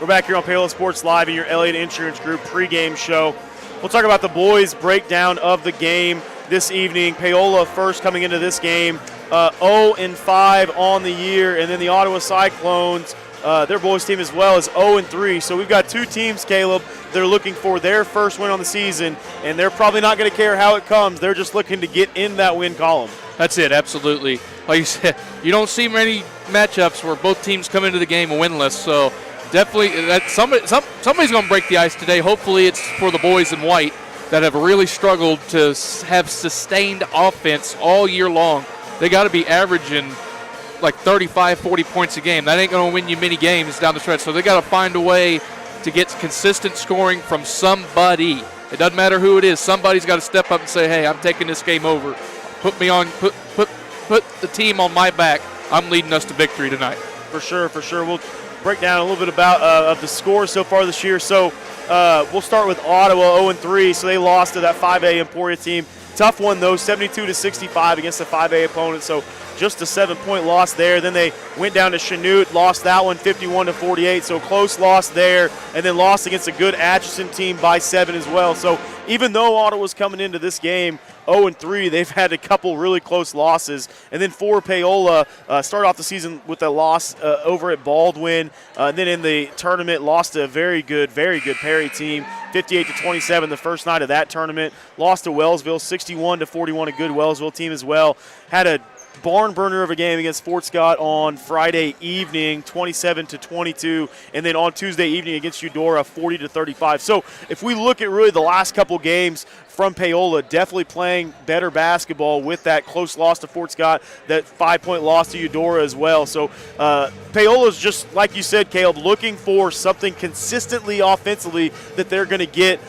We're back here on Paola Sports Live in your Elliott Insurance Group pregame show. We'll talk about the boys' breakdown of the game this evening. Paola first coming into this game, 0-5 on the year, and then the Ottawa Cyclones, their boys team as well, is 0-3. So we've got 2 teams, Caleb, that are looking for their first win on the season, and they're probably not going to care how it comes. They're just looking to get in that win column. That's it, absolutely. Like you said, you don't see many matchups where both teams come into the game winless, so definitely somebody's going to break the ice today. Hopefully it's for the boys in white that have really struggled to have sustained offense all year long. They got to be averaging like 35, 40 points a game. That ain't going to win you many games down the stretch. So they got to find a way to get consistent scoring from somebody. It doesn't matter who it is. Somebody's got to step up and say, hey, I'm taking this game over. Put the team on my back. I'm leading us to victory tonight. For sure. We'll break down a little bit about of the scores so far this year. So we'll start with Ottawa, 0-3. So they lost to that 5A Emporia team. Tough one, though, 72-65 against the 5A opponent. So just a 7-point loss there. Then they went down to Chanute, lost that one 51-48, so close loss there, and then lost against a good Atchison team by 7 as well. So even though Ottawa's coming into this game 0-3, they've had a couple really close losses. And then for Paola, started off the season with a loss over at Baldwin. Then in the tournament, lost to a very good Perry team, 58-27 the first night of that tournament. Lost to Wellsville, 61-41, a good Wellsville team as well. Had a barn burner of a game against Fort Scott on Friday evening, 27-22, and then on Tuesday evening against Eudora, 40-35. So if we look at really the last couple games from Paola, definitely playing better basketball with that close loss to Fort Scott, that 5-point loss to Eudora as well. So Paola's just, like you said, Caleb, looking for something consistently offensively that they're going to get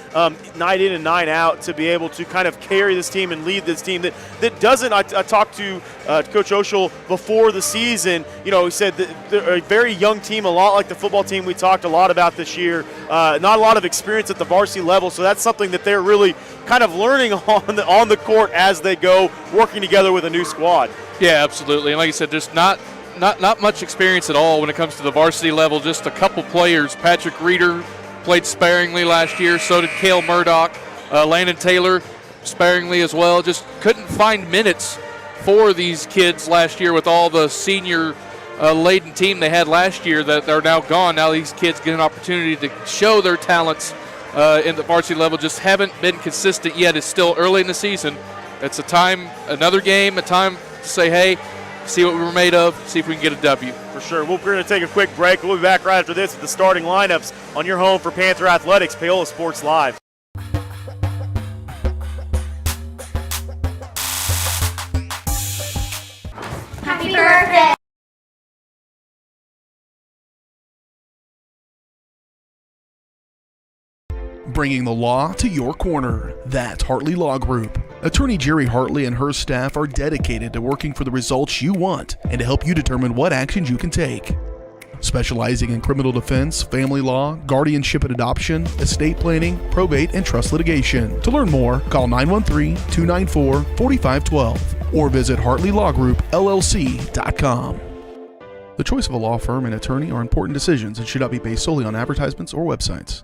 night in and night out to be able to kind of carry this team and lead this team that doesn't. I talked to Coach Oshel before the season. You know, he said that they're a very young team, a lot like the football team we talked a lot about this year. Not a lot of experience at the varsity level, so that's something that they're really kind of learning on the court as they go, working together with a new squad. Yeah, absolutely. And like you said, there's not much experience at all when it comes to the varsity level. Just a couple players. Patrick Reeder played sparingly last year. So did Cale Murdoch. Landon Taylor sparingly as well. Just couldn't find minutes for these kids last year with all the senior laden team they had last year that are now gone. Now these kids get an opportunity to show their talents in the varsity level. Just haven't been consistent yet. It's still early in the season. It's another game, a time to say, hey, see what we were made of, see if we can get a W. For sure. We're going to take a quick break. We'll be back right after this with the starting lineups on your home for Panther Athletics, Paola Sports Live. Happy birthday! Bringing the law to your corner. That's Hartley Law Group. Attorney Jerry Hartley and her staff are dedicated to working for the results you want and to help you determine what actions you can take. Specializing in criminal defense, family law, guardianship and adoption, estate planning, probate, and trust litigation. To learn more, call 913-294-4512 or visit HartleyLawGroupLLC.com. The choice of a law firm and attorney are important decisions and should not be based solely on advertisements or websites.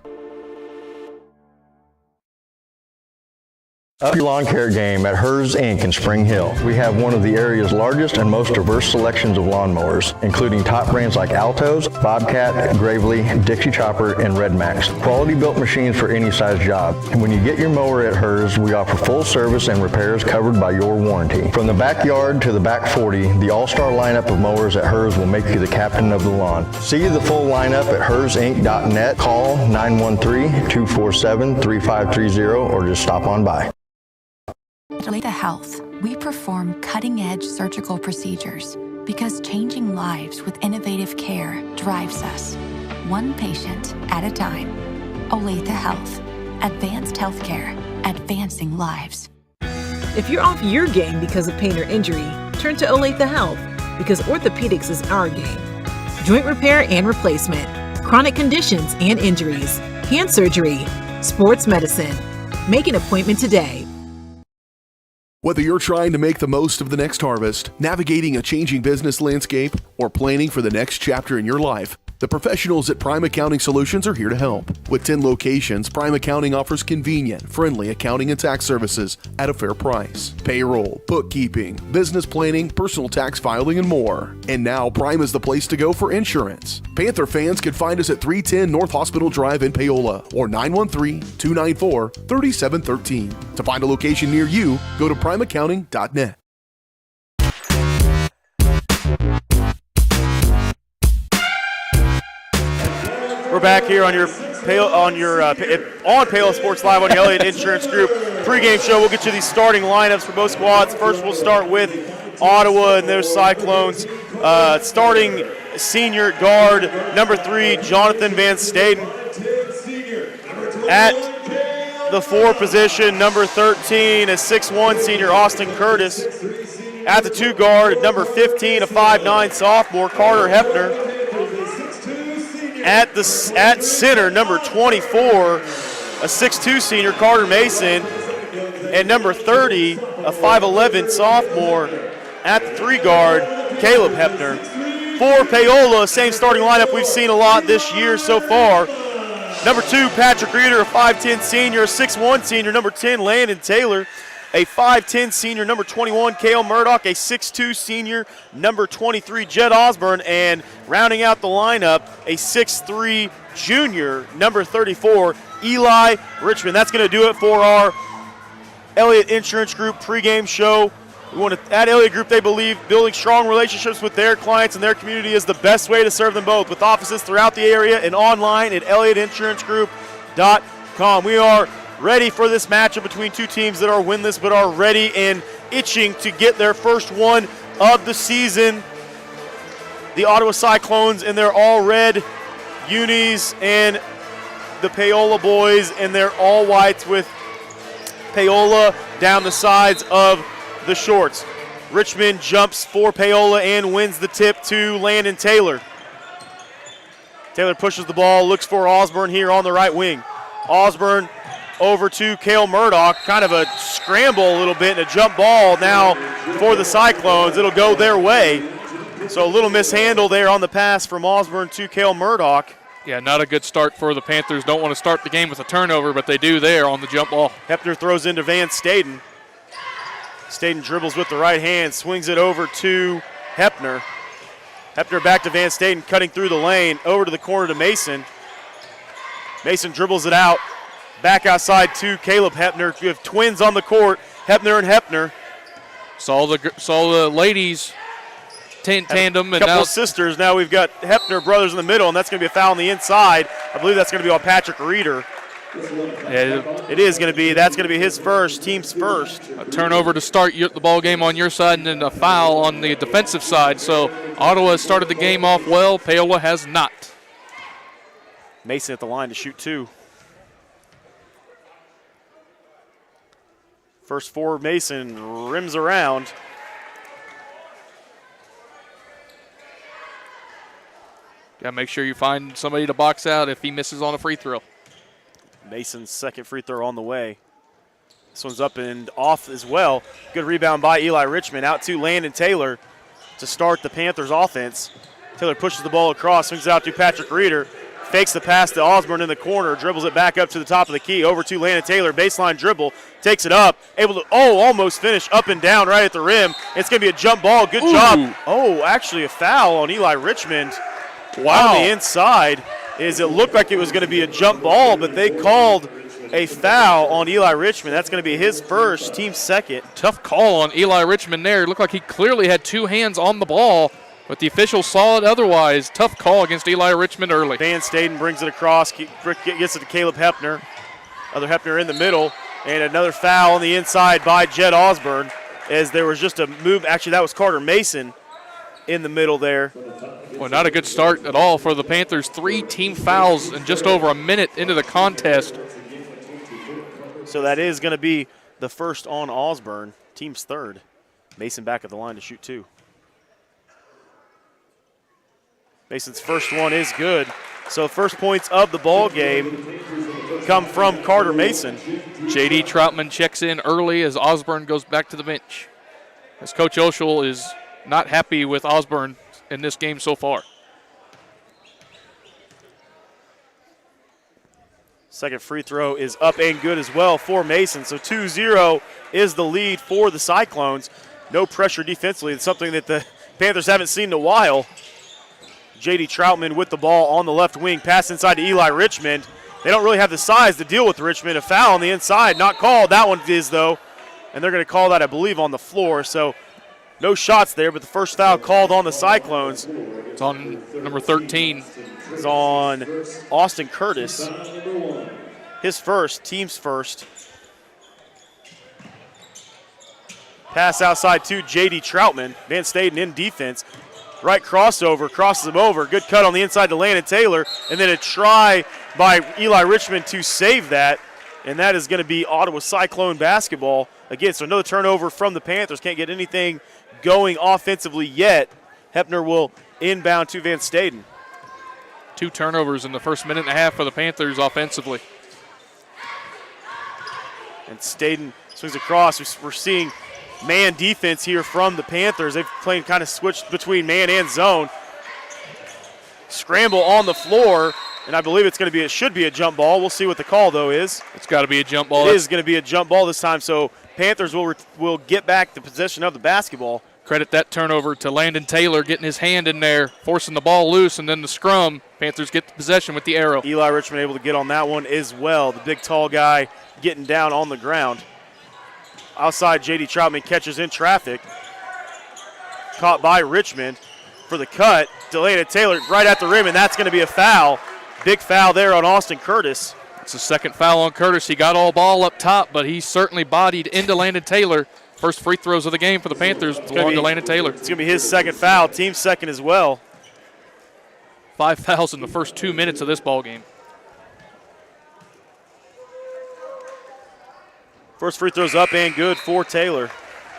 Up your lawn care game at Hers Inc. in Spring Hill. We have one of the area's largest and most diverse selections of lawnmowers, including top brands like Altos, Bobcat, Gravely, Dixie Chopper, and Red Max. Quality built machines for any size job. And when you get your mower at Hers, we offer full service and repairs covered by your warranty. From the backyard to the back 40, the all-star lineup of mowers at Hers will make you the captain of the lawn. See the full lineup at hersinc.net. Call 913-247-3530 or just stop on by. At Olathe Health, we perform cutting-edge surgical procedures because changing lives with innovative care drives us, one patient at a time. Olathe Health, advanced healthcare, advancing lives. If you're off your game because of pain or injury, turn to Olathe Health because orthopedics is our game. Joint repair and replacement, chronic conditions and injuries, hand surgery, sports medicine. Make an appointment today. Whether you're trying to make the most of the next harvest, navigating a changing business landscape, or planning for the next chapter in your life, the professionals at Prime Accounting Solutions are here to help. With 10 locations, Prime Accounting offers convenient, friendly accounting and tax services at a fair price. Payroll, bookkeeping, business planning, personal tax filing, and more. And now Prime is the place to go for insurance. Panther fans can find us at 310 North Hospital Drive in Paola or 913-294-3713. To find a location near you, go to primeaccounting.net. We're back here on Paola Sports Live on the Elliott Insurance Group pregame show. We'll get you these starting lineups for both squads. First, we'll start with Ottawa and their Cyclones. Starting senior guard number 3, Jonathan Van Staden. At the 4 position, number 13, a 6'1" senior Austin Curtis. At the 2 guard, number 15, a 5'9" sophomore Carter Hefner. At center, number 24, a 6'2" senior Carter Mason, and number 30, a 5'11" sophomore at the 3 guard, Caleb Hepner. For Paola, same starting lineup we've seen a lot this year so far. Number 2, Patrick Reeder, a 5'10 senior, a 6'1 senior. Number 10, Landon Taylor, a 5'10 senior. Number 21, Cale Murdoch, a 6'2 senior. Number 23, Jed Osborne. And rounding out the lineup, a 6'3 junior. Number 34, Eli Richmond. That's going to do it for our Elliott Insurance Group pregame show. We want to, at Elliott Group, they believe building strong relationships with their clients and their community is the best way to serve them both, with offices throughout the area and online at ElliottInsuranceGroup.com. We are ready for this matchup between two teams that are winless but are ready and itching to get their first one of the season. The Ottawa Cyclones in their all-red unis and the Paola boys in their all-whites with Paola down the sides of the shorts. Richmond jumps for Paola and wins the tip to Landon Taylor. Taylor pushes the ball, looks for Osborne here on the right wing. Osborne over to Cale Murdoch, kind of a scramble a little bit and a jump ball now for the Cyclones. It'll go their way. So a little mishandle there on the pass from Osborne to Cale Murdoch. Yeah, not a good start for the Panthers. Don't want to start the game with a turnover, but they do there on the jump ball. Hepner throws into Van Staden. Staden dribbles with the right hand, swings it over to Hepner. Hepner back to Van Staden, cutting through the lane, over to the corner to Mason. Mason dribbles it out, back outside to Caleb Hepner. You have twins on the court, Hepner and Hepner. Saw the ladies tandem. And couple of sisters. Now we've got Hepner brothers in the middle, and that's going to be a foul on the inside. I believe that's going to be on Patrick Reeder. Yeah, it is going to be. That's going to be his first, team's first. A turnover to start the ball game on your side, and then a foul on the defensive side. So Ottawa has started the game off well. Paola has not. Mason at the line to shoot 2. First for Mason, rims around. Got to make sure you find somebody to box out if he misses on a free throw. Mason's second free throw on the way. This one's up and off as well. Good rebound by Eli Richmond. Out to Landon Taylor to start the Panthers offense. Taylor pushes the ball across, swings it out to Patrick Reeder. Fakes the pass to Osborne in the corner, dribbles it back up to the top of the key, over to Landon Taylor, baseline dribble, takes it up, able to, almost finish up and down right at the rim. It's going to be a jump ball, good job. Oh, actually a foul on Eli Richmond. Wow. On the inside, it looked like it was going to be a jump ball, but they called a foul on Eli Richmond. That's going to be his first, team second. Tough call on Eli Richmond there. It looked like he clearly had 2 hands on the ball, but the officials saw it otherwise. Tough call against Eli Richmond early. Van Staden brings it across, gets it to Caleb Hepner. Other Hepner in the middle, and another foul on the inside by Jed Osborne, as there was just a move. Actually, that was Carter Mason in the middle there. Well, not a good start at all for the Panthers. 3 team fouls in just over a minute into the contest. So that is going to be the first on Osborne, team's third. Mason back at the line to shoot 2. Mason's first one is good. So first points of the ball game come from Carter Mason. J.D. Troutman checks in early as Osborne goes back to the bench, as Coach Oshel is not happy with Osborne in this game so far. Second free throw is up and good as well for Mason. So 2-0 is the lead for the Cyclones. No pressure defensively. It's something that the Panthers haven't seen in a while. J.D. Troutman with the ball on the left wing. Pass inside to Eli Richmond. They don't really have the size to deal with Richmond. A foul on the inside. Not called. That one is, though. And they're going to call that, I believe, on the floor. So no shots there, but the first foul called on the Cyclones. It's on number 13. It's on Austin Curtis. His first, team's first. Pass outside to J.D. Troutman. Van Staden in defense. Right crossover, crosses him over. Good cut on the inside to Landon Taylor. And then a try by Eli Richmond to save that. And that is going to be Ottawa Cyclone basketball. Again, so another turnover from the Panthers. Can't get anything going offensively yet. Hepner will inbound to Van Staden. 2 turnovers in the first minute and a half for the Panthers offensively. And Staden swings across. We're seeing man defense here from the Panthers. They've played kind of switched between man and zone. Scramble on the floor, and I believe it should be a jump ball. We'll see what the call, though, is. It's got to be a jump ball. It is going to be a jump ball this time, so Panthers will get back the possession of the basketball. Credit that turnover to Landon Taylor getting his hand in there, forcing the ball loose, and then the scrum. Panthers get the possession with the arrow. Eli Richmond able to get on that one as well. The big, tall guy getting down on the ground. Outside, J.D. Troutman catches in traffic. Caught by Richmond for the cut. Delayed at Taylor right at the rim, and that's going to be a foul. Big foul there on Austin Curtis. It's the second foul on Curtis. He got all ball up top, but he certainly bodied into Landon Taylor. First free throws of the game for the Panthers belong to Landon Taylor. It's going to be his second foul, team second as well. 5 fouls in the first 2 minutes of this ball game. First free throw's up and good for Taylor.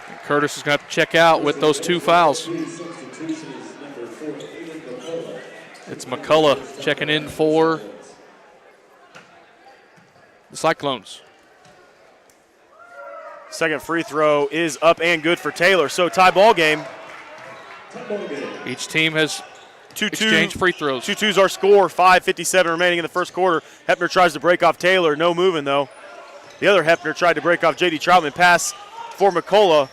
And Curtis is going to have to check out with those 2 fouls. It's McCullough checking in for the Cyclones. Second free throw is up and good for Taylor. So tie ball game. Each team has exchanged free throws. 2-2's our score. 5:57 remaining in the first quarter. Hepner tries to break off Taylor. No moving, though. The other Hepner tried to break off J.D. Troutman. Pass for McCullough.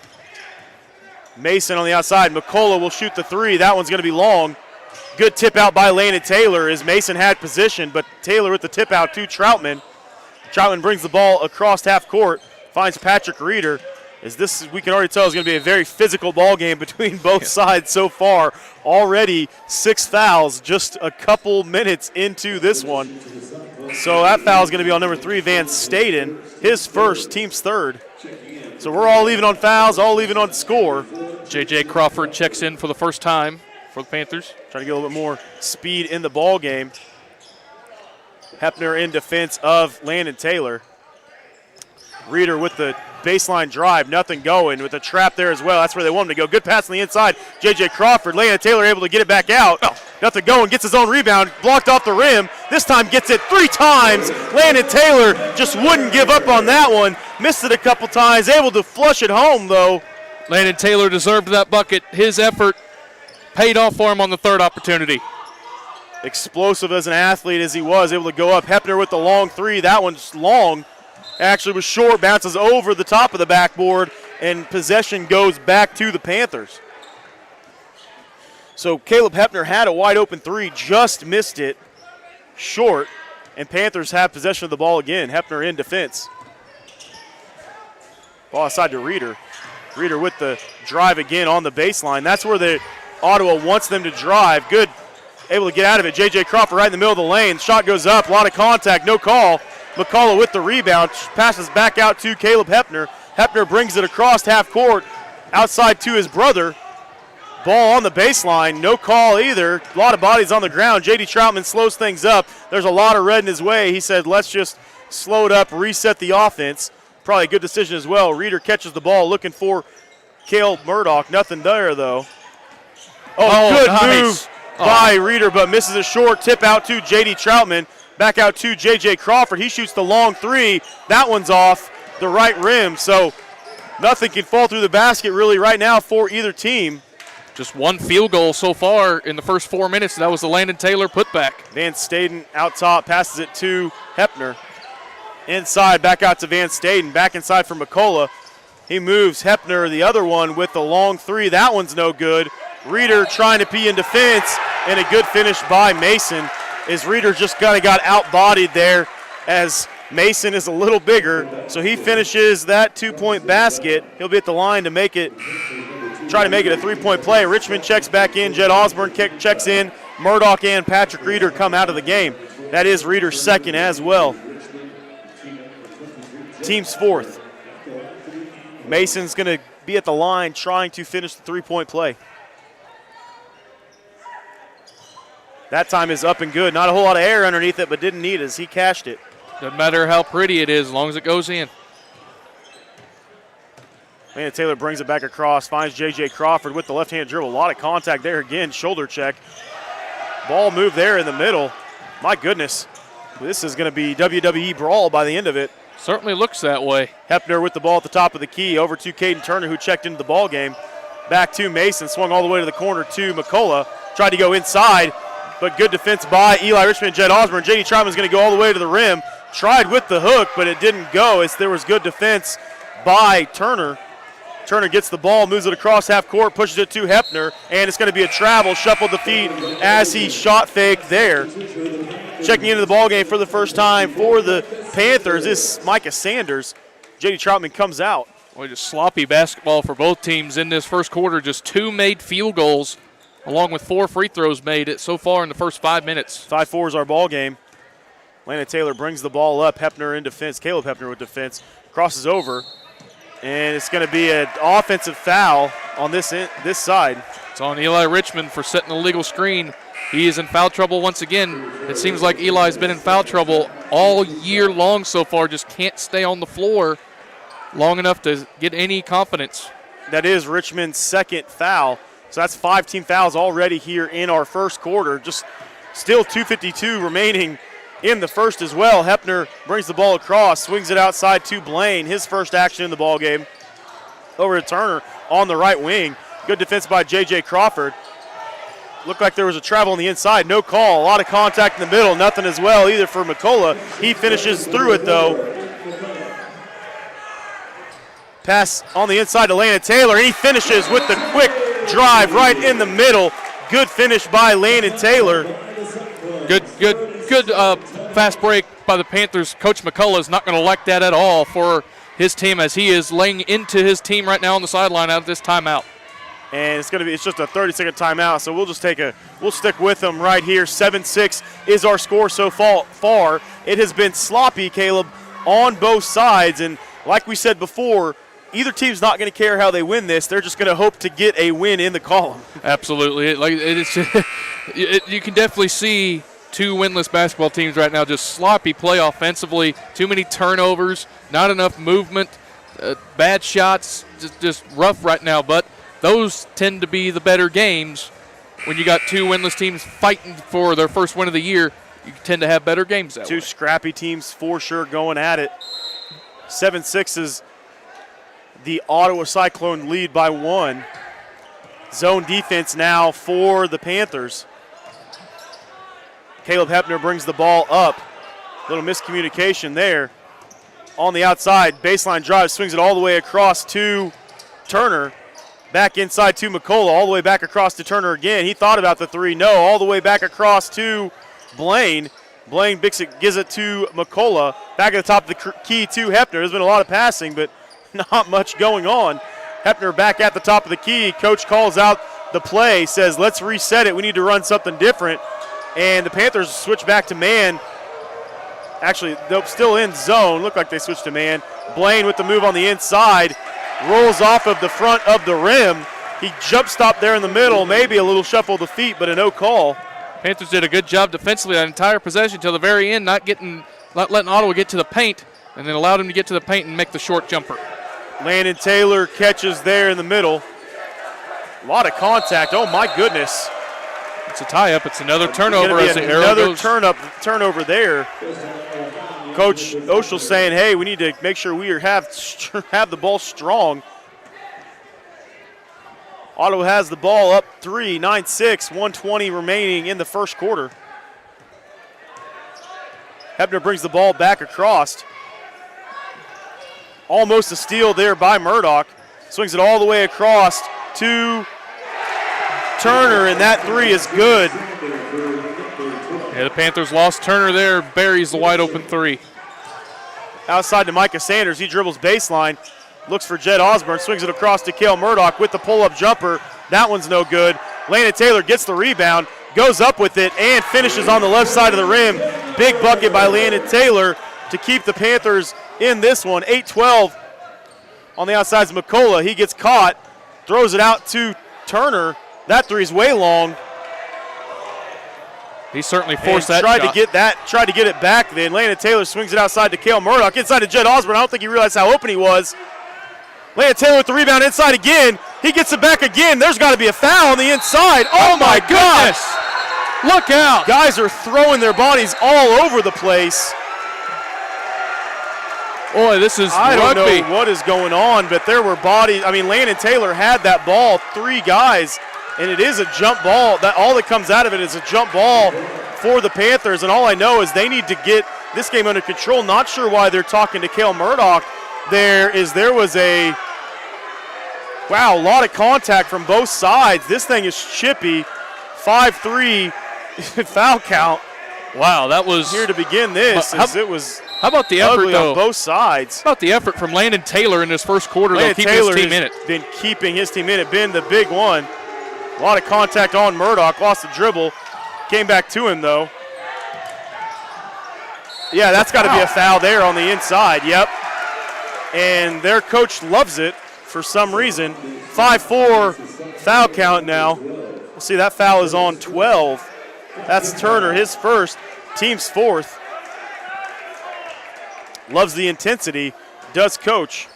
Mason on the outside. McCullough will shoot the 3. That one's going to be long. Good tip out by Landon Taylor as Mason had position, but Taylor with the tip out to Troutman. Troutman brings the ball across half court. Finds Patrick Reeder. As this, we can already tell, is going to be a very physical ball game between both sides so far. Already 6 fouls just a couple minutes into this one. So that foul is going to be on number 3, Van Staden. His first, team's third. So we're all even on fouls, all even on score. J.J. Crawford checks in for the first time for the Panthers. Trying to get a little bit more speed in the ball game. Hepner in defense of Landon Taylor. Reeder with the baseline drive, nothing going with the trap there as well. That's where they want him to go. Good pass on the inside. J.J. Crawford, Landon Taylor able to get it back out. Nothing going, gets his own rebound, blocked off the rim. This time gets it 3 times. Landon Taylor just wouldn't give up on that one. Missed it a couple times, able to flush it home though. Landon Taylor deserved that bucket. His effort paid off for him on the third opportunity. Explosive as an athlete as he was, able to go up. Hepner with the long 3. That one's long. Actually was short, bounces over the top of the backboard, and possession goes back to the Panthers. So Caleb Hepner had a wide open 3, just missed it short, and Panthers have possession of the ball again. Hepner in defense. Ball outside to Reeder. Reeder with the drive again on the baseline. That's where the Ottawa wants them to drive. Good, able to get out of it. J.J. Crawford right in the middle of the lane. Shot goes up, a lot of contact, no call. McCullough with the rebound, passes back out to Caleb Hepner. Hepner brings it across half court, outside to his brother. Ball on the baseline, no call either. A lot of bodies on the ground. J.D. Troutman slows things up. There's a lot of red in his way. He said, let's just slow it up, reset the offense. Probably a good decision as well. Reeder catches the ball, looking for Cale Murdoch. Nothing there, though. Good nice move by Reeder, but misses a short tip out to J.D. Troutman. Back out to J.J. Crawford. He shoots the long 3. That one's off the right rim, so nothing can fall through the basket really right now for either team. Just one field goal so far in the first 4 minutes. That was the Landon Taylor putback. Van Staden out top, passes it to Hepner. Inside, back out to Van Staden. Back inside for McCullough. He moves Hepner, the other one, with the long 3. That one's no good. Reeder trying to be in defense, and a good finish by Mason. As Reeder just got out-bodied there as Mason is a little bigger. So he finishes that 2-point basket. He'll be at the line to try to make it a 3-point play. Richmond checks back in. Jed Osborne checks in. Murdoch and Patrick Reeder come out of the game. That is Reeder's second as well. Team's fourth. Mason's going to be at the line trying to finish the 3-point play. That time is up and good. Not a whole lot of air underneath it, but didn't need it as he cashed it. Doesn't matter how pretty it is as long as it goes in. Landon Taylor brings it back across, finds J.J. Crawford with the left-hand dribble. A lot of contact there again, shoulder check. Ball move there in the middle. My goodness, this is going to be WWE brawl by the end of it. Certainly looks that way. Hepner with the ball at the top of the key, over to Caden Turner, who checked into the ball game. Back to Mason, swung all the way to the corner to McCullough. Tried to go inside, but good defense by Eli Richmond and Jed Osborne. J.D. Troutman's going to go all the way to the rim. Tried with the hook, but it didn't go as there was good defense by Turner. Turner gets the ball, moves it across half court, pushes it to Hepner, and it's going to be a travel, shuffled the feet as he shot fake there. Checking into the ball game for the first time for the Panthers is Micah Sanders. J.D. Troutman comes out. Boy, just sloppy basketball for both teams in this first quarter. Just 2 made field goals, along with 4 free throws made it so far in the first 5 minutes. 5-4 is our ball game. Landon Taylor brings the ball up. Hepner in defense. Caleb Hepner with defense. Crosses over. And it's going to be an offensive foul on this side. It's on Eli Richmond for setting the legal screen. He is in foul trouble once again. It seems like Eli's been in foul trouble all year long so far, just can't stay on the floor long enough to get any confidence. That is Richmond's second foul. So that's 5 team fouls already here in our first quarter. Just still 2:52 remaining in the first as well. Hepner brings the ball across, swings it outside to Blaine. His first action in the ball game. Over to Turner on the right wing. Good defense by J.J. Crawford. Looked like there was a travel on the inside. No call. A lot of contact in the middle. Nothing as well either for McCullough. He finishes through it though. Pass on the inside to Landon Taylor, and he finishes with the quick drive right in the middle. Good finish by Landon Taylor. Good fast break by the Panthers. Coach McCullough is not going to like that at all for his team, as he is laying into his team right now on the sideline out of this timeout. And it's just a 30-second timeout, so we'll stick with them right here. 7-6 is our score so far. It has been sloppy, Caleb, on both sides, and like we said before, either team's not going to care how they win this. They're just going to hope to get a win in the column. Absolutely. You can definitely see 2 winless basketball teams right now, just sloppy play offensively, too many turnovers, not enough movement, bad shots, just rough right now. But those tend to be the better games. When you got 2 winless teams fighting for their first win of the year, you tend to have better games that way. 2 scrappy teams for sure going at it. 7-6 is the Ottawa Cyclone lead by 1. Zone defense now for the Panthers. Caleb Hepner brings the ball up. Little miscommunication there. On the outside, baseline drive, swings it all the way across to Turner. Back inside to McCullough, all the way back across to Turner again. He thought about the 3, no, all the way back across to Blaine. Blaine gives it to McCullough. Back at the top of the key to Hepner. There's been a lot of passing, but not much going on. Hepner back at the top of the key. Coach calls out the play, says, let's reset it. We need to run something different. And the Panthers switch back to man. Actually, they're still in zone. Look like they switched to man. Blaine with the move on the inside. Rolls off of the front of the rim. He jump stopped there in the middle. Maybe a little shuffle of the feet, but a no call. Panthers did a good job defensively that entire possession until the very end, not letting Ottawa get to the paint, and then allowed him to get to the paint and make the short jumper. Landon Taylor catches there in the middle. A lot of contact. Oh, my goodness. It's a tie-up. It's another turnover as the arrow goes. Another turnover there. Coach Oshel saying, hey, we need to make sure we have the ball strong. Ottawa has the ball up 3, 9-6, 1:20 remaining in the first quarter. Hepner brings the ball back across. Almost a steal there by Murdoch. Swings it all the way across to Turner, and that 3 is good. Yeah, the Panthers lost Turner there, buries the wide open 3. Outside to Micah Sanders, he dribbles baseline, looks for Jed Osborne, swings it across to Cale Murdoch with the pull-up jumper. That one's no good. Landon Taylor gets the rebound, goes up with it, and finishes on the left side of the rim. Big bucket by Landon Taylor to keep the Panthers in this one. 8-12 on the outsides of McCullough. He gets caught, throws it out to Turner. That 3 is way long. He certainly forced that shot. Tried to get it back then. Landon Taylor swings it outside to Cale Murdoch. Inside to Jed Osborne. I don't think he realized how open he was. Landon Taylor with the rebound inside again. He gets it back again. There's got to be a foul on the inside. Oh my goodness. Look out. Guys are throwing their bodies all over the place. Boy, this is I rugby. don't know what is going on, but there were bodies. I mean, Landon Taylor had that ball, 3 guys, and it is a jump ball. All that comes out of it is a jump ball for the Panthers, and all I know is they need to get this game under control. Not sure why they're talking to Cale Murdoch. There was a a lot of contact from both sides. This thing is chippy. 5-3 foul count. Wow, that was here to begin this. It was how about the effort though on both sides? How about the effort from Landon Taylor in this first quarter? Landon Taylor his team in it. Been keeping his team in it. Been the big one. A lot of contact on Murdoch. Lost the dribble. Came back to him though. Yeah, that's got to be a foul there on the inside. Yep. And their coach loves it for some reason. 5-4 foul count now. We'll see that foul is on 12. That's Turner, his first, team's 4th. Loves the intensity, does coach.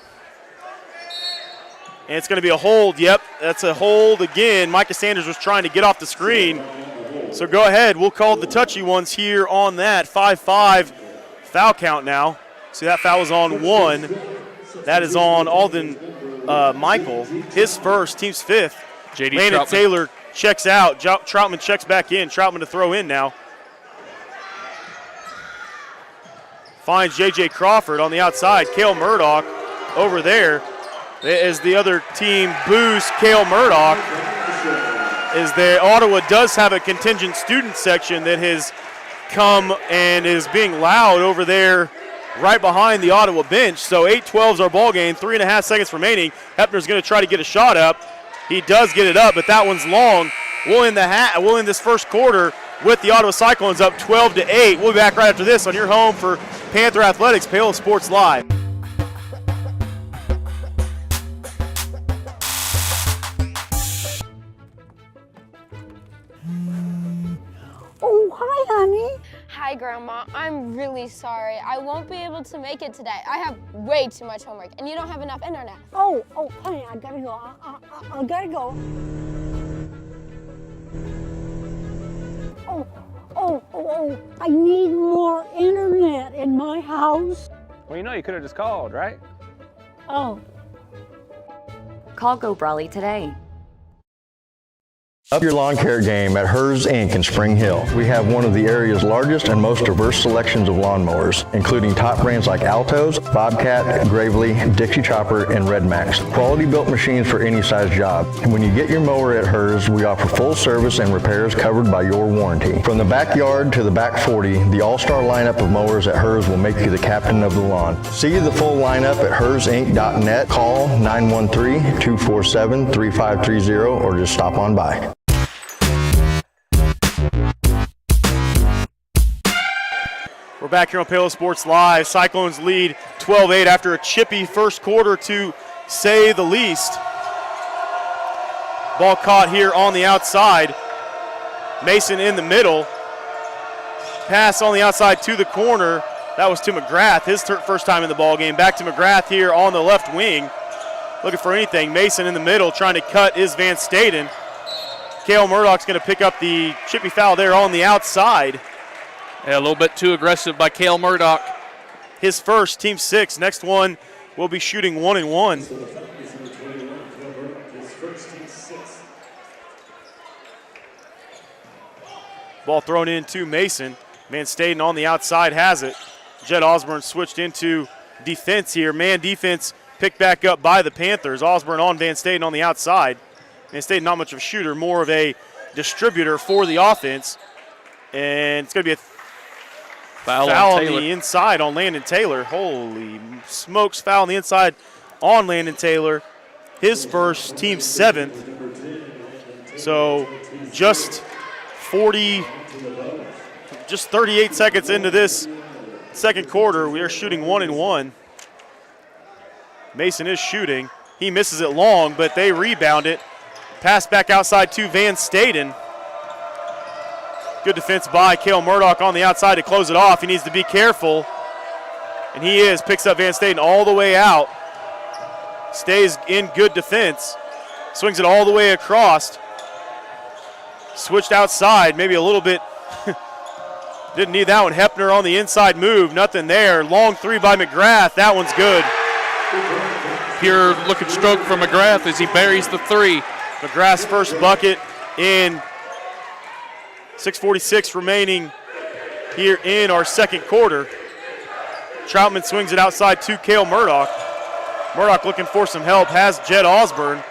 And it's going to be a hold. Yep, that's a hold again. Micah Sanders was trying to get off the screen. So go ahead, we'll call the touchy ones here on that. 5-5 foul count now. See, that foul is on 1. That is on Alden Michael, his first, team's 5th. J.D. Landon Troutman. Taylor checks out. Troutman checks back in. Troutman to throw in now. Finds J.J. Crawford on the outside. Cale Murdoch over there as the other team boos Cale Murdoch. Ottawa does have a contingent student section that has come and is being loud over there right behind the Ottawa bench. So 8-12 is our ball game, 3.5 seconds remaining. Hepner's going to try to get a shot up. He does get it up, but that one's long. We'll end this first quarter with the Ottawa Cyclones up 12-8. We'll be back right after this on your home for Panther Athletics, Paola Sports Live. Oh, hi, honey. Hi, Grandma. I'm really sorry. I won't be able to make it today. I have way too much homework, and you don't have enough internet. Oh, honey, I gotta go. I gotta go. Oh, I need more internet in my house. Well, you could have just called, right? Oh. Call Go Brawley today. Up your lawn care game at Hers Inc. in Spring Hill. We have one of the area's largest and most diverse selections of lawnmowers, including top brands like Altos, Bobcat, Gravely, Dixie Chopper, and Red Max. Quality built machines for any size job. And when you get your mower at Hers, we offer full service and repairs covered by your warranty. From the backyard to the back 40, the all-star lineup of mowers at Hers will make you the captain of the lawn. See the full lineup at hersinc.net. Call 913-247-3530 or just stop on by. We're back here on Paola Sports Live. Cyclones lead 12-8 after a chippy first quarter, to say the least. Ball caught here on the outside. Mason in the middle. Pass on the outside to the corner. That was to McGrath, his first time in the ball game. Back to McGrath here on the left wing. Looking for anything. Mason in the middle trying to cut is Van Staden. Cale Murdoch's going to pick up the chippy foul there on the outside. Yeah, a little bit too aggressive by Cale Murdoch. His first, team 6. Next one will be shooting 1-1. Ball thrown in to Mason. Van Staden on the outside has it. Jed Osborne switched into defense here. Man defense picked back up by the Panthers. Osborne on Van Staden on the outside. Van Staden not much of a shooter, more of a distributor for the offense. And it's going to be a foul on the inside on Landon Taylor. Holy smokes, foul on the inside on Landon Taylor. His first, team 7th. So just 38 seconds into this second quarter, we are shooting 1-1. Mason is shooting. He misses it long, but they rebound it. Pass back outside to Van Staden. Good defense by Cale Murdoch on the outside to close it off. He needs to be careful, and he is. Picks up Van Staden all the way out. Stays in good defense. Swings it all the way across. Switched outside, maybe a little bit Didn't need that one. Hepner on the inside move. Nothing there. Long three by McGrath. That one's good. Pure looking stroke from McGrath as he buries the three. McGrath's first bucket in 6:46 remaining here in our second quarter. Troutman swings it outside to Cale Murdoch. Murdoch looking for some help, has Jed Osborne.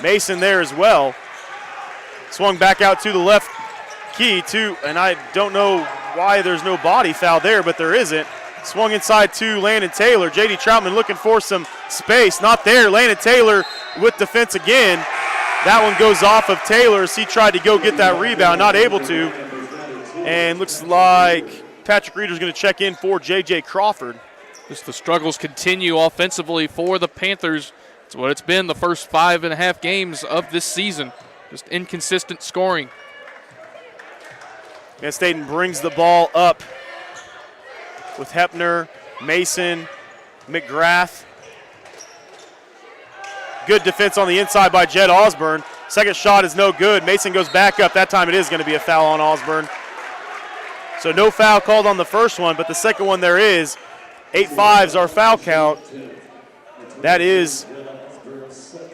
Mason there as well. Swung back out to the left key too, and I don't know why there's no body foul there, but there isn't. Swung inside to Landon Taylor. J.D. Troutman looking for some space. Not there. Landon Taylor with defense again. That one goes off of Taylor as he tried to go get that rebound. Not able to. And looks like Patrick Reeder's going to check in for J.J. Crawford. Just the struggles continue offensively for the Panthers. It's what it's been the first 5.5 games of this season. Just inconsistent scoring. Van Staten brings the ball up with Hepner, Mason, McGrath. Good defense on the inside by Jed Osborne. Second shot is no good. Mason goes back up. That time it is going to be a foul on Osborne. So no foul called on the first one, but the second one there is. 8-5's our foul count. That is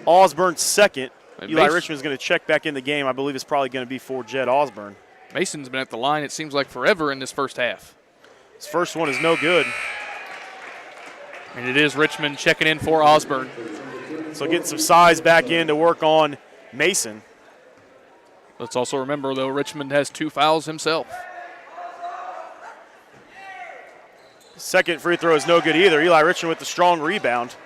Osborne's second. Eli Richmond's going to check back in the game. I believe it's probably going to be for Jed Osborne. Mason's been at the line, it seems like, forever in this first half. His first one is no good. And it is Richmond checking in for Osborne. So getting some size back in to work on Mason. Let's also remember, though, Richmond has 2 fouls himself. Second free throw is no good either. Eli Richmond with the strong rebound.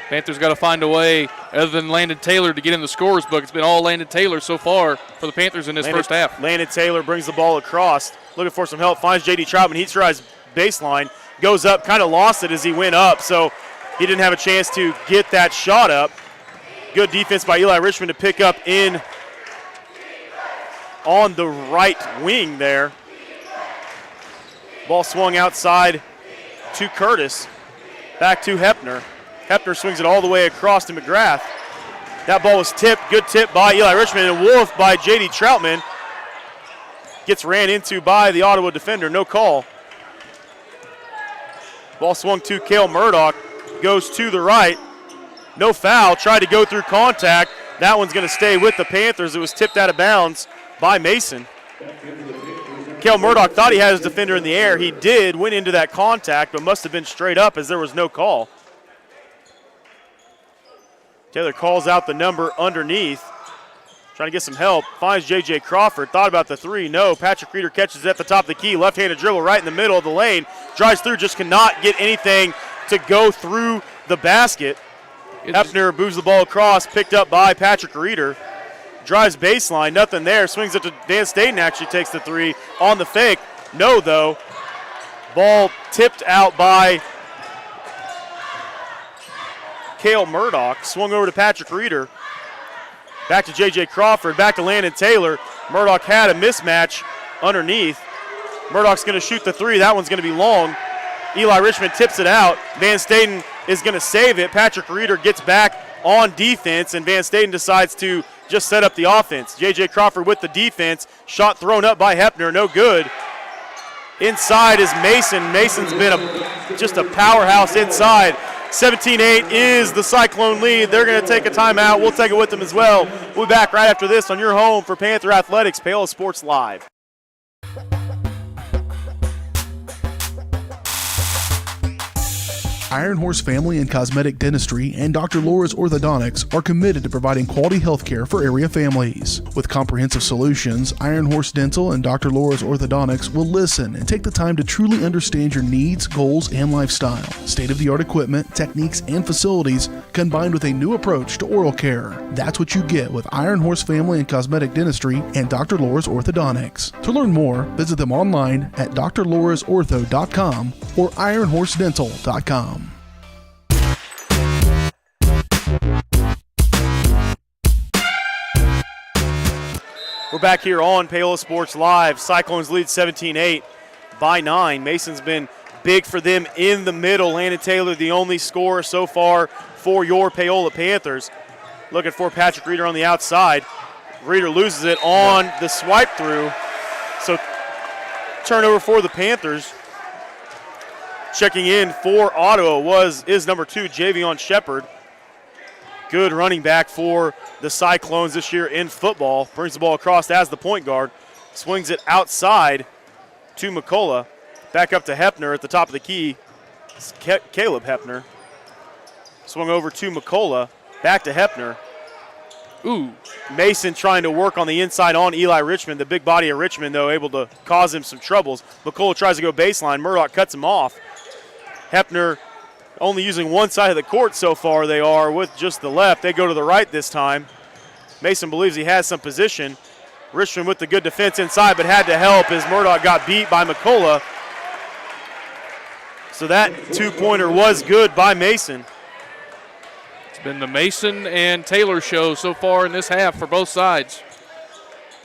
Panthers got to find a way, other than Landon Taylor, to get in the scorer's book. It's been all Landon Taylor so far for the Panthers in this first half. Landon Taylor brings the ball across, looking for some help, finds J.D. Troutman, heats his baseline, goes up, kind of lost it as he went up, so he didn't have a chance to get that shot up. Good defense by Eli Richmond to pick up in on the right wing there. Ball swung outside to Curtis, back to Hepner. Hepner swings it all the way across to McGrath. That ball was tipped. Good tip by Eli Richmond and wolfed by J.D. Troutman. Gets ran into by the Ottawa defender. No call. Ball swung to Cale Murdoch. Goes to the right. No foul. Tried to go through contact. That one's going to stay with the Panthers. It was tipped out of bounds by Mason. Cale Murdoch thought he had his defender in the air. He did. Went into that contact, but must have been straight up as there was no call. Taylor calls out the number underneath. Trying to get some help. Finds J.J. Crawford. Thought about the three. No. Patrick Reeder catches it at the top of the key. Left-handed dribble right in the middle of the lane. Drives through. Just cannot get anything to go through the basket. Hepner moves the ball across. Picked up by Patrick Reeder. Drives baseline. Nothing there. Swings it to Van Staten. Actually takes the three on the fake. No, though. Ball tipped out by Cale Murdoch. Swung over to Patrick Reeder. Back to J.J. Crawford. Back to Landon Taylor. Murdoch had a mismatch underneath. Murdoch's going to shoot the three. That one's going to be long. Eli Richmond tips it out. Van Staten is going to save it. Patrick Reeder gets back on defense, and Van Staten decides to just set up the offense. J.J. Crawford with the defense. Shot thrown up by Hepner. No good. Inside is Mason. Mason's been just a powerhouse inside. 17-8 is the Cyclone lead. They're going to take a timeout. We'll take it with them as well. We'll be back right after this on your home for Panther Athletics, Paola Sports Live. Iron Horse Family and Cosmetic Dentistry and Dr. Laura's Orthodontics are committed to providing quality health care for area families. With comprehensive solutions, Iron Horse Dental and Dr. Laura's Orthodontics will listen and take the time to truly understand your needs, goals, and lifestyle. State-of-the-art equipment, techniques, and facilities combined with a new approach to oral care. That's what you get with Iron Horse Family and Cosmetic Dentistry and Dr. Laura's Orthodontics. To learn more, visit them online at drlaurasortho.com or ironhorsedental.com. We're back here on Paola Sports Live. Cyclones lead 17-8 by 9. Mason's been big for them in the middle. Landon Taylor, the only scorer so far for your Paola Panthers. Looking for Patrick Reeder on the outside. Reeder loses it on the swipe through. So turnover for the Panthers. Checking in for Ottawa is number 2, Javion Shepard. Good running back for the Cyclones this year in football. Brings the ball across as the point guard. Swings it outside to McCullough. Back up to Hepner at the top of the key. It's Caleb Hepner. Swung over to McCullough. Back to Hepner. Ooh. Mason trying to work on the inside on Eli Richmond. The big body of Richmond, though, able to cause him some troubles. McCullough tries to go baseline. Murdoch cuts him off. Hepner only using one side of the court so far. They are with just the left. They go to the right this time. Mason believes he has some position. Richmond with the good defense inside, but had to help as Murdoch got beat by McCullough. So that two-pointer was good by Mason. It's been the Mason and Taylor show so far in this half for both sides.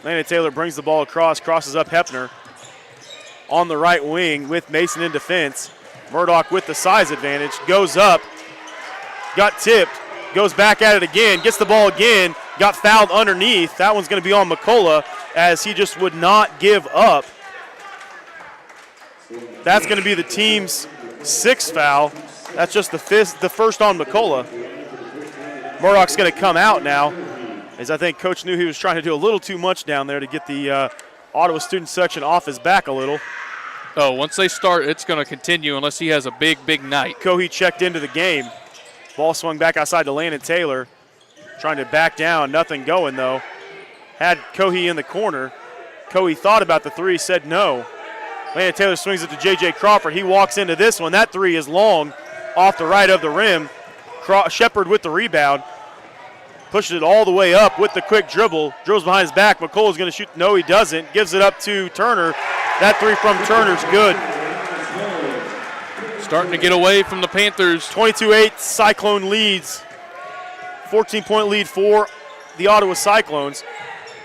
Landon Taylor brings the ball across, crosses up Hepner on the right wing with Mason in defense. Murdoch with the size advantage, goes up, got tipped, goes back at it again, gets the ball again, got fouled underneath. That one's going to be on McCullough as he just would not give up. That's going to be the team's 6th foul. That's just the first on McCullough. Murdoch's going to come out now, as I think Coach knew he was trying to do a little too much down there to get the Ottawa student section off his back a little. Oh, once they start, it's going to continue unless he has a big, big night. Cohee checked into the game. Ball swung back outside to Landon Taylor. Trying to back down, nothing going though. Had Cohee in the corner. Cohee thought about the 3, said no. Landon Taylor swings it to J.J. Crawford. He walks into this one. That 3 is long off the right of the rim. Shepard with the rebound. Pushes it all the way up with the quick dribble. Drills behind his back. McCullough's going to shoot. No, he doesn't. Gives it up to Turner. That 3 from Turner's good. Starting to get away from the Panthers. 22-8 Cyclone leads. 14-point lead for the Ottawa Cyclones.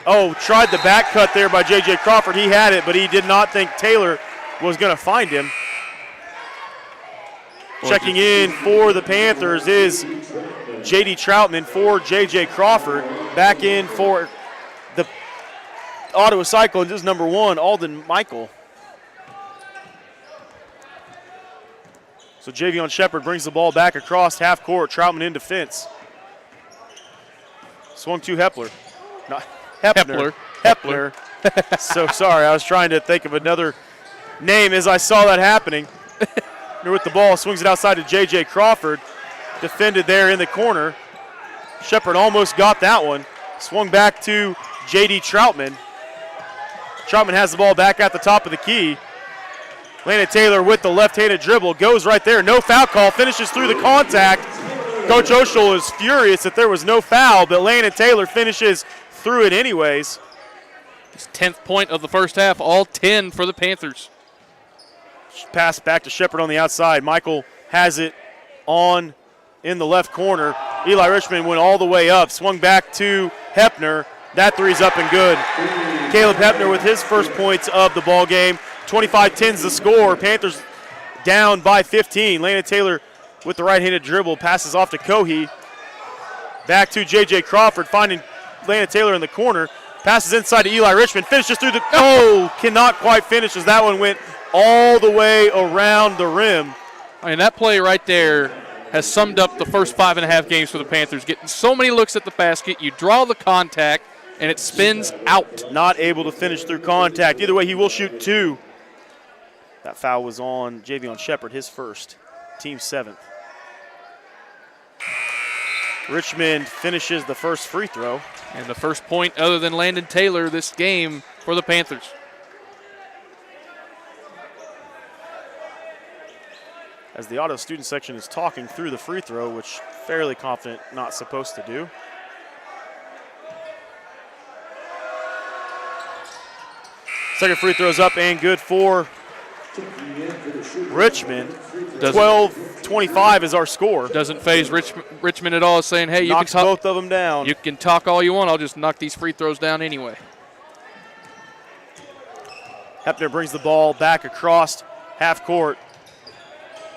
Oh, tried the back cut there by J.J. Crawford. He had it, but he did not think Taylor was going to find him. Checking in for the Panthers is J.D. Troutman for J.J. Crawford. Back in for the Ottawa Cyclones is number 1, Alden Michael. So Javion Shepard brings the ball back across half court. Troutman in defense. Swung to Hepler. Not Hepner. Hepler. So sorry, I was trying to think of another name as I saw that happening. With the ball, swings it outside to J.J. Crawford. Defended there in the corner. Shepard almost got that one. Swung back to J.D. Troutman. Troutman has the ball back at the top of the key. Landon Taylor with the left-handed dribble. Goes right there. No foul call. Finishes through the contact. Coach Oshel is furious that there was no foul, but Landon Taylor finishes through it anyways. His 10th point of the first half. All 10 for the Panthers. Pass back to Shepard on the outside. Michael has it on in the left corner. Eli Richmond went all the way up. Swung back to Hepner. That 3's up and good. Caleb Hepner with his first points of the ball game. 25-10's the score. Panthers down by 15. Landon Taylor with the right-handed dribble. Passes off to Cohee. Back to J.J. Crawford, finding Landon Taylor in the corner. Passes inside to Eli Richmond. Finishes through the... Oh, cannot quite finish as that one went all the way around the rim. I mean, that play right there has summed up the first 5.5 games for the Panthers. Getting so many looks at the basket, you draw the contact, and it spins out. Not able to finish through contact. Either way, he will shoot 2. That foul was on Javion Shepard, his first, team 7th. Richmond finishes the first free throw. And the first point other than Landon Taylor this game for the Panthers. As the auto student section is talking through the free throw, which fairly confident not supposed to do. Second free throw's up and good for Richmond. 12-25 is our score. Doesn't phase Richmond at all. It's saying, hey, you knocks can talk, both of them down. You can talk all you want. I'll just knock these free throws down anyway. Hepner brings the ball back across half court.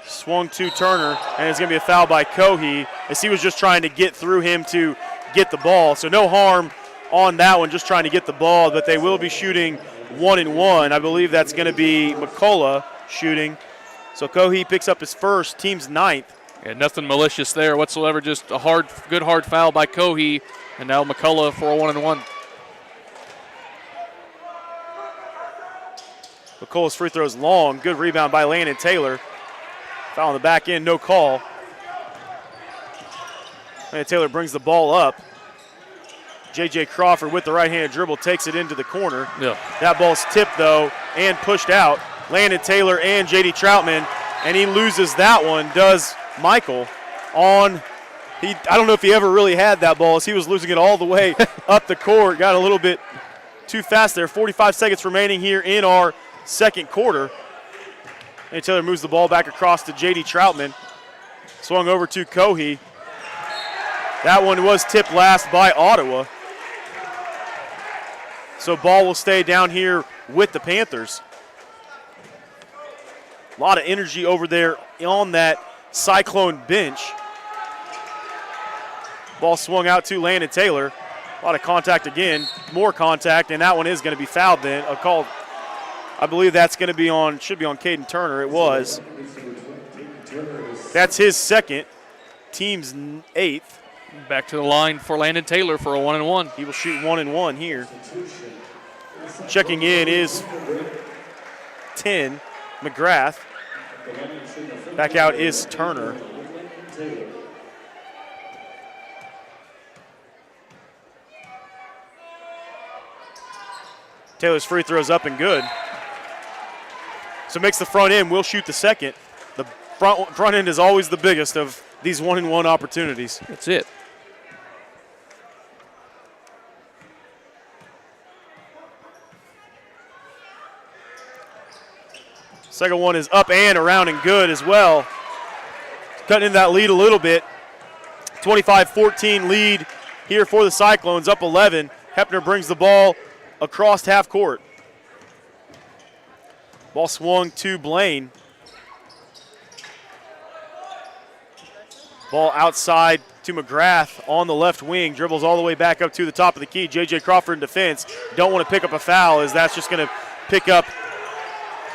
Swung to Turner, and it's going to be a foul by Cohee as he was just trying to get through him to get the ball. So no harm on that one, just trying to get the ball, but they will be shooting 1-1. I believe that's going to be McCullough shooting. So Cohee picks up his first, team's 9th. Yeah, nothing malicious there whatsoever, just a good hard foul by Cohee, and now McCullough for a 1-1. McCullough's free throw is long. Good rebound by Landon Taylor. Foul on the back end, no call. Landon Taylor brings the ball up. J.J. Crawford with the right-handed dribble takes it into the corner. Yeah. That ball's tipped, though, and pushed out. Landon Taylor and J.D. Troutman, and he loses that one, does Michael. I don't know if he ever really had that ball, as he was losing it all the way up the court. Got a little bit too fast there. 45 seconds remaining here in our second quarter. And Taylor moves the ball back across to J.D. Troutman. Swung over to Cohee. That one was tipped last by Ottawa. So ball will stay down here with the Panthers. A lot of energy over there on that Cyclone bench. Ball swung out to Landon Taylor. A lot of contact again, more contact, and that one is going to be fouled then. A call, I believe that's going to be on, should be on Caden Turner. It was. That's his second, team's 8th. Back to the line for Landon Taylor for a 1-1. He will shoot 1-1 here. Checking in is 10, McGrath. Back out is Turner. Taylor's free throw's up and good. So makes the front end, will shoot the second. The front end is always the biggest of these 1-1 opportunities. That's it. Second one is up and around and good as well. Cutting in that lead a little bit. 25-14 lead here for the Cyclones, up 11. Hepner brings the ball across half court. Ball swung to Blaine. Ball outside to McGrath on the left wing. Dribbles all the way back up to the top of the key. J.J. Crawford in defense. Don't want to pick up a foul, as that's just going to pick up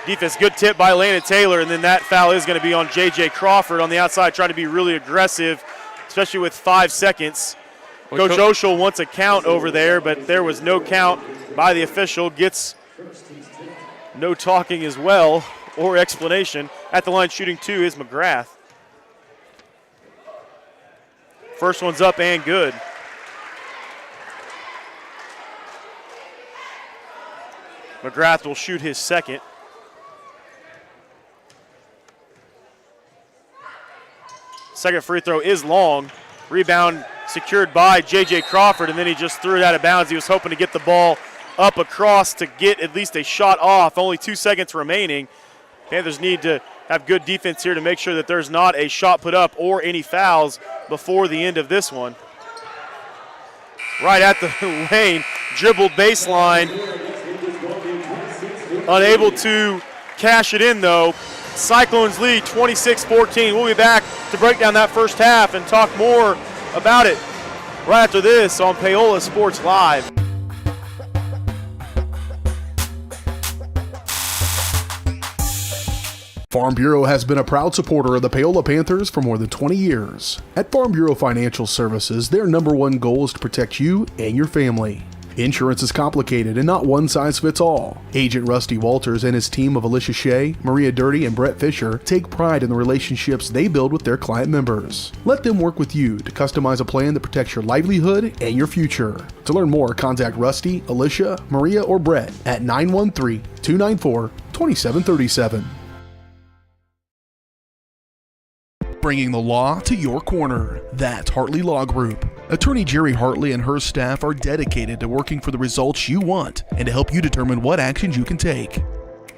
defense. Good tip by Landon Taylor, and then that foul is going to be on J.J. Crawford on the outside, trying to be really aggressive, especially with 5 seconds. Coach Oshel wants a count over there, but there was no count by the official. Gets no talking as well, or explanation. At the line shooting 2 is McGrath. First one's up and good. McGrath will shoot his second. Second free throw is long. Rebound secured by J.J. Crawford, and then he just threw it out of bounds. He was hoping to get the ball up across to get at least a shot off. Only 2 seconds remaining. Panthers need to have good defense here to make sure that there's not a shot put up or any fouls before the end of this one. Right at the lane, dribbled baseline. Unable to cash it in, though. Cyclones lead 26-14. We'll be back to break down that first half and talk more about it right after this on Paola Sports Live. Farm Bureau has been a proud supporter of the Paola Panthers for more than 20 years. At Farm Bureau Financial Services, their #1 goal is to protect you and your family. Insurance is complicated and not one size fits all. Agent Rusty Walters and his team of Alicia Shea, Maria Dirty, and Brett Fisher take pride in the relationships they build with their client members. Let them work with you to customize a plan that protects your livelihood and your future. To learn more, contact Rusty, Alicia, Maria, or Brett at 913-294-2737. Bringing the law to your corner. That's Hartley Law Group. Attorney Jerry Hartley and her staff are dedicated to working for the results you want and to help you determine what actions you can take.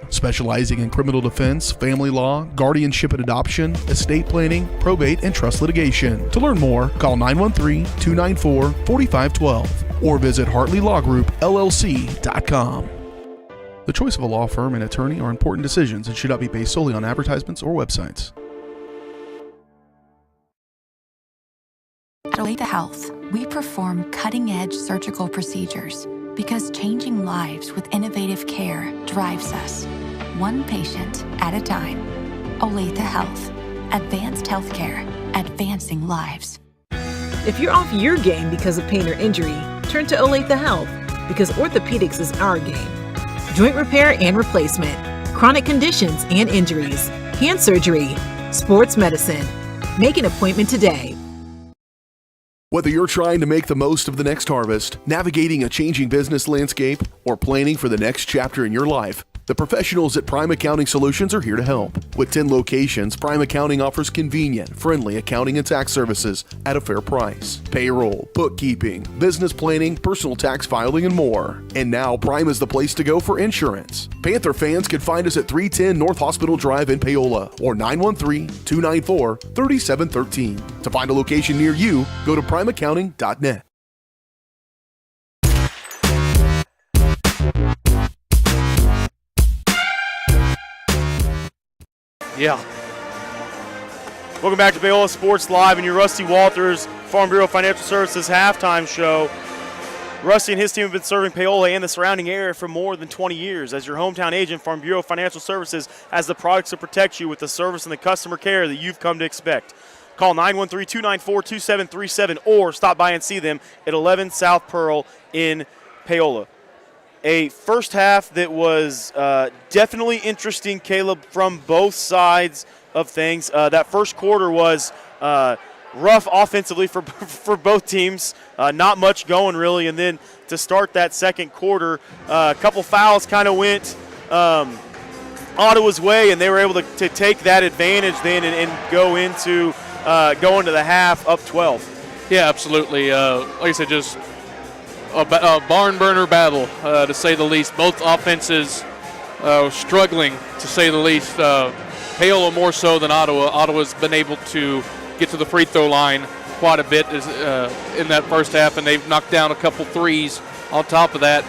Specializing in criminal defense, family law, guardianship and adoption, estate planning, probate, and trust litigation. To learn more, call 913-294-4512 or visit HartleyLawGroupLLC.com. The choice of a law firm and attorney are important decisions and should not be based solely on advertisements or websites. At Olathe Health, we perform cutting-edge surgical procedures because changing lives with innovative care drives us, one patient at a time. Olathe Health. Advanced healthcare. Advancing lives. If you're off your game because of pain or injury, turn to Olathe Health, because orthopedics is our game. Joint repair and replacement, chronic conditions and injuries, hand surgery, sports medicine. Make an appointment today. Whether you're trying to make the most of the next harvest, navigating a changing business landscape, or planning for the next chapter in your life, the professionals at Prime Accounting Solutions are here to help. With 10 locations, Prime Accounting offers convenient, friendly accounting and tax services at a fair price. Payroll, bookkeeping, business planning, personal tax filing, and more. And now Prime is the place to go for insurance. Panther fans can find us at 310 North Hospital Drive in Paola or 913-294-3713. To find a location near you, go to primeaccounting.net. Yeah. Welcome back to Paola Sports Live and your Rusty Walters Farm Bureau Financial Services halftime show. Rusty and his team have been serving Paola and the surrounding area for more than 20 years. As your hometown agent, Farm Bureau Financial Services has the products to protect you with the service and the customer care that you've come to expect. Call 913-294-2737 or stop by and see them at 11 South Pearl in Paola. A first half that was definitely interesting, Caleb, from both sides of things. That first quarter was rough offensively for both teams. Not much going, really. And then to start that second quarter, a couple fouls kind of went Ottawa's way, and they were able to take that advantage then and go into the half up 12. Yeah, absolutely. Like I said, just a barn burner battle, to say the least. Both offenses struggling, to say the least. Paola more so than Ottawa. Ottawa's been able to get to the free throw line quite a bit in that first half, and they've knocked down a couple threes on top of that.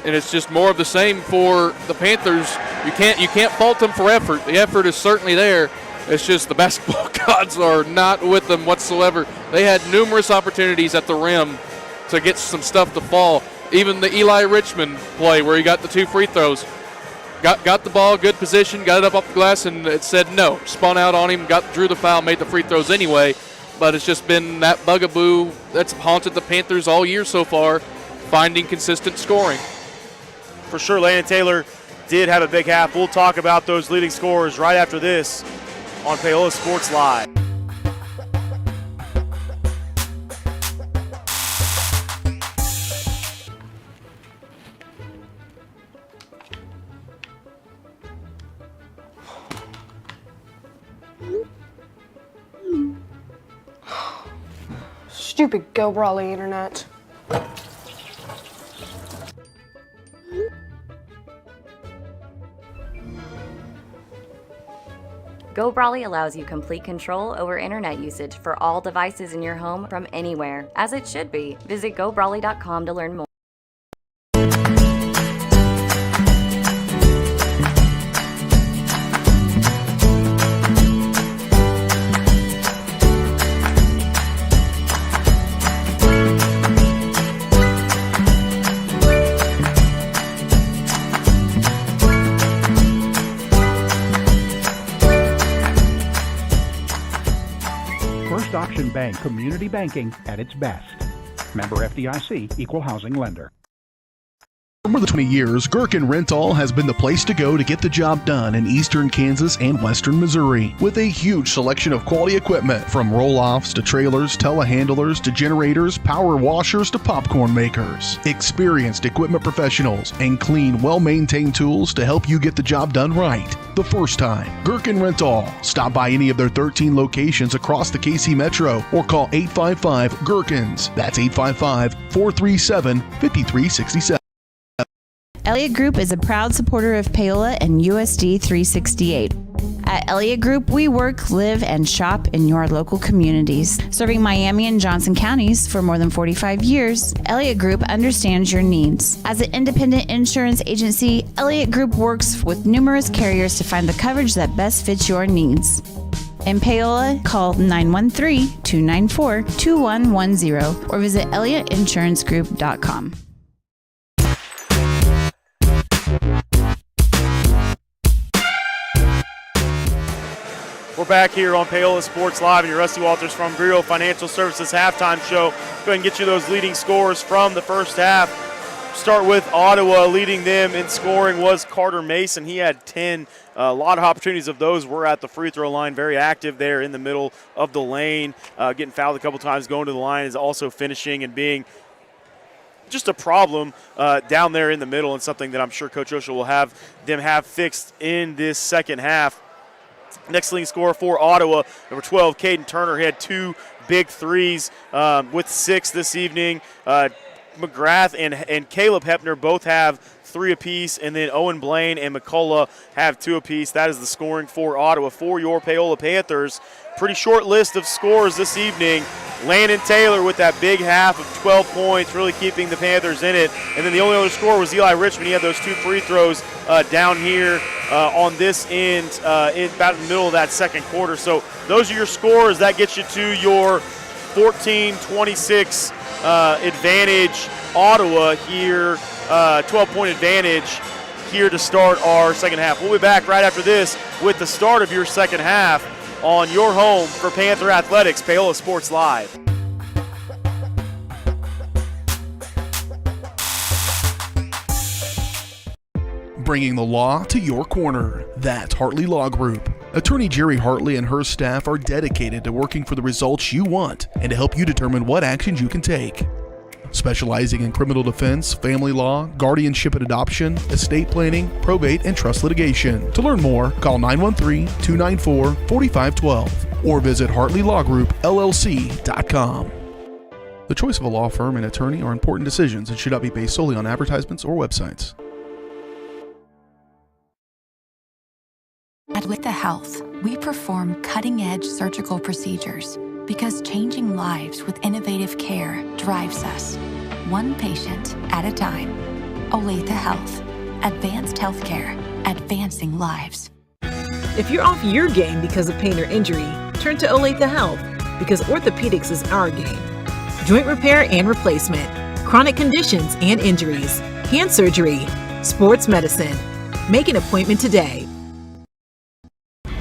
And it's just more of the same for the Panthers. You can't fault them for effort. The effort is certainly there. It's just the basketball gods are not with them whatsoever. They had numerous opportunities at the rim to get some stuff to fall. Even the Eli Richmond play where he got the two free throws. Got the ball, good position, got it up the glass, and it said no. Spun out on him, drew the foul, made the free throws anyway. But it's just been that bugaboo that's haunted the Panthers all year so far, finding consistent scoring. For sure, Landon Taylor did have a big half. We'll talk about those leading scorers right after this on Paola Sports Live. Stupid Go Brawley internet. Go Brawley allows you complete control over internet usage for all devices in your home from anywhere, as it should be. Visit GoBrawley.com to learn more. Auction Bank community banking at its best. Member FDIC, equal housing lender. For more than 20 years, Gherkin Rental has been the place to go to get the job done in eastern Kansas and western Missouri. With a huge selection of quality equipment, from roll-offs to trailers, telehandlers to generators, power washers to popcorn makers. Experienced equipment professionals and clean, well-maintained tools to help you get the job done right the first time. Gherkin Rental. Stop by any of their 13 locations across the KC Metro or call 855-GHERKINS. That's 855-437-5367. Elliott Group is a proud supporter of Paola and USD 368. At Elliott Group, we work, live, and shop in your local communities. Serving Miami and Johnson counties for more than 45 years, Elliott Group understands your needs. As an independent insurance agency, Elliott Group works with numerous carriers to find the coverage that best fits your needs. In Paola, call 913-294-2110 or visit ElliottInsuranceGroup.com. We're back here on Paola Sports Live and your Rusty Walters from Griot Financial Services halftime show. Go ahead and get you those leading scores from the first half. Start with Ottawa. Leading them in scoring was Carter Mason. He had 10. A lot of opportunities of those were at the free throw line. Very active there in the middle of the lane. Getting fouled a couple times, going to the line, is also finishing and being just a problem down there in the middle, and something that I'm sure Coach Osha will have them have fixed in this second half. Next leading scorer for Ottawa, number 12, Caden Turner, had 2 big threes with 6 this evening. McGrath and Caleb Hepner both have 3 apiece, and then Owen Blaine and McCullough have 2 apiece. That is the scoring for Ottawa. For your Paola Panthers, pretty short list of scores this evening. Landon Taylor with that big half of 12 points, really keeping the Panthers in it. And then the only other score was Eli Richmond. He had those 2 free throws down here on this end about in the middle of that second quarter. So those are your scores. That gets you to your 14-26 advantage. Ottawa here, 12-point advantage here to start our second half. We'll be back right after this with the start of your second half on your home for Panther Athletics, Paola Sports Live. Bringing the law to your corner. That's Hartley Law Group. Attorney Jerry Hartley and her staff are dedicated to working for the results you want and to help you determine what actions you can take. Specializing in criminal defense, family law, guardianship and adoption, estate planning, probate, and trust litigation. To learn more, call 913-294-4512 or visit HartleyLawGroupLLC.com. The choice of a law firm and attorney are important decisions and should not be based solely on advertisements or websites. At Olathe Health, we perform cutting-edge surgical procedures because changing lives with innovative care drives us, one patient at a time. Olathe Health. Advanced healthcare. Advancing lives. If you're off your game because of pain or injury, turn to Olathe Health because orthopedics is our game. Joint repair and replacement, chronic conditions and injuries, hand surgery, sports medicine. Make an appointment today.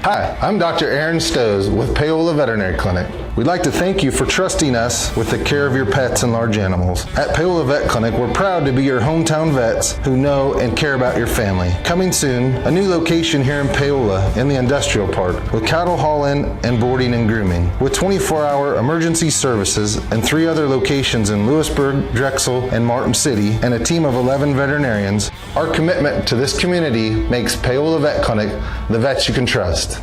Hi, I'm Dr. Aaron Stoes with Paola Veterinary Clinic. We'd like to thank you for trusting us with the care of your pets and large animals. At Paola Vet Clinic, we're proud to be your hometown vets who know and care about your family. Coming soon, a new location here in Paola in the industrial park with cattle haul-in and boarding and grooming. With 24-hour emergency services and 3 other locations in Lewisburg, Drexel, and Martin City, and a team of 11 veterinarians, our commitment to this community makes Paola Vet Clinic the vets you can trust.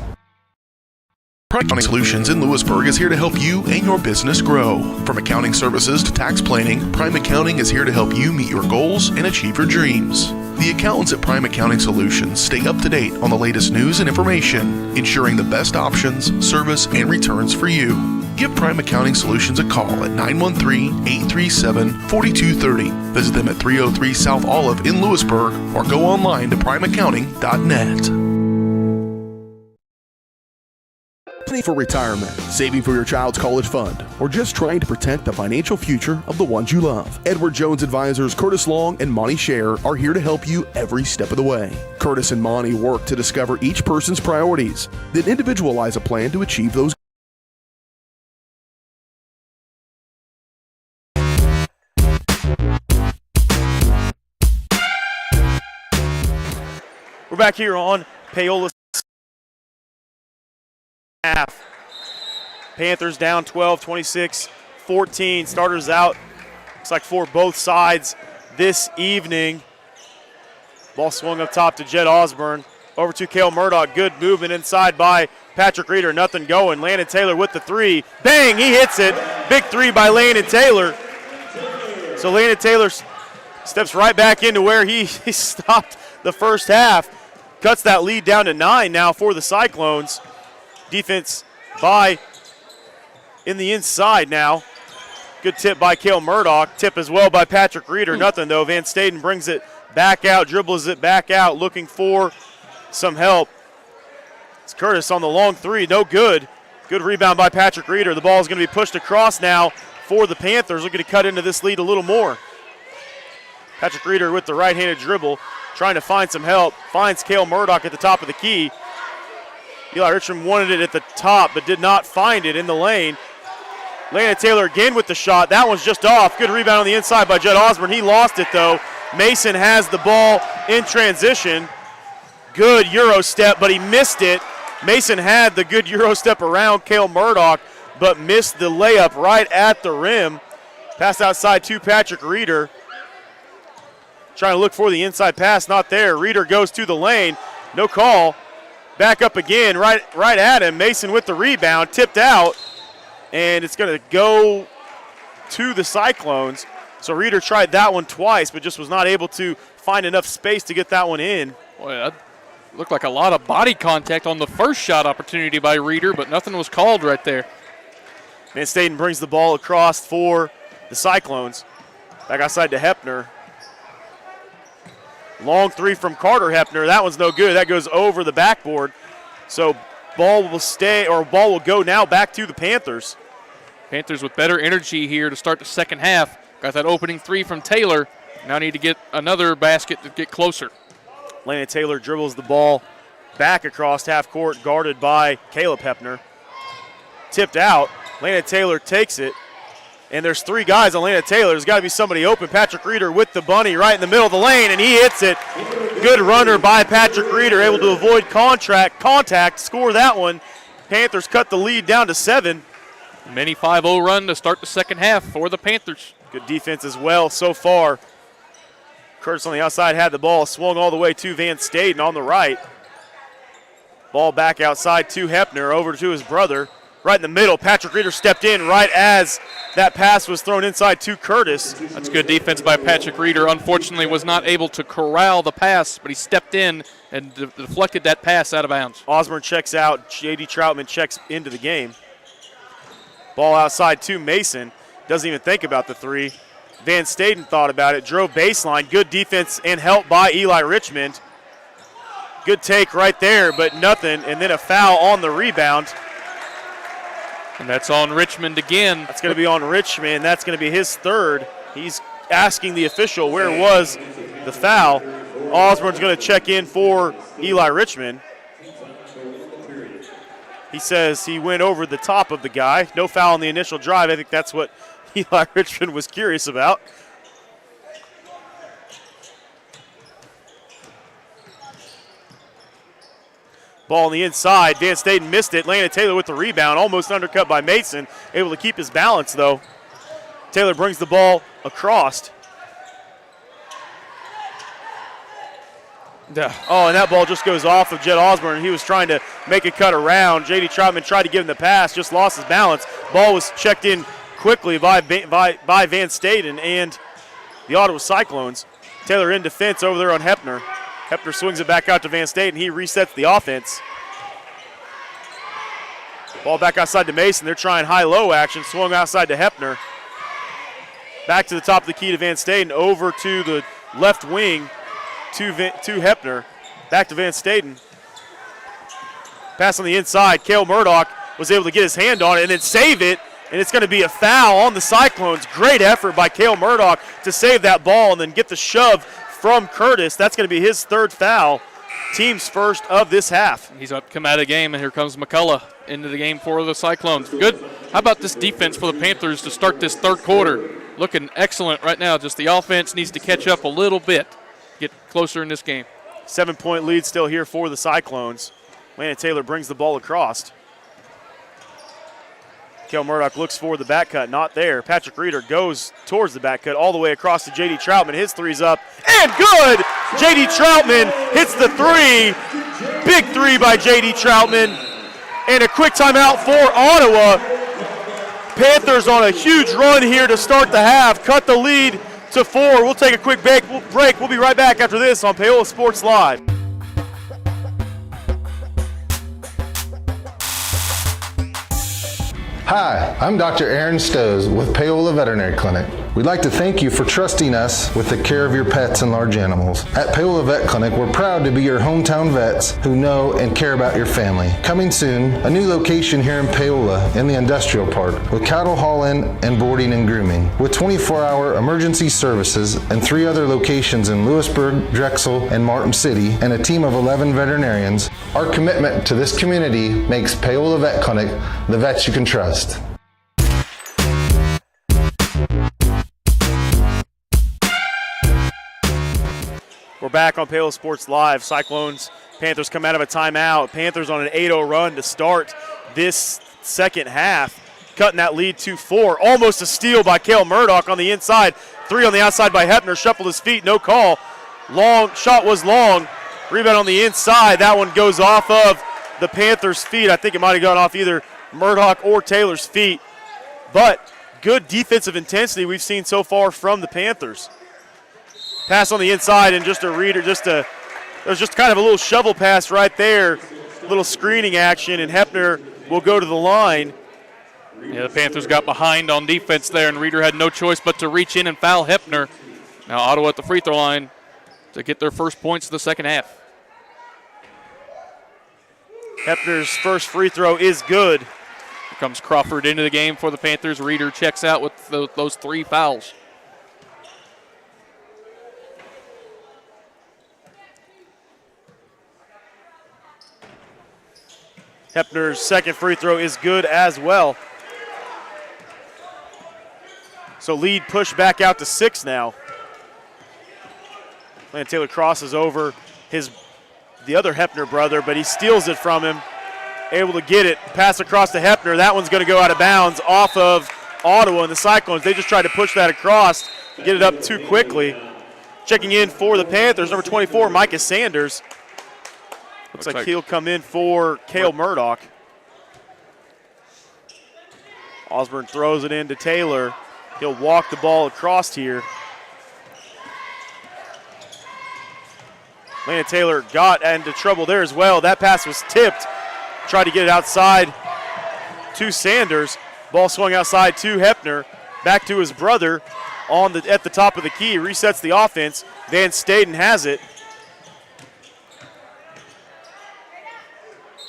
Prime Accounting Solutions in Lewisburg is here to help you and your business grow. From accounting services to tax planning, Prime Accounting is here to help you meet your goals and achieve your dreams. The accountants at Prime Accounting Solutions stay up to date on the latest news and information, ensuring the best options, service, and returns for you. Give Prime Accounting Solutions a call at 913-837-4230. Visit them at 303 South Olive in Lewisburg or go online to primeaccounting.net. Planning for retirement, saving for your child's college fund, or just trying to protect the financial future of the ones you love. Edward Jones advisors Curtis Long and Monty Scher are here to help you every step of the way. Curtis and Monty work to discover each person's priorities, then individualize a plan to achieve those. We're back here on Paola half. Panthers down 12-26-14. Starters out, looks like for both sides this evening. Ball swung up top to Jed Osborne. Over to Cale Murdoch. Good movement inside by Patrick Reeder. Nothing going. Landon Taylor with the 3. Bang! He hits it. Big 3 by Landon Taylor. So Landon Taylor steps right back into where he stopped the first half. Cuts that lead down to 9 now for the Cyclones. Defense by in the inside now. Good tip by Cale Murdoch. Tip as well by Patrick Reeder. Nothing though. Van Staden brings it back out, dribbles it back out, looking for some help. It's Curtis on the long 3. No good. Good rebound by Patrick Reeder. The ball is going to be pushed across now for the Panthers. Looking to cut into this lead a little more. Patrick Reeder with the right-handed dribble, trying to find some help. Finds Cale Murdoch at the top of the key. Eli Richmond wanted it at the top, but did not find it in the lane. Landon Taylor again with the shot. That one's just off. Good rebound on the inside by Judd Osborne. He lost it, though. Mason has the ball in transition. Good Euro step, but he missed it. Mason had the good Euro step around Cale Murdoch, but missed the layup right at the rim. Pass outside to Patrick Reeder. Trying to look for the inside pass, not there. Reeder goes to the lane. No call. Back up again, right at him. Mason with the rebound, tipped out. And it's going to go to the Cyclones. So Reeder tried that one twice, but just was not able to find enough space to get that one in. Boy, that looked like a lot of body contact on the first shot opportunity by Reeder, but nothing was called right there. Van Staden brings the ball across for the Cyclones. Back outside to Hepner. Long three from Carter Hepner. That one's no good. That goes over the backboard. So ball will go now back to the Panthers. Panthers with better energy here to start the second half. Got that opening three from Taylor. Now need to get another basket to get closer. Landon Taylor dribbles the ball back across half court, guarded by Caleb Hepner. Tipped out. Landon Taylor takes it. And there's three guys on Landon Taylor. There's got to be somebody open. Patrick Reeder with the bunny right in the middle of the lane, and he hits it. Good runner by Patrick Reeder, able to avoid contact, score that one. Panthers cut the lead down to 7. Mini 5-0 run to start the second half for the Panthers. Good defense as well so far. Curtis on the outside had the ball, swung all the way to Van Staden on the right. Ball back outside to Hepner, over to his brother. Right in the middle, Patrick Reeder stepped in right as that pass was thrown inside to Curtis. That's good defense by Patrick Reeder. Unfortunately, was not able to corral the pass, but he stepped in and deflected that pass out of bounds. Osborne checks out. J.D. Troutman checks into the game. Ball outside to Mason. Doesn't even think about the three. Van Staden thought about it. Drove baseline. Good defense and help by Eli Richmond. Good take right there, but nothing. And then a foul on the rebound. And that's on Richmond again. That's going to be on Richmond. That's going to be his third. He's asking the official where was the foul. Osborne's going to check in for Eli Richmond. He says he went over the top of the guy. No foul on the initial drive. I think that's what Eli Richmond was curious about. Ball on the inside. Van Staden missed it. Landon Taylor with the rebound. Almost undercut by Mason. Able to keep his balance, though. Taylor brings the ball across. Oh, and that ball just goes off of Jed Osborne. He was trying to make a cut around. J.D. Troutman tried to give him the pass, just lost his balance. Ball was checked in quickly by Van Staden and the Ottawa Cyclones. Taylor in defense over there on Hepner. Hepner swings it back out to Van Staden. He resets the offense. Ball back outside to Mason. They're trying high-low action. Swung outside to Hepner. Back to the top of the key to Van Staden. Over to the left wing to Hepner. Back to Van Staden. Pass on the inside. Cale Murdoch was able to get his hand on it and then save it. And it's going to be a foul on the Cyclones. Great effort by Cale Murdoch to save that ball and then get the shove from Curtis. That's going to be his third foul. Team's first of this half. He's up to come out of the game, and here comes McCullough into the game for the Cyclones. Good. How about this defense for the Panthers to start this third quarter? Looking excellent right now. Just the offense needs to catch up a little bit, get closer in this game. 7-point lead still here for the Cyclones. Landon Taylor brings the ball across. Cale Murdoch looks for the back cut, not there. Patrick Reeder goes towards the back cut all the way across to J.D. Troutman. His three's up and good! J.D. Troutman hits the three. Big three by J.D. Troutman. And a quick timeout for Ottawa. Panthers on a huge run here to start the half. Cut the lead to 4. We'll take a quick break. We'll be right back after this on Paola Sports Live. Hi, I'm Dr. Aaron Stoes with Paola Veterinary Clinic. We'd like to thank you for trusting us with the care of your pets and large animals. At Paola Vet Clinic, we're proud to be your hometown vets who know and care about your family. Coming soon, a new location here in Paola in the industrial park with cattle hauling and boarding and grooming. With 24-hour emergency services and 3 other locations in Lewisburg, Drexel, and Martin City, and a team of 11 veterinarians, our commitment to this community makes Paola Vet Clinic the vets you can trust. We're back on Paola Sports Live. Cyclones, Panthers come out of a timeout. Panthers on an 8-0 run to start this second half, cutting that lead to 4. Almost a steal by Cale Murdoch on the inside. 3 on the outside by Hepner. Shuffled his feet, no call. Long shot was long. Rebound on the inside. That one goes off of the Panthers' feet. I think it might have gone off either Murdoch or Taylor's feet. But good defensive intensity we've seen so far from the Panthers. Pass on the inside and just a reader, there's just kind of a little shovel pass right there, little screening action, and Hepner will go to the line. Yeah, the Panthers got behind on defense there, and Reeder had no choice but to reach in and foul Hepner. Now Ottawa at the free throw line to get their first points of the second half. Hepner's first free throw is good. Here comes Crawford into the game for the Panthers. Reeder checks out with those 3 fouls. Hepner's second free throw is good as well. So lead pushed back out to 6 now. Landon Taylor crosses over the other Hepner brother, but he steals it from him. Able to get it, pass across to Hepner. That one's going to go out of bounds off of Ottawa and the Cyclones. They just tried to push that across, get it up too quickly. Checking in for the Panthers, number 24, Micah Sanders. Looks like he'll come in for Cale Murdoch. Osborne throws it into Taylor. He'll walk the ball across here. Landon Taylor got into trouble there as well. That pass was tipped. Tried to get it outside to Sanders. Ball swung outside to Hepner. Back to his brother at the top of the key. Resets the offense. Van Staden has it.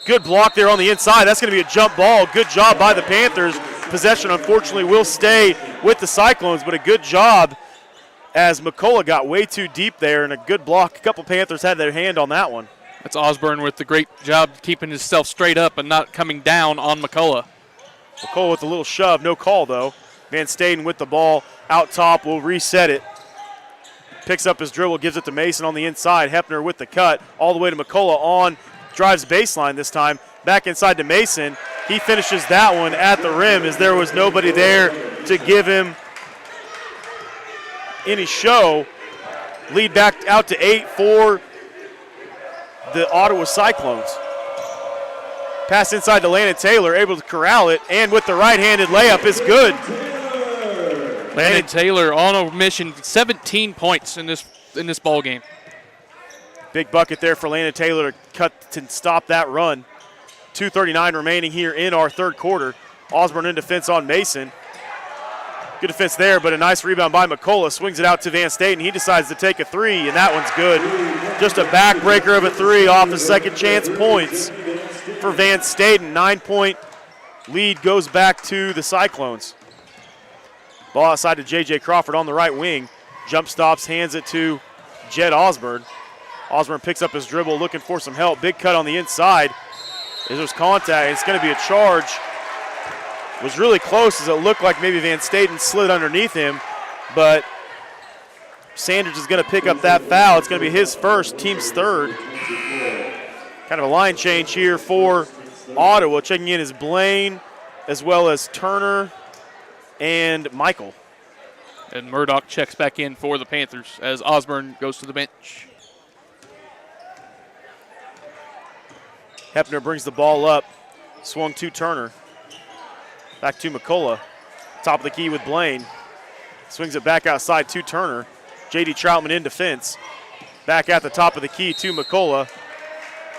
Good block there on the inside. That's going to be a jump ball. Good job by the Panthers. Possession, unfortunately, will stay with the Cyclones, but a good job as McCullough got way too deep there, and a good block. A couple Panthers had their hand on that one. That's Osborne with the great job keeping himself straight up and not coming down on McCullough. McCullough with a little shove. No call, though. Van Staden with the ball out top will reset it. Picks up his dribble, gives it to Mason on the inside. Hepner with the cut all the way to McCullough on. Drives baseline this time, back inside to Mason. He finishes that one at the rim as there was nobody there to give him any show. Lead back out to 8 for the Ottawa Cyclones. Pass inside to Landon Taylor, able to corral it, and with the right-handed layup is good. Landon Taylor on a mission, 17 points in this ball game. Big bucket there for Landon Taylor to stop that run. 2:39 remaining here in our third quarter. Osborne in defense on Mason. Good defense there, but a nice rebound by McCullough. Swings it out to Van Staden. He decides to take a 3, and that one's good. Just a backbreaker of a 3 off the second chance points for Van Staden. 9-point lead goes back to the Cyclones. Ball outside to J.J. Crawford on the right wing. Jump stops, hands it to Jed Osborne. Osborne picks up his dribble, looking for some help. Big cut on the inside. There's contact. It's going to be a charge. It was really close as it looked like maybe Van Staden slid underneath him, but Sanders is going to pick up that foul. It's going to be his first, team's third. Kind of a line change here for Ottawa. Checking in is Blaine as well as Turner and Michael. And Murdoch checks back in for the Panthers as Osborne goes to the bench. Hepner brings the ball up. Swung to Turner. Back to McCullough. Top of the key with Blaine. Swings it back outside to Turner. J.D. Troutman in defense. Back at the top of the key to McCullough.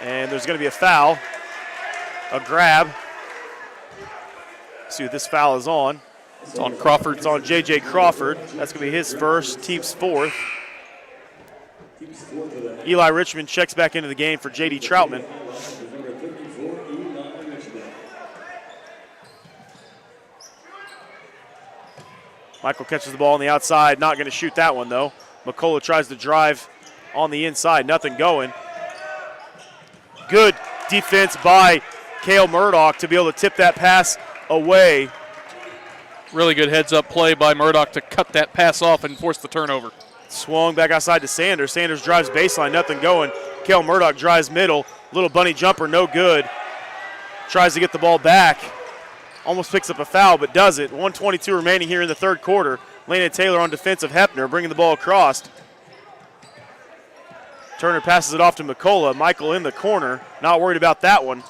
And there's going to be a foul. A grab. See what this foul is on. It's on Crawford. It's on J.J. Crawford. That's going to be his first, team's fourth. Eli Richmond checks back into the game for J.D. Troutman. Michael catches the ball on the outside, not going to shoot that one though. McCullough tries to drive on the inside, nothing going. Good defense by Cale Murdoch to be able to tip that pass away. Really good heads-up play by Murdoch to cut that pass off and force the turnover. Swung back outside to Sanders. Sanders drives baseline, nothing going. Cale Murdoch drives middle. Little bunny jumper, no good. Tries to get the ball back. Almost picks up a foul, but does it. 1:22 remaining here in the third quarter. Landon Taylor on defense of Hepner, bringing the ball across. Turner passes it off to McCullough. Michael in the corner, not worried about that one.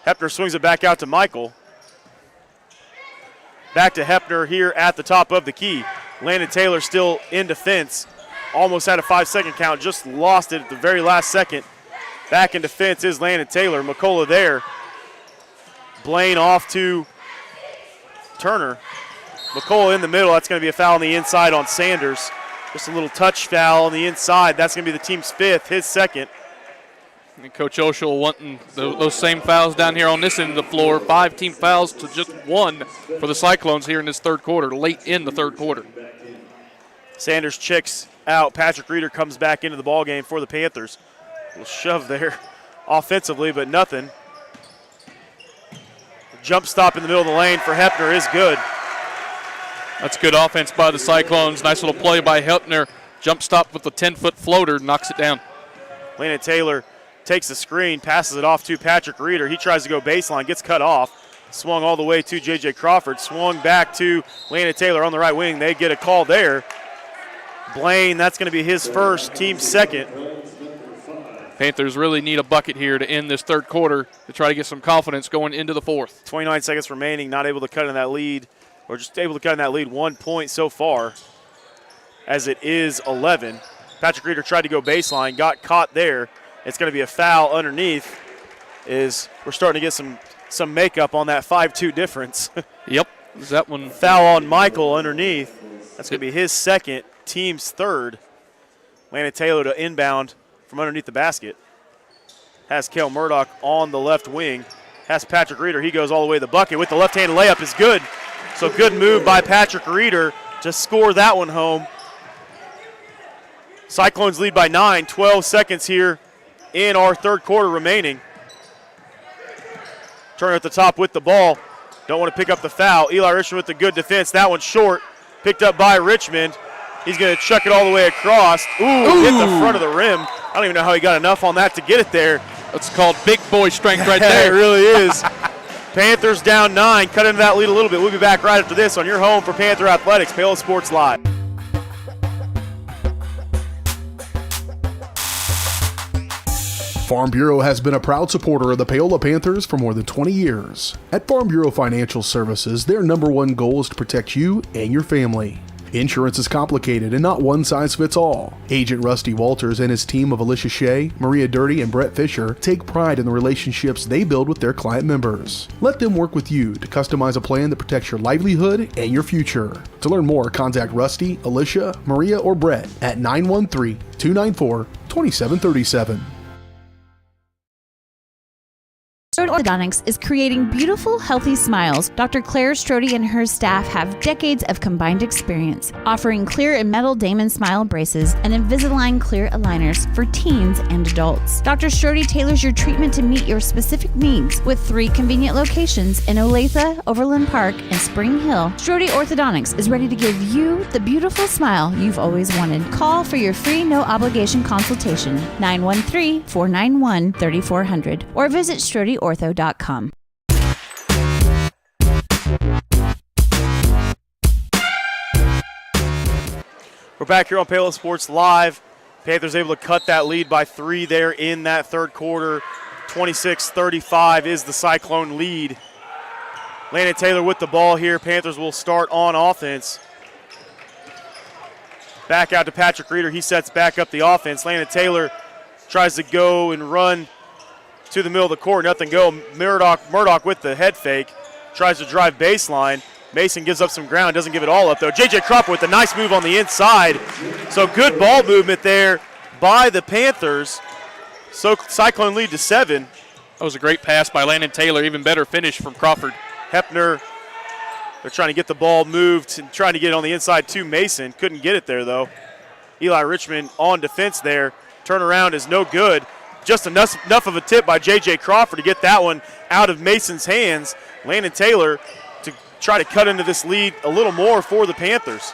Hepner swings it back out to Michael. Back to Hepner here at the top of the key. Landon Taylor still in defense. Almost had a 5-second count, just lost it at the very last second. Back in defense is Landon Taylor. McCullough there. Blaine off to Turner. McCullough in the middle. That's going to be a foul on the inside on Sanders. Just a little touch foul on the inside. That's going to be the team's fifth, his second. And Coach Oshel wanting those same fouls down here on this end of the floor. 5 team fouls to just 1 for the Cyclones here in this third quarter, late in the third quarter. Sanders checks out. Patrick Reeder comes back into the ballgame for the Panthers. A little shove there offensively, but nothing. Jump stop in the middle of the lane for Hepner is good. That's good offense by the Cyclones. Nice little play by Hepner. Jump stop with the 10-foot floater, knocks it down. Landon Taylor takes the screen, passes it off to Patrick Reeder. He tries to go baseline, gets cut off. Swung all the way to J.J. Crawford. Swung back to Landon Taylor on the right wing. They get a call there. Blaine, that's going to be his first, team second. Panthers really need a bucket here to end this third quarter to try to get some confidence going into the fourth. 29 seconds remaining, not able to cut in that lead, or just able to cut in that lead 1 point so far, as it is 11. Patrick Reeder tried to go baseline, got caught there. It's going to be a foul underneath. We're starting to get some makeup on that 5-2 difference. Yep, is that one? Foul on Michael underneath. That's going to be his second, team's third. Landon Taylor to inbound from underneath the basket. Has Cale Murdoch on the left wing. Has Patrick Reeder. He goes all the way to the bucket with the left-handed layup is good. So good move by Patrick Reeder to score that one home. Cyclones lead by 9, 12 seconds here in our third quarter remaining. Turner at the top with the ball. Don't want to pick up the foul. Eli Richmond with the good defense. That one's short. Picked up by Richmond. He's going to chuck it all the way across. Ooh, hit the front of the rim. I don't even know how he got enough on that to get it there. That's called big boy strength right there. It really is. Panthers down 9, cut into that lead a little bit. We'll be back right after this on your home for Panther Athletics, Paola Sports Live. Farm Bureau has been a proud supporter of the Paola Panthers for more than 20 years. At Farm Bureau Financial Services, their #1 goal is to protect you and your family. Insurance is complicated and not one size fits all. Agent Rusty Walters and his team of Alicia Shea, Maria Dirty, and Brett Fisher take pride in the relationships they build with their client members. Let them work with you to customize a plan that protects your livelihood and your future. To learn more, contact Rusty, Alicia, Maria, or Brett at 913-294-2737. Orthodontics is creating beautiful, healthy smiles. Dr. Claire Strode and her staff have decades of combined experience, offering clear and metal Damon Smile braces and Invisalign clear aligners for teens and adults. Dr. Strode tailors your treatment to meet your specific needs with 3 convenient locations in Olathe, Overland Park, and Spring Hill. Strode Orthodontics is ready to give you the beautiful smile you've always wanted. Call for your free no-obligation consultation, 913-491-3400, or visit StrodeOrtho.com. We're back here on Paola Sports Live. Panthers able to cut that lead by 3 there in that third quarter. 26-35 is the Cyclone lead. Landon Taylor with the ball here. Panthers will start on offense. Back out to Patrick Reeder. He sets back up the offense. Landon Taylor tries to go and run to the middle of the court. Nothing go. Murdoch with the head fake. Tries to drive baseline. Mason gives up some ground, doesn't give it all up though. J.J. Crawford with a nice move on the inside. So good ball movement there by the Panthers. So Cyclone lead to 7. That was a great pass by Landon Taylor. Even better finish from Crawford. Hepner, they're trying to get the ball moved and trying to get it on the inside to Mason. Couldn't get it there though. Eli Richmond on defense there. Turnaround is no good. Just enough of a tip by J.J. Crawford to get that one out of Mason's hands. Landon Taylor to try to cut into this lead a little more for the Panthers.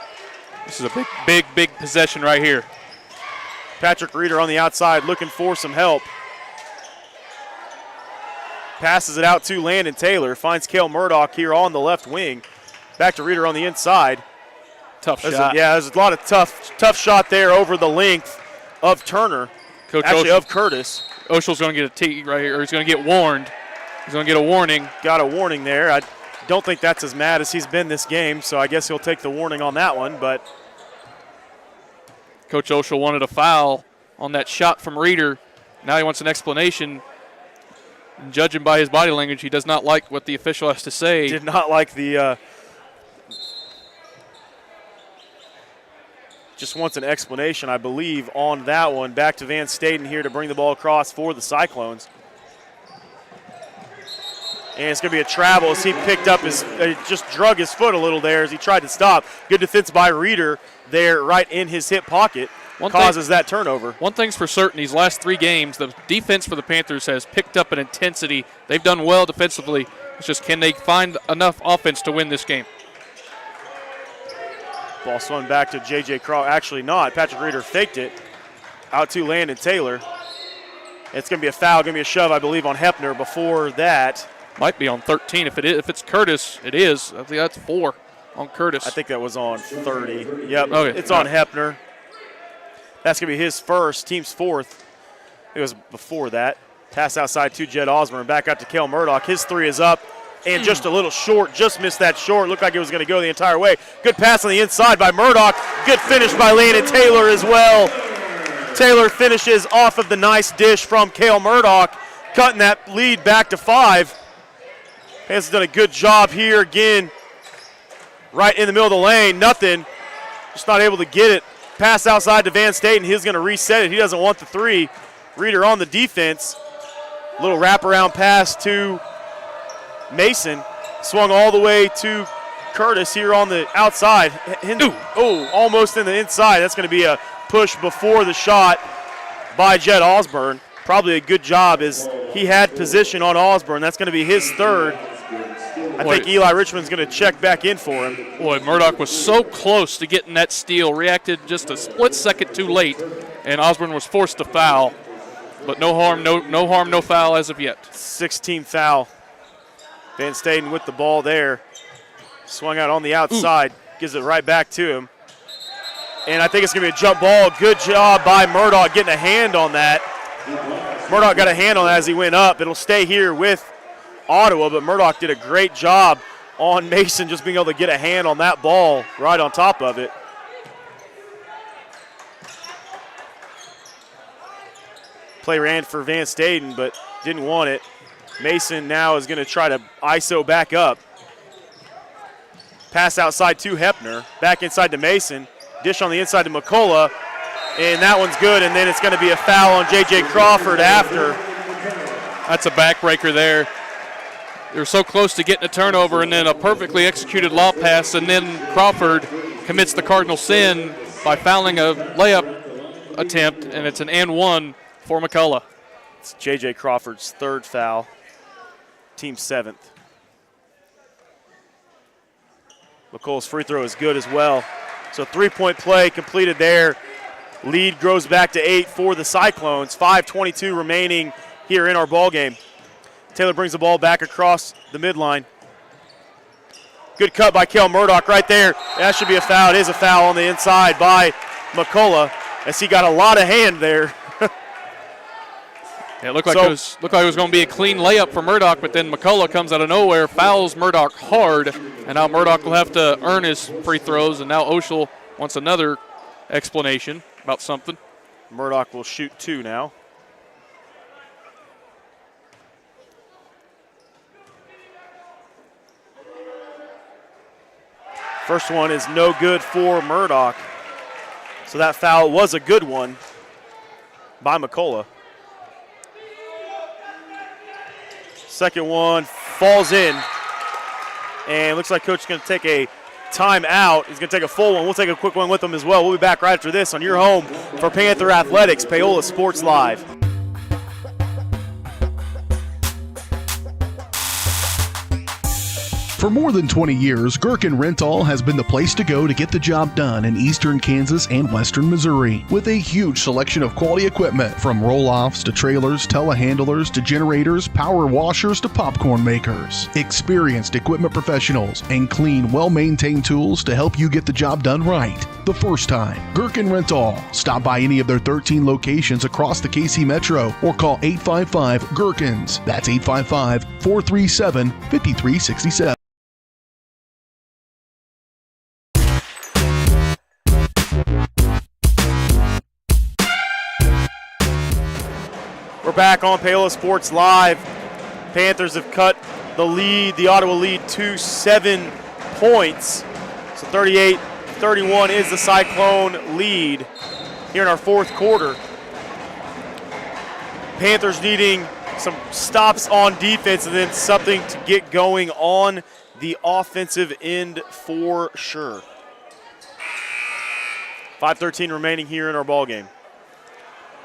This is a big possession right here. Patrick Reeder on the outside looking for some help. Passes it out to Landon Taylor. Finds Cale Murdoch here on the left wing. Back to Reeder on the inside. Tough shot. There's a lot of tough shot there over the length of Turner. Coach Actually, Oshel. of Curtis. Oshel's going to get a tee right here, or he's going to get warned. He's going to get a warning. Got a warning there. I don't think that's as mad as he's been this game, so I guess he'll take the warning on that one. But Coach Oshel wanted a foul on that shot from Reeder. Now he wants an explanation. And judging by his body language, he does not like what the official has to say. Did not like the just wants an explanation, I believe, on that one. Back to Van Staden here to bring the ball across for the Cyclones. And it's going to be a travel as he picked up just drug his foot a little there as he tried to stop. Good defense by Reeder there right in his hip pocket. Causes that turnover. One thing's for certain, these last 3 games, the defense for the Panthers has picked up an intensity. They've done well defensively. It's just, can they find enough offense to win this game? Ball swung back to J.J. Crawford. Actually not. Patrick Reeder faked it out to Landon Taylor. It's going to be a foul, going to be a shove, I believe, on Hepner before that. Might be on 13. If it's Curtis, it is. I think that's 4 on Curtis. I think that was on 30. Yep, okay. It's on Hepner. That's going to be his first, team's 4th. It was before that. Pass outside to Jed Osborne. Back out to Cale Murdoch. His 3 is up. And just a little short, just missed that short. Looked like it was going to go the entire way. Good pass on the inside by Murdoch. Good finish by Landon Taylor as well. Taylor finishes off of the nice dish from Cale Murdoch, cutting that lead back to 5. Has done a good job here again. Right in the middle of the lane, nothing. Just not able to get it. Pass outside to Van Staten. He's going to reset it. He doesn't want the 3. Reeder on the defense. Little wraparound pass to Mason. Swung all the way to Curtis here on the outside. Almost in the inside. That's going to be a push before the shot by Jed Osborne. Probably a good job as he had position on Osborne. That's going to be his 3rd. I think Eli Richmond's going to check back in for him. Boy, Murdoch was so close to getting that steal. Reacted just a split second too late, and Osborne was forced to foul. But no harm, no foul as of yet. 16th foul. Van Staden with the ball there. Swung out on the outside. Gives it right back to him. And I think it's going to be a jump ball. Good job by Murdoch getting a hand on that. Murdoch got a hand on that as he went up. It'll stay here with Ottawa, but Murdoch did a great job on Mason just being able to get a hand on that ball right on top of it. Play ran for Van Staden, but didn't want it. Mason now is going to try to ISO back up. Pass outside to Hepner. Back inside to Mason. Dish on the inside to McCullough. And that one's good, and then it's going to be a foul on J.J. Crawford after. That's a backbreaker there. They were so close to getting a turnover, and then a perfectly executed lob pass, and then Crawford commits the cardinal sin by fouling a layup attempt, and it's an and 1 for McCullough. It's J.J. Crawford's 3rd foul, team 7th. McCullough's free throw is good as well. So 3-point play completed there. Lead grows back to 8 for the Cyclones. 5:22 remaining here in our ball game. Taylor brings the ball back across the midline. Good cut by Cale Murdoch right there. That should be a foul. It is a foul on the inside by McCullough as he got a lot of hand there. It looked like it was going to be a clean layup for Murdoch, but then McCullough comes out of nowhere, fouls Murdoch hard, and now Murdoch will have to earn his free throws, and now Oshel wants another explanation about something. Murdoch will shoot 2 now. First one is no good for Murdoch. So that foul was a good one by McCullough. Second one falls in. And looks like Coach is going to take a timeout. He's going to take a full one. We'll take a quick one with him as well. We'll be back right after this on your home for Panther Athletics, Paola Sports Live. For more than 20 years, Gherkin Rental has been the place to go to get the job done in eastern Kansas and western Missouri. With a huge selection of quality equipment, from roll-offs to trailers, telehandlers to generators, power washers to popcorn makers. Experienced equipment professionals and clean, well-maintained tools to help you get the job done right the first time. Gherkin Rental. Stop by any of their 13 locations across the KC Metro or call 855-GHERKINS. That's 855-437-5367. We're back on Paola Sports Live. Panthers have cut the lead, the Ottawa lead, to 7 points. So 38-31 is the Cyclone lead here in our fourth quarter. Panthers needing some stops on defense and then something to get going on the offensive end for sure. 5:13 remaining here in our ball game.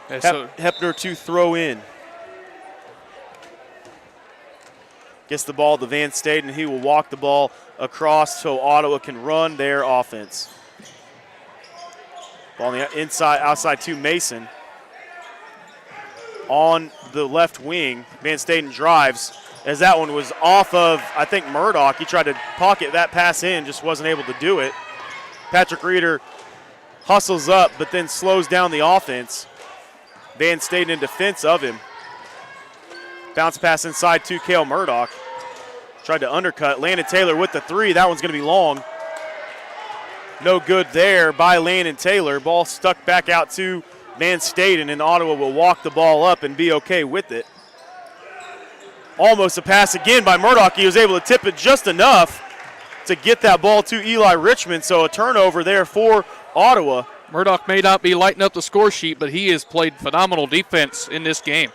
Hepner to throw in. Gets the ball to Van Staden. He will walk the ball across so Ottawa can run their offense. Ball on the inside, outside to Mason. On the left wing, Van Staden drives. As that one was off of, I think, Murdoch. He tried to pocket that pass in, just wasn't able to do it. Patrick Reeder hustles up, but then slows down the offense. Van Staden in defense of him. Bounce pass inside to Cale Murdoch. Tried to undercut. Landon Taylor with the three. That one's going to be long. No good there by Landon Taylor. Ball stuck back out to Van Staden, and Ottawa will walk the ball up and be okay with it. Almost a pass again by Murdoch. He was able to tip it just enough to get that ball to Eli Richmond, so a turnover there for Ottawa. Murdoch may not be lighting up the score sheet, but he has played phenomenal defense in this game.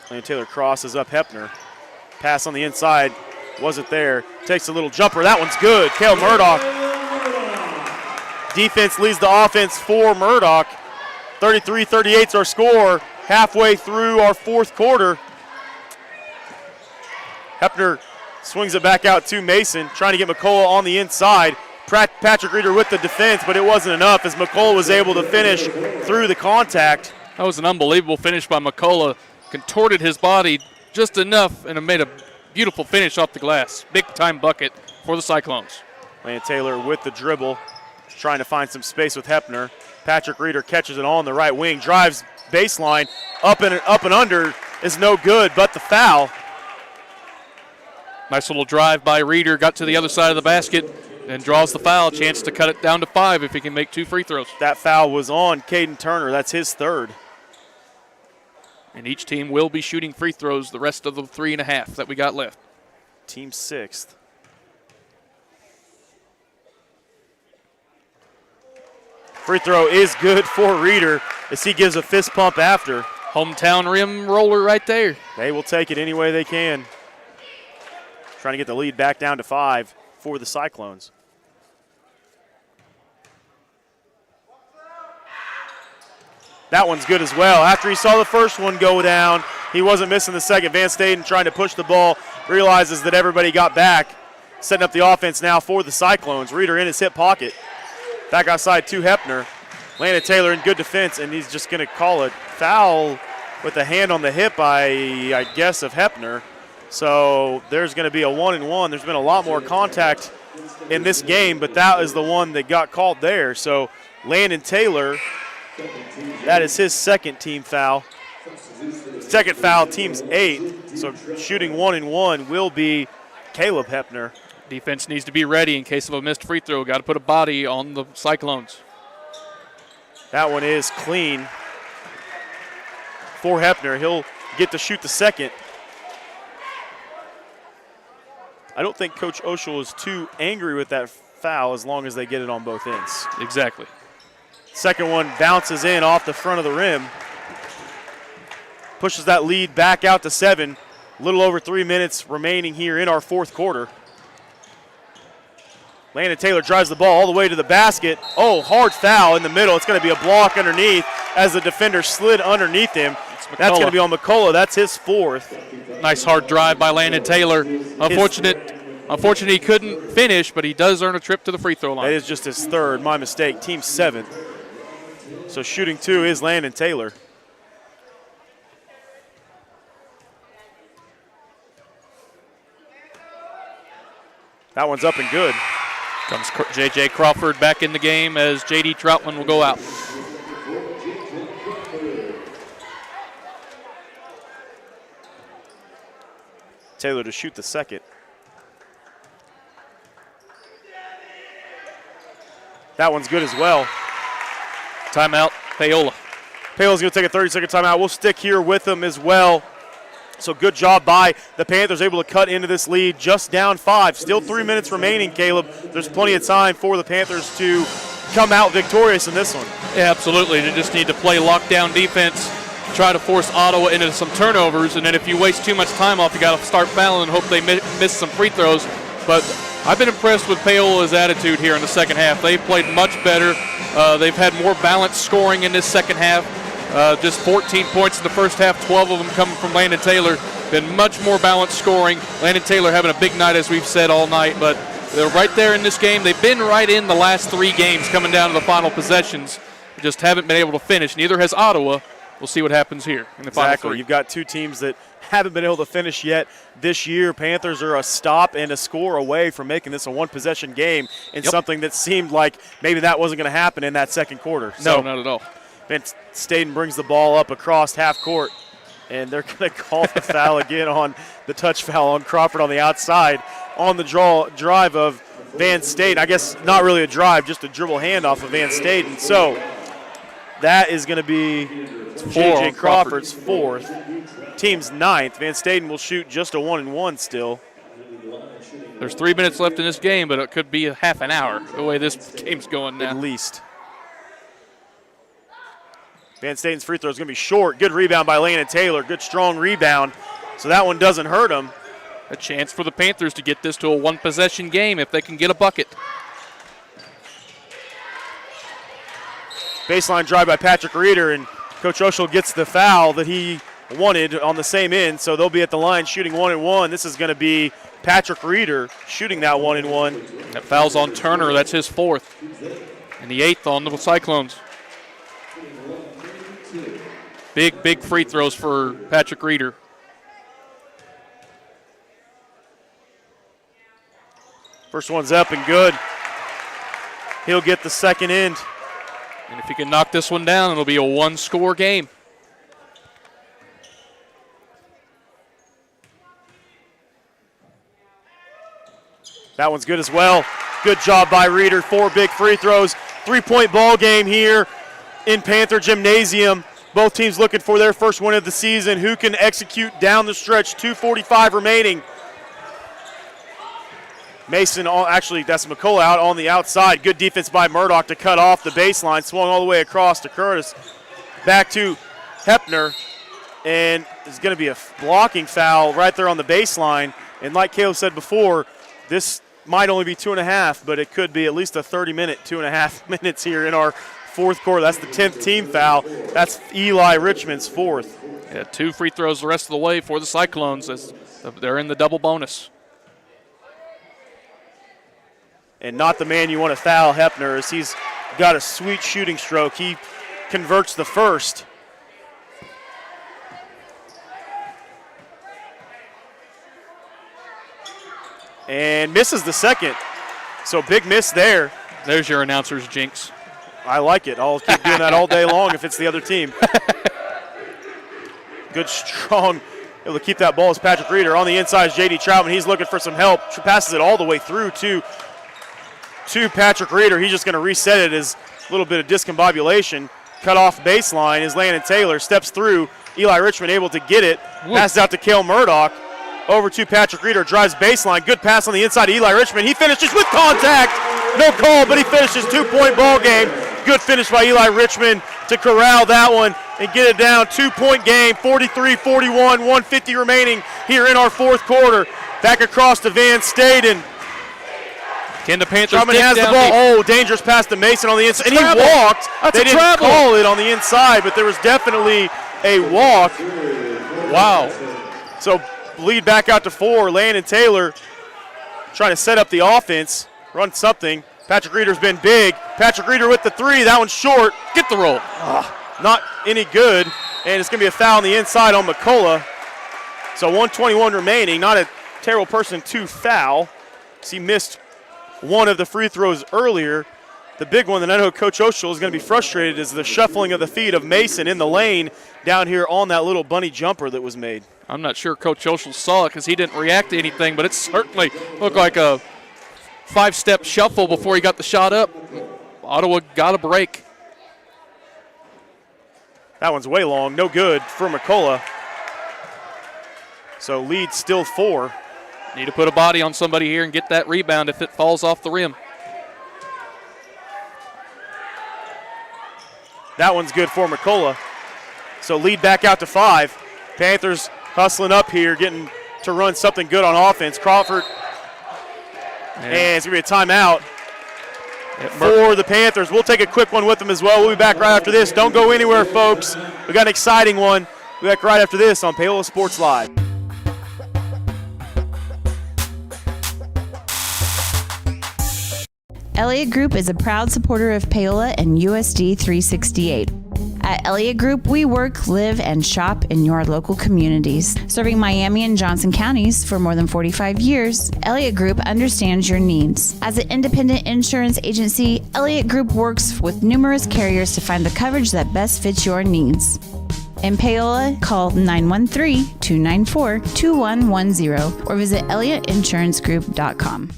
Landon Taylor crosses up Hepner. Pass on the inside. Wasn't there. Takes a little jumper. That one's good. Cale Murdoch. Defense leads the offense for Murdoch. 33-38 is our score. Halfway through our fourth quarter. Hepner swings it back out to Mason. Trying to get McCullough on the inside. Patrick Reeder with the defense, but it wasn't enough as McCullough was able to finish through the contact. That was an unbelievable finish by McCullough. Contorted his body just enough and made a beautiful finish off the glass. Big-time bucket for the Cyclones. Landon Taylor with the dribble, trying to find some space with Hepner. Patrick Reeder catches it on the right wing, drives baseline, up and under is no good, but the foul. Nice little drive by Reeder, got to the other side of the basket, and draws the foul. Chance to cut it down to 5 if he can make 2 free throws. That foul was on Caden Turner. That's his third. And each team will be shooting free throws the rest of the 3.5 that we got left. Team sixth. Free throw is good for Reeder as he gives a fist pump after. Hometown rim roller right there. They will take it any way they can. Trying to get the lead back down to 5 for the Cyclones. That one's good as well. After he saw the first one go down, he wasn't missing the second. Van Staden trying to push the ball, realizes that everybody got back, setting up the offense now for the Cyclones. Reeder in his hip pocket. Back outside to Hepner. Landon Taylor in good defense, and he's just going to call it foul with a hand on the hip, I guess, of Hepner. So there's going to be a 1-and-1. There's been a lot more contact in this game, but that is the one that got called there. So Landon Taylor, that is his second team foul. Second foul, team's 8. So shooting 1-and-1 will be Caleb Hepner. Defense needs to be ready in case of a missed free throw. Got to put a body on the Cyclones. That one is clean for Hepner. He'll get to shoot the second. I don't think Coach Oshel is too angry with that foul as long as they get it on both ends. Exactly. Second one bounces in off the front of the rim. Pushes that lead back out to 7. A little over 3 minutes remaining here in our fourth quarter. Landon Taylor drives the ball all the way to the basket. Oh, hard foul in the middle. It's going to be a block underneath as the defender slid underneath him. That's going to be on McCullough. That's his 4th. Nice hard drive by Landon Taylor. Unfortunately, he couldn't finish, but he does earn a trip to the free throw line. That is just his 3rd. My mistake. Team 7th. So shooting 2 is Landon Taylor. That one's up and good. Comes J.J. Crawford back in the game as J.D. Troutman will go out. Taylor to shoot the second. That one's good as well. Timeout, Paola. Paola's going to take a 30-second timeout. We'll stick here with them as well. So good job by the Panthers, able to cut into this lead, just down 5. Still 3 minutes remaining, Caleb. There's plenty of time for the Panthers to come out victorious in this one. Yeah, absolutely. They just need to play lockdown defense, try to force Ottawa into some turnovers, and then if you waste too much time off, you got to start fouling and hope they miss some free throws. But I've been impressed with Paola's attitude here in the second half. They've played much better. They've had more balanced scoring in this second half. Just 14 points in the first half, 12 of them coming from Landon Taylor. Been much more balanced scoring. Landon Taylor having a big night, as we've said all night, but they're right there in this game. They've been right in the last 3 games coming down to the final possessions. They just haven't been able to finish. Neither has Ottawa. We'll see what happens here in the final 3. You've got 2 teams that haven't been able to finish yet this year. Panthers are a stop and a score away from making this a one-possession game in something that seemed like maybe that wasn't going to happen in that second quarter. No, not at all. Van Staden brings the ball up across half court, and they're going to call the foul again on the touch foul on Crawford on the outside on the drive of Van Staden. I guess not really a drive, just a dribble handoff of Van Staden. So that is going to be J.J. Crawford's 4th, team's 9th. Van Staden will shoot just a 1-and-1 still. There's 3 minutes left in this game, but it could be a half an hour the way this game's going now. At least. Van Staden's free throw is going to be short. Good rebound by Landon Taylor. Good, strong rebound. So that one doesn't hurt him. A chance for the Panthers to get this to a one-possession game if they can get a bucket. Baseline drive by Patrick Reeder, and Coach Oshel gets the foul that he wanted on the same end, so they'll be at the line shooting 1-and-1. This is going to be Patrick Reeder shooting that 1-and-1. That foul's on Turner. That's his 4th. And the 8th on the Cyclones. Big free throws for Patrick Reeder. First one's up and good. He'll get the second end. And if he can knock this one down, it'll be a 1-score game. That one's good as well. Good job by Reeder. 4 big free throws. 3-point ball game here in Panther Gymnasium. Both teams looking for their first win of the season. Who can execute down the stretch? 2:45 remaining. Mason, actually, that's McCullough out on the outside. Good defense by Murdoch to cut off the baseline. Swung all the way across to Curtis. Back to Hepner. And there's going to be a blocking foul right there on the baseline. And like Caleb said before, this might only be 2.5, but it could be at least a 30-minute, 2.5 minutes here in our fourth quarter. That's the 10th team foul. That's Eli Richmond's 4th. Yeah, 2 free throws the rest of the way for the Cyclones as they're in the double bonus. And not the man you want to foul, Hepner, as he's got a sweet shooting stroke. He converts the first. And misses the second. So big miss there. There's your announcer's jinx. I like it. I'll keep doing that all day long if it's the other team. Good, strong, able to keep that ball as Patrick Reeder. On the inside is J.D. Troutman. He's looking for some help. Passes it all the way through to Patrick Reeder. He's just going to reset it as a little bit of discombobulation. Cut off baseline is Landon Taylor. Steps through. Eli Richmond able to get it. Passes out to Cale Murdoch. Over to Patrick Reeder. Drives baseline. Good pass on the inside to Eli Richmond. He finishes with contact. No call, but he finishes 2-point ball game. Good finish by Eli Richmond to corral that one and get it down. 2-point game, 43-41, 150 remaining here in our fourth quarter. Back across to Van Staden. Can the Panthers Drummond get has the down ball. deep? Oh, dangerous pass to Mason on the inside. And he Travel. walked. That's they a didn't travel. call it on the inside, but there was definitely a walk. Wow. So lead back out to 4. Landon Taylor trying to set up the offense, run something. Patrick Reeder's been big. Patrick Reeder with the 3. That one's short. Get the roll. Not any good. And it's going to be a foul on the inside on McCullough. So 1:21 remaining. Not a terrible person to foul. He missed one of the free throws earlier. The big one that I know Coach Oshel is going to be frustrated is the shuffling of the feet of Mason in the lane down here on that little bunny jumper that was made. I'm not sure Coach Oshel saw it because he didn't react to anything, but it certainly looked like a 5-step shuffle before he got the shot up. Ottawa got a break. That one's way long. No good for McCullough. So lead still 4. Need to put a body on somebody here and get that rebound if it falls off the rim. That one's good for McCullough. So lead back out to 5. Panthers hustling up here, getting to run something good on offense. Crawford, and it's going to be a timeout for the Panthers. We'll take a quick one with them as well. We'll be back right after this. Don't go anywhere, folks. We got an exciting one. We'll be back right after this on Paola Sports Live. Elliott Group is a proud supporter of Paola and USD 368. At Elliott Group, we work, live, and shop in your local communities. Serving Miami and Johnson counties for more than 45 years, Elliott Group understands your needs. As an independent insurance agency, Elliott Group works with numerous carriers to find the coverage that best fits your needs. In Paola, call 913-294-2110 or visit ElliottInsuranceGroup.com.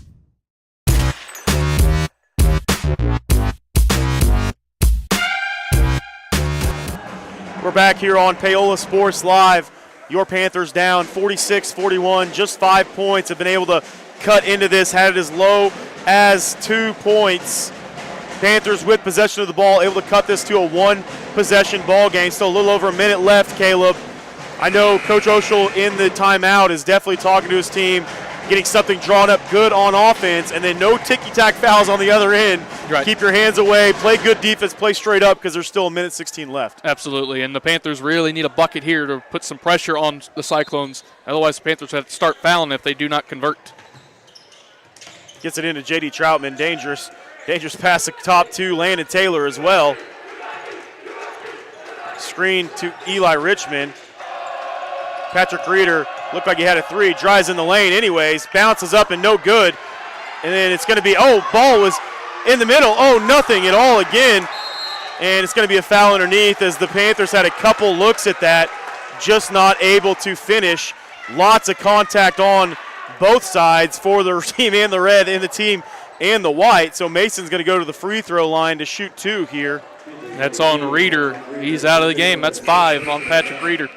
We're back here on Paola Sports Live. Your Panthers down 46-41, just 5 points. Have been able to cut into this, had it as low as 2 points. Panthers with possession of the ball, able to cut this to a 1-possession ball game. Still a little over a minute left, Caleb. I know Coach Oshel in the timeout is definitely talking to his team, getting something drawn up good on offense, and then no ticky-tack fouls on the other end. Right. Keep your hands away, play good defense, play straight up because there's still a minute 16 left. Absolutely, and the Panthers really need a bucket here to put some pressure on the Cyclones. Otherwise, the Panthers have to start fouling if they do not convert. Gets it into J.D. Troutman, dangerous pass to top 2, Landon Taylor as well. Screen to Eli Richmond. Patrick Reeder looked like he had a 3, drives in the lane anyways, bounces up and no good. And then it's going to be, ball was in the middle. Nothing at all again. And it's going to be a foul underneath as the Panthers had a couple looks at that, just not able to finish. Lots of contact on both sides for the team and the red and the team and the white. So Mason's going to go to the free throw line to shoot 2 here. That's on Reeder. He's out of the game. That's 5 on Patrick Reeder.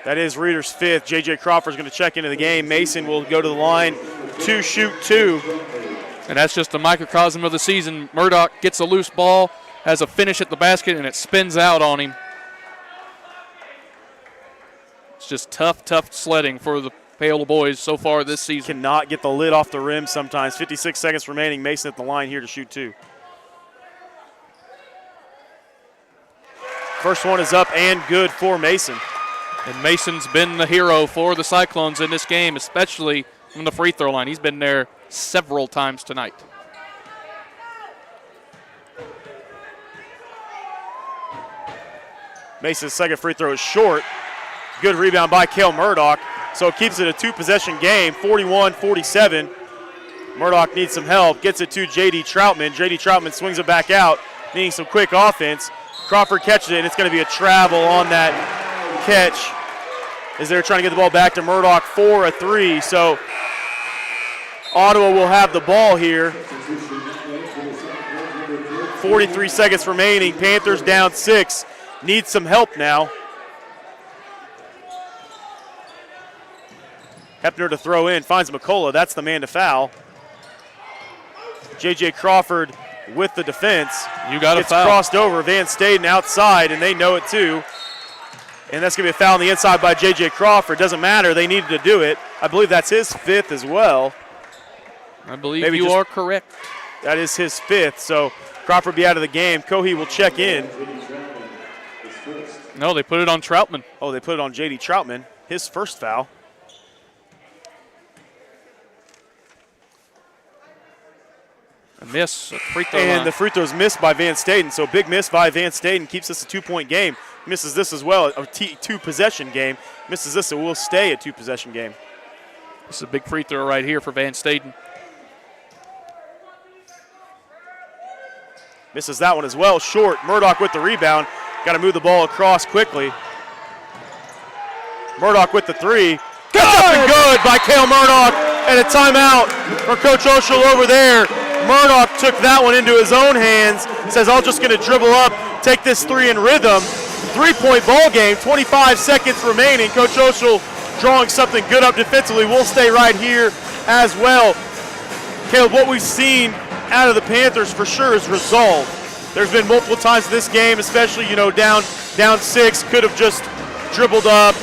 That is Reeder's 5th. J.J. Crawford's going to check into the game. Mason will go to the line to shoot 2. And that's just a microcosm of the season. Murdoch gets a loose ball, has a finish at the basket, and it spins out on him. It's just tough sledding for the Paola boys so far this season. Cannot get the lid off the rim sometimes. 56 seconds remaining. Mason at the line here to shoot 2. First one is up and good for Mason. And Mason's been the hero for the Cyclones in this game, especially from the free throw line. He's been there several times tonight. Mason's second free throw is short. Good rebound by Cale Murdoch. So it keeps it a 2-possession game, 41-47. Murdoch needs some help, gets it to J.D. Troutman. J.D. Troutman swings it back out, needing some quick offense. Crawford catches it, and it's going to be a travel on that catch as they're trying to get the ball back to Murdoch for a 3. So Ottawa will have the ball here. 43 seconds remaining. Panthers down 6. Need some help now. Hepner to throw in, finds McCullough. That's the man to foul. J.J. Crawford with the defense. You got a It's foul. crossed over. Van Staden outside, and they know it too. And that's going to be a foul on the inside by J.J. Crawford. Doesn't matter. They needed to do it. I believe that's his 5th as well. I believe you are correct. That is his 5th, so Crawford will be out of the game. Cohee will check in. No, they put it on Troutman. Oh, they put it on J.D. Troutman. His first foul. A miss, a free throw And line. the free throw's missed by Van Staden, so big miss by Van Staden keeps this a 2-point game. Misses this as well, a 2-possession game. Misses this, it will stay a 2-possession game. This is a big free throw right here for Van Staden. Misses that one as well, short. Murdoch with the rebound. Got to move the ball across quickly. Murdoch with the 3. That's up and good by Cale Murdoch, and a timeout for Coach Oshel over there. Murdoch took that one into his own hands. Says, I'm just going to dribble up, take this 3 in rhythm. 3-point ball game, 25 seconds remaining. Coach Oshel drawing something good up defensively. We'll stay right here as well. Caleb, what we've seen out of the Panthers for sure is resolve. There's been multiple times in this game, especially, down 6, could have just dribbled up,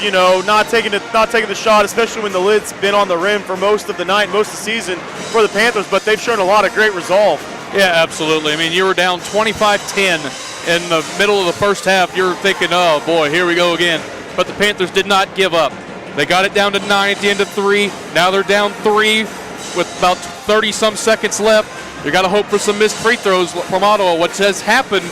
not taking the shot, especially when the lid's been on the rim for most of the night, most of the season for the Panthers, but they've shown a lot of great resolve. Yeah, absolutely. I mean, you were down 25-10 in the middle of the first half. You're thinking, oh, boy, here we go again. But the Panthers did not give up. They got it down to 9 at the end of 3. Now they're down 3 with about 30-some seconds left. You got to hope for some missed free throws from Ottawa, which has happened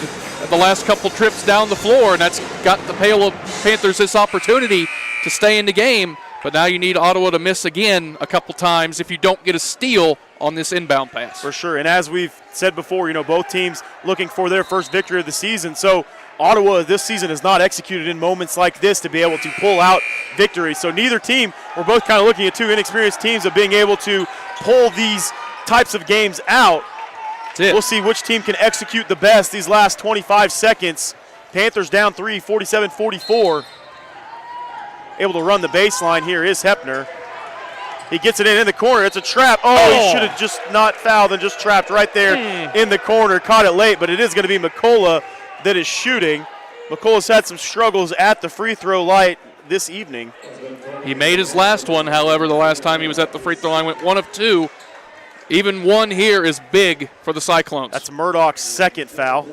the last couple trips down the floor, and that's got the Paola Panthers this opportunity to stay in the game. But now you need Ottawa to miss again a couple times if you don't get a steal on this inbound pass. For sure, and as we've said before, both teams looking for their first victory of the season. So Ottawa this season has not executed in moments like this to be able to pull out victories. So neither team, we're both kind of looking at 2 inexperienced teams of being able to pull these types of games out. We'll see which team can execute the best these last 25 seconds. Panthers down 3, 47-44. Able to run the baseline here is Hepner. He gets it in the corner. It's a trap. He should have just not fouled and just trapped right there in the corner. Caught it late, but it is going to be McCullough that is shooting. McCullough's had some struggles at the free throw line this evening. He made his last one, however, the last time he was at the free throw line went 1 of 2. Even 1 here is big for the Cyclones. That's Murdoch's second foul.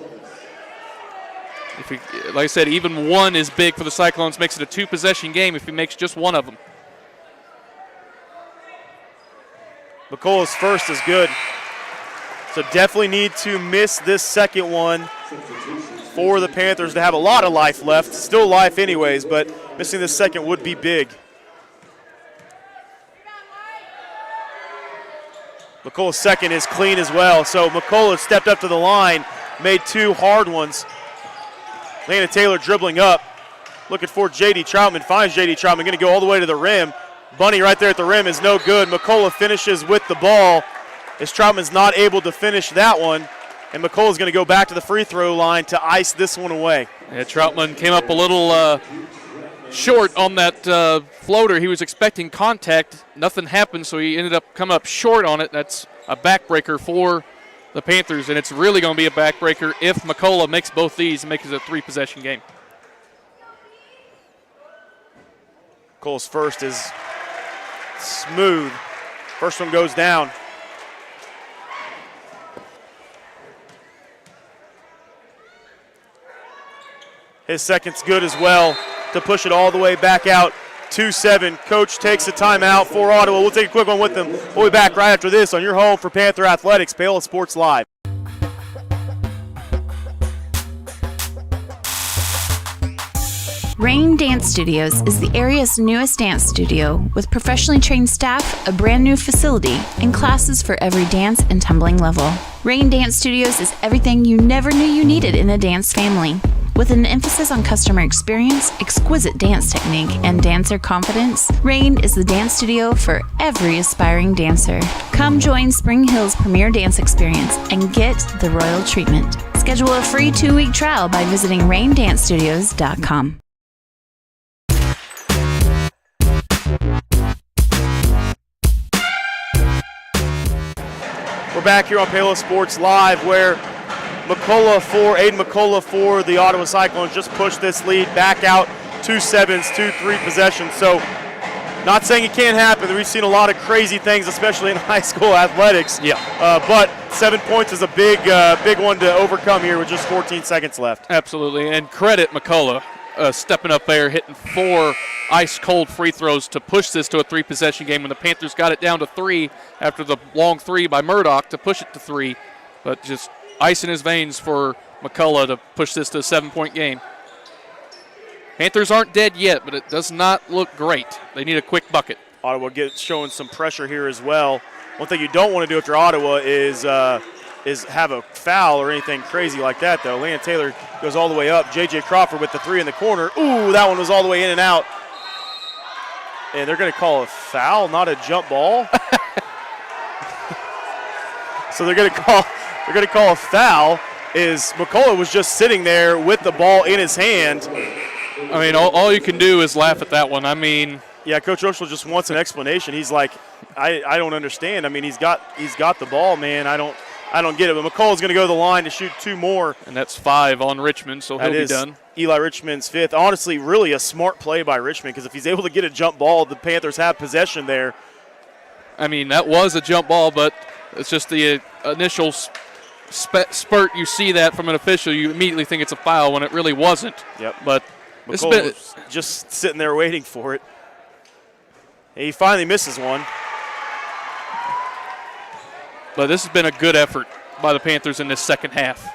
Like I said, even 1 is big for the Cyclones. Makes it a 2-possession game if he makes just 1 of them. McCullough's first is good. So definitely need to miss this second one for the Panthers to have a lot of life left. Still life anyways, but missing this second would be big. McCullough's second is clean as well. So McCullough stepped up to the line, made 2 hard ones. Lana Taylor dribbling up, looking for J.D. Troutman, finds J.D. Troutman, going to go all the way to the rim. Bunny right there at the rim is no good. McCullough finishes with the ball as Troutman's not able to finish that one. And McCullough's going to go back to the free throw line to ice this one away. Yeah, Troutman came up a little short on that floater. He was expecting contact. Nothing happened, so he ended up coming up short on it. That's a backbreaker for the Panthers, and it's really going to be a backbreaker if McCullough makes both these and makes it a 3-possession game. McCullough's first is smooth. First one goes down. His second's good as well to push it all the way back out 2-7. Coach takes a timeout for Ottawa. We'll take a quick one with them. We'll be back right after this on your home for Panther Athletics, Paola Sports Live. Rain Dance Studios is the area's newest dance studio with professionally trained staff, a brand new facility, and classes for every dance and tumbling level. Rain Dance Studios is everything you never knew you needed in a dance family. With an emphasis on customer experience, exquisite dance technique, and dancer confidence, Rain is the dance studio for every aspiring dancer. Come join Spring Hill's premier dance experience and get the royal treatment. Schedule a free 2-week trial by visiting raindancestudios.com. We're back here on Paola Sports Live, where Aiden McCullough for the Ottawa Cyclones just pushed this lead back out 2-7, 2-3 possessions. So not saying it can't happen. We've seen a lot of crazy things, especially in high school athletics. Yeah. But 7 points is a big one to overcome here with just 14 seconds left. Absolutely, and credit McCullough stepping up there, hitting 4 ice-cold free throws to push this to a 3-possession game when the Panthers got it down to 3 after the long 3 by Murdoch to push it to 3. But just ice in his veins for McCullough to push this to a 7-point game. Panthers aren't dead yet, but it does not look great. They need a quick bucket. Ottawa showing some pressure here as well. One thing you don't want to do after Ottawa is have a foul or anything crazy like that, though. Landon Taylor goes all the way up. J.J. Crawford with the 3 in the corner. Ooh, that one was all the way in and out. And they're going to call a foul, not a jump ball. So they're going to call a foul. McCullough was just sitting there with the ball in his hand. I mean, all you can do is laugh at that one. I mean, yeah, Coach Oshel just wants an explanation. He's like, I don't understand. I mean, he's got the ball, man. I don't get it. But McCullough's going to go to the line to shoot 2 more. And that's 5 on Richmond, so he'll be done. Eli Richmond's 5th. Honestly, really a smart play by Richmond, because if he's able to get a jump ball, the Panthers have possession there. I mean, that was a jump ball, but it's just the initial spurt. You see that from an official, you immediately think it's a foul when it really wasn't. Yep. But McCullough was just sitting there waiting for it. He finally misses one. But this has been a good effort by the Panthers in this second half.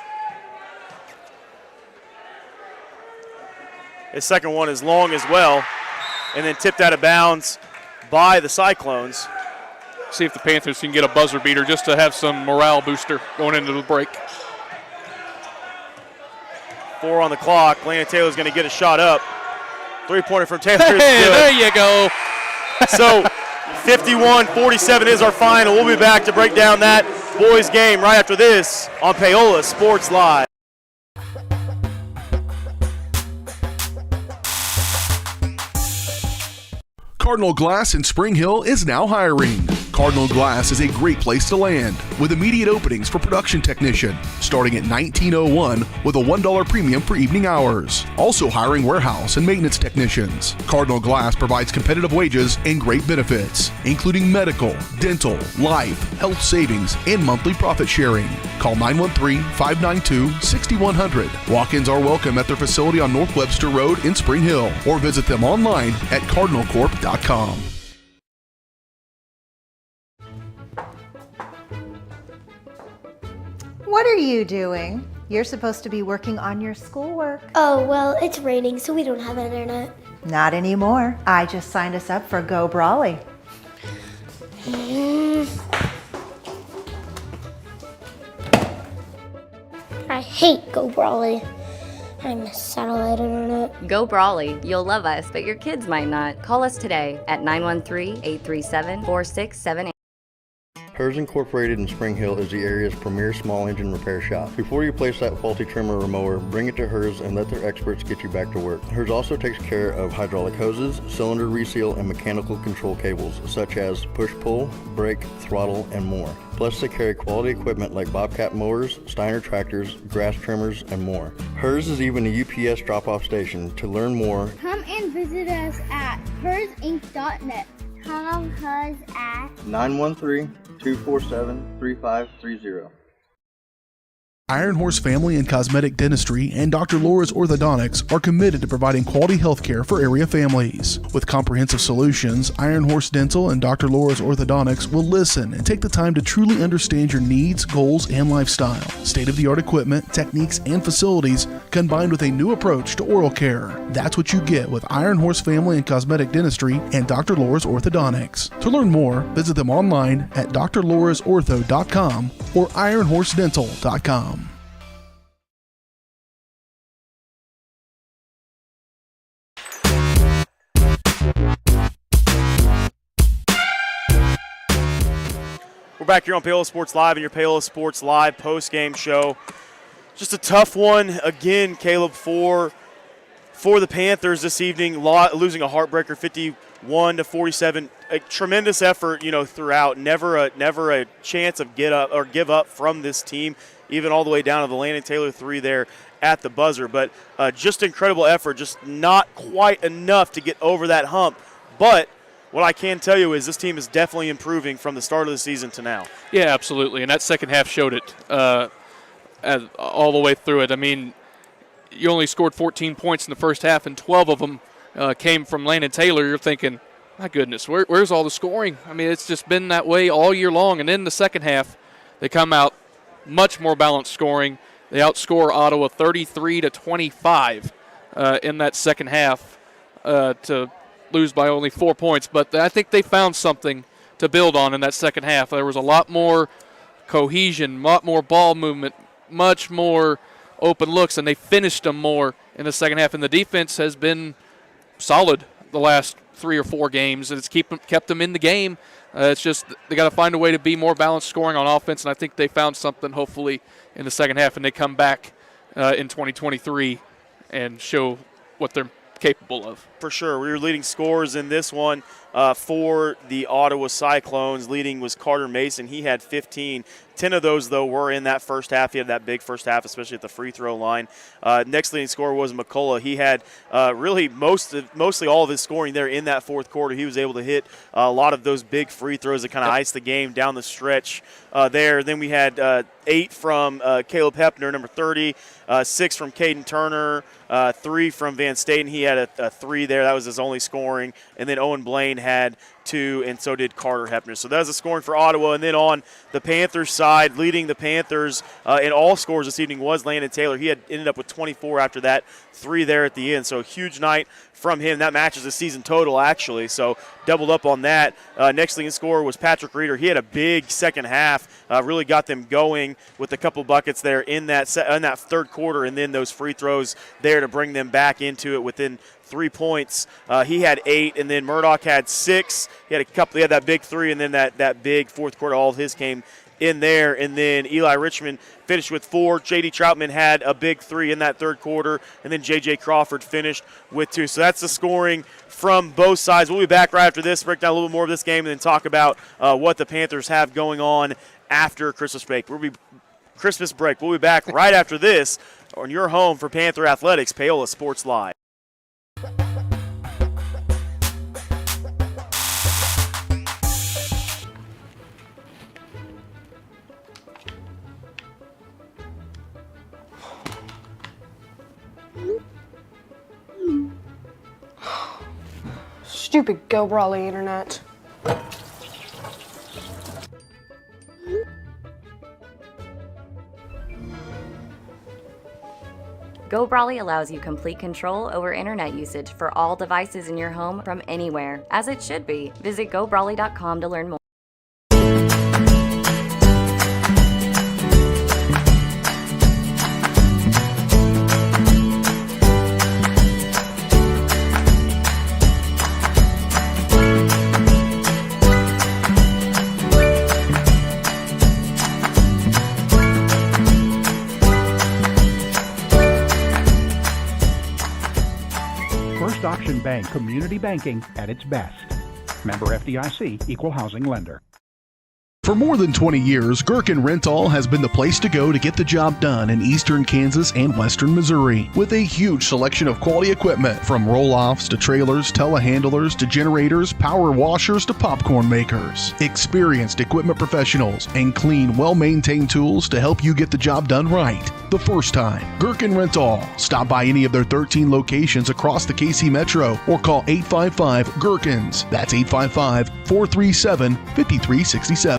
His second one is long as well, and then tipped out of bounds by the Cyclones. See if the Panthers can get a buzzer beater just to have some morale booster going into the break. 4 on the clock. Landon Taylor's going to get a shot up. 3-pointer from Taylor. Hey, there you go. So 51-47 is our final. We'll be back to break down that boys game right after this on Paola Sports Live. Cardinal Glass in Spring Hill is now hiring. Cardinal Glass is a great place to land, with immediate openings for production technician, starting at $19.01 with a $1 premium for evening hours. Also hiring warehouse and maintenance technicians. Cardinal Glass provides competitive wages and great benefits, including medical, dental, life, health savings, and monthly profit sharing. Call 913-592-6100. Walk-ins are welcome at their facility on North Webster Road in Spring Hill, or visit them online at cardinalcorp.com. What are you doing? You're supposed to be working on your schoolwork. Oh, well, it's raining, so we don't have internet. Not anymore. I just signed us up for Go Brawley. I hate Go Brawley. I miss satellite internet. Go Brawley. You'll love us, but your kids might not. Call us today at 913-837-4678. Hers Incorporated in Spring Hill is the area's premier small engine repair shop. Before you place that faulty trimmer or mower, bring it to Hers and let their experts get you back to work. Hers also takes care of hydraulic hoses, cylinder reseal, and mechanical control cables, such as push-pull, brake, throttle, and more. Plus, they carry quality equipment like Bobcat mowers, Steiner tractors, grass trimmers, and more. Hers is even a UPS drop-off station. To learn more, Come and visit us at hersinc.net. Call us at 913-247-3530. Iron Horse Family and Cosmetic Dentistry and Dr. Laura's Orthodontics are committed to providing quality health care for area families. With comprehensive solutions, Iron Horse Dental and Dr. Laura's Orthodontics will listen and take the time to truly understand your needs, goals, and lifestyle. State-of-the-art equipment, techniques, and facilities combined with a new approach to oral care. That's what you get with Iron Horse Family and Cosmetic Dentistry and Dr. Laura's Orthodontics. To learn more, visit them online at drlaurasortho.com or ironhorsedental.com. We're back here on Paola Sports Live and your Paola Sports Live post-game show. Just a tough one again, Caleb, for the Panthers this evening, losing a heartbreaker 51 to 47. A tremendous effort, throughout. Never a chance of give up from this team, even all the way down to the Landon Taylor 3 there at the buzzer. But just incredible effort, just not quite enough to get over that hump. But what I can tell you is this team is definitely improving from the start of the season to now. Yeah, absolutely. And that second half showed it all the way through it. I mean, you only scored 14 points in the first half, and 12 of them came from Landon Taylor. You're thinking, my goodness, where's all the scoring? I mean, it's just been that way all year long. And then the second half, they come out much more balanced scoring. They outscore Ottawa 33 to 25 in that second half to lose by only 4 points. But I think they found something to build on in that second half. There was a lot more cohesion, a lot more ball movement, much more open looks, and they finished them more in the second half. And the defense has been solid the last 3 or 4 games, and it's kept them in the game. It's just they got to find a way to be more balanced scoring on offense, and I think they found something hopefully in the second half, and they come back in 2023 and show what they're capable of. For sure. We were leading scorers in this one for the Ottawa Cyclones. Leading was Carter Mason. He had 15. 10 of those, though, were in that first half. He had that big first half, especially at the free throw line. Next leading scorer was McCullough. He had really mostly all of his scoring there in that fourth quarter. He was able to hit a lot of those big free throws that kind of iced the game down the stretch there. Then we had 8 from Caleb Hepner, number 30, 6 from Caden Turner, 3 from Van Staten. He had a 3 there. That was his only scoring. And then Owen Blaine had 2, and so did Carter Hepner. So that was the scoring for Ottawa. And then on the Panthers side, leading the Panthers in all scores this evening was Landon Taylor. He had ended up with 24 after that 3 there at the end. So a huge night from him. That matches the season total, actually, so doubled up on that. Next leading scorer was Patrick Reeder. He had a big second half, really got them going with a couple buckets there in that third quarter, and then those free throws there to bring them back into it within 3 points. He had 8, and then Murdoch had 6. He had that big 3, and then that big fourth quarter, all of his came in there. And then Eli Richmond finished with 4. J.D. Troutman had a big 3 in that third quarter, and then J.J. Crawford finished with 2. So that's the scoring from both sides. We'll be back right after this, break down a little more of this game, and then talk about what the Panthers have going on after Christmas break. We'll be back right after this on your home for Panther Athletics, Paola Sports Live. Stupid Go Brawley internet. Go Brawley allows you complete control over internet usage for all devices in your home from anywhere, as it should be. Visit gobrawley.com to learn more. First Auction Bank community banking at its best. Member FDIC, equal housing lender. For more than 20 years, Gherkin Rental has been the place to go to get the job done in eastern Kansas and western Missouri. With a huge selection of quality equipment, from roll-offs to trailers, telehandlers to generators, power washers to popcorn makers. Experienced equipment professionals and clean, well-maintained tools to help you get the job done right the first time. Gherkin Rental. Stop by any of their 13 locations across the KC Metro or call 855-GHERKINS. That's 855-437-5367.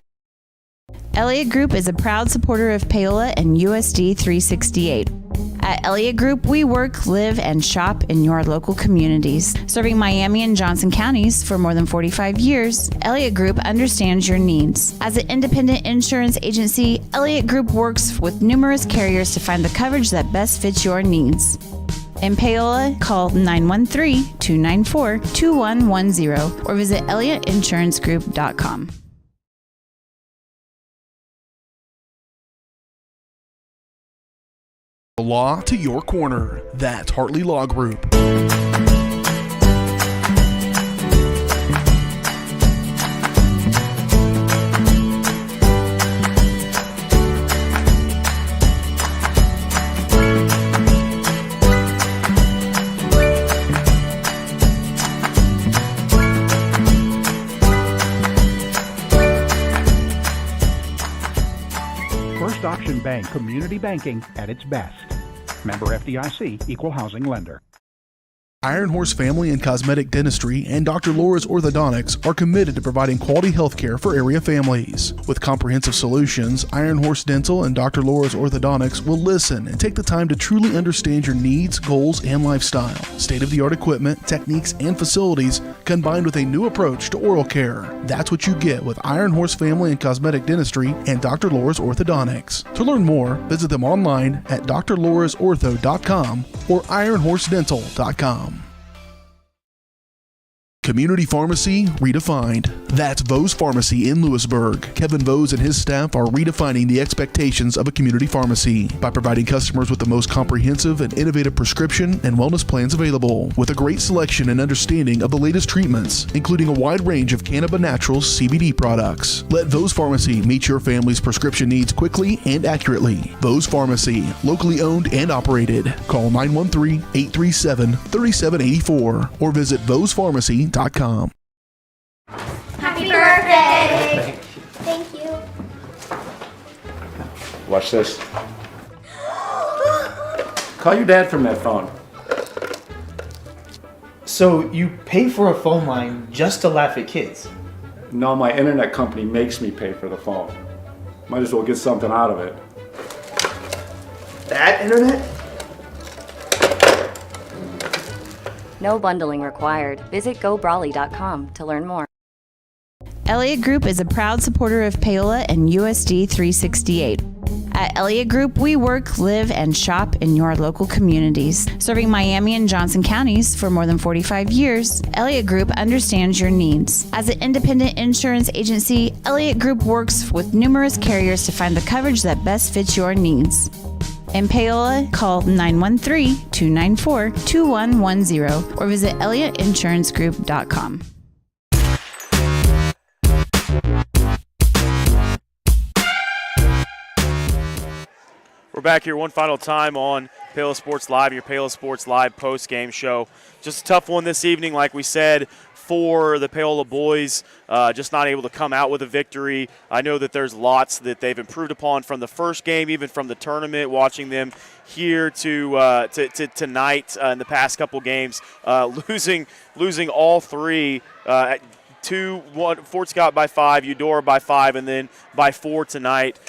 Elliott Group is a proud supporter of Paola and USD 368. At Elliott Group, we work, live, and shop in your local communities. Serving Miami and Johnson counties for more than 45 years, Elliott Group understands your needs. As an independent insurance agency, Elliott Group works with numerous carriers to find the coverage that best fits your needs. In Paola, call 913-294-2110 or visit ElliottInsuranceGroup.com. Law to your corner. That's Hartley Law Group. Auction Bank community banking at its best. Member FDIC, Equal Housing Lender. Iron Horse Family and Cosmetic Dentistry and Dr. Laura's Orthodontics are committed to providing quality health care for area families. With comprehensive solutions, Iron Horse Dental and Dr. Laura's Orthodontics will listen and take the time to truly understand your needs, goals, and lifestyle. State-of-the-art equipment, techniques, and facilities combined with a new approach to oral care. That's what you get with Iron Horse Family and Cosmetic Dentistry and Dr. Laura's Orthodontics. To learn more, visit them online at drlaurasortho.com or ironhorsedental.com. Community Pharmacy Redefined. That's Vose Pharmacy in Lewisburg. Kevin Vose and his staff are redefining the expectations of a community pharmacy by providing customers with the most comprehensive and innovative prescription and wellness plans available, with a great selection and understanding of the latest treatments, including a wide range of Cannabis Naturals CBD products. Let Vose Pharmacy meet your family's prescription needs quickly and accurately. Vose Pharmacy, locally owned and operated. Call 913-837-3784 or visit vosepharmacy.com. Happy birthday! Thank you. Watch this. Call your dad from that phone. So you pay for a phone line just to laugh at kids? No, my internet company makes me pay for the phone. Might as well get something out of it. That internet? No bundling required. Visit GoBrawly.com to learn more. Elliott Group is a proud supporter of Paola and USD 368. At Elliott Group, we work, live, and shop in your local communities. Serving Miami and Johnson counties for more than 45 years, Elliott Group understands your needs. As an independent insurance agency, Elliott Group works with numerous carriers to find the coverage that best fits your needs. In Paola, call 913-294-2110 or visit ElliottInsuranceGroup.com. We're back here one final time on Paola Sports Live, your Paola Sports Live post-game show. Just a tough one this evening, like we said, for the Paola boys, just not able to come out with a victory. I know that there's lots that they've improved upon from the first game, even from the tournament, watching them here to tonight in the past couple games, losing all three. Fort Scott by 5, Eudora by 5, and then by 4 tonight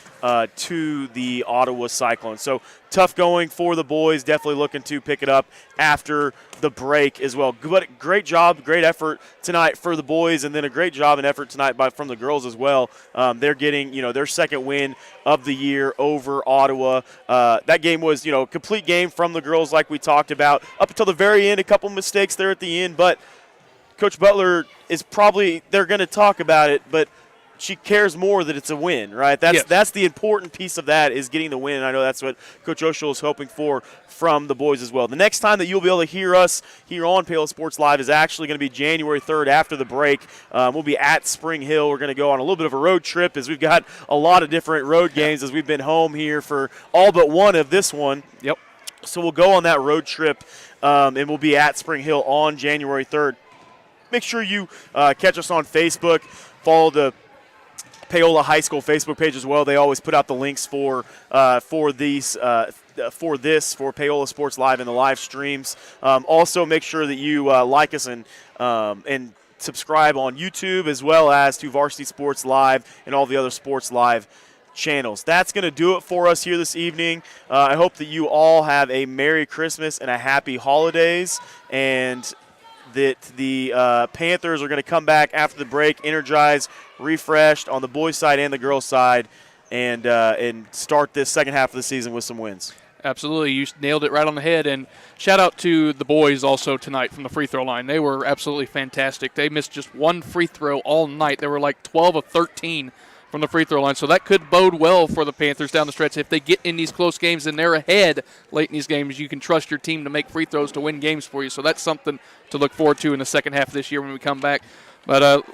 to the Ottawa Cyclones. So tough going for the boys, definitely looking to pick it up after the break as well. But great job, great effort tonight for the boys, and then a great job and effort tonight from the girls as well. They're getting their second win of the year over Ottawa. That game was complete game from the girls like we talked about. Up until the very end, a couple mistakes there at the end, but Coach Butler is they're going to talk about it, but she cares more that it's a win, right? That's the important piece of that, is getting the win. And I know that's what Coach Oshel is hoping for from the boys as well. The next time that you'll be able to hear us here on Paola Sports Live is actually going to be January 3rd after the break. We'll be at Spring Hill. We're going to go on a little bit of a road trip, as we've got a lot of different road games as we've been home here for all but one of this one. Yep. So we'll go on that road trip, and we'll be at Spring Hill on January 3rd. Make sure you catch us on Facebook. Follow the Paola High School Facebook page as well. They always put out the links for Paola Sports Live and the live streams. Also, make sure that you like us and subscribe on YouTube, as well as to Varsity Sports Live and all the other Sports Live channels. That's going to do it for us here this evening. I hope that you all have a Merry Christmas and a Happy Holidays, and that the Panthers are going to come back after the break, energized, refreshed on the boys' side and the girls' side, and start this second half of the season with some wins. Absolutely. You nailed it right on the head. And shout out to the boys also tonight from the free throw line. They were absolutely fantastic. They missed just one free throw all night. They were like 12 of 13 from the free throw line. So that could bode well for the Panthers down the stretch. If they get in these close games and they're ahead late in these games, you can trust your team to make free throws to win games for you. So that's something to look forward to in the second half of this year when we come back. But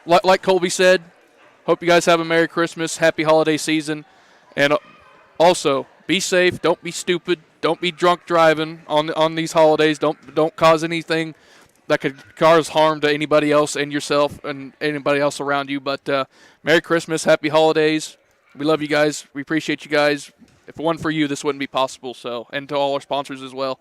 like Colby said, hope you guys have a Merry Christmas, Happy Holiday season. And also, be safe. Don't be stupid. Don't be drunk driving on these holidays. Don't cause anything that could cause harm to anybody else and yourself and anybody else around you. But Merry Christmas, Happy Holidays. We love you guys. We appreciate you guys. If it wasn't for you, this wouldn't be possible. So, and to all our sponsors as well.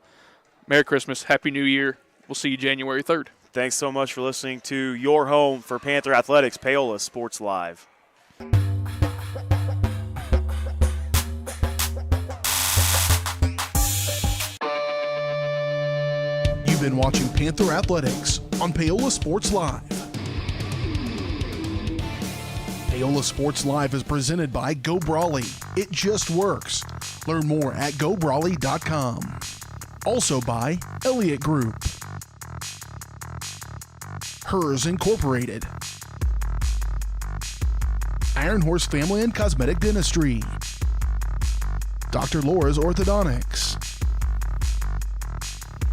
Merry Christmas. Happy New Year. We'll see you January 3rd. Thanks so much for listening to your home for Panther Athletics, Paola Sports Live. You've been watching Panther Athletics on Paola Sports Live. Paola Sports Live is presented by Go Brawley. It just works. Learn more at gobrawley.com. Also by Elliott Group, Hers Incorporated, Iron Horse Family and Cosmetic Dentistry, Dr. Laura's Orthodontics,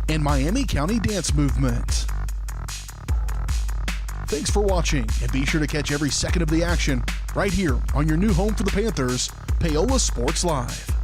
and Miami County Dance Movement. Thanks for watching, and be sure to catch every second of the action right here on your new home for the Panthers, Paola Sports Live.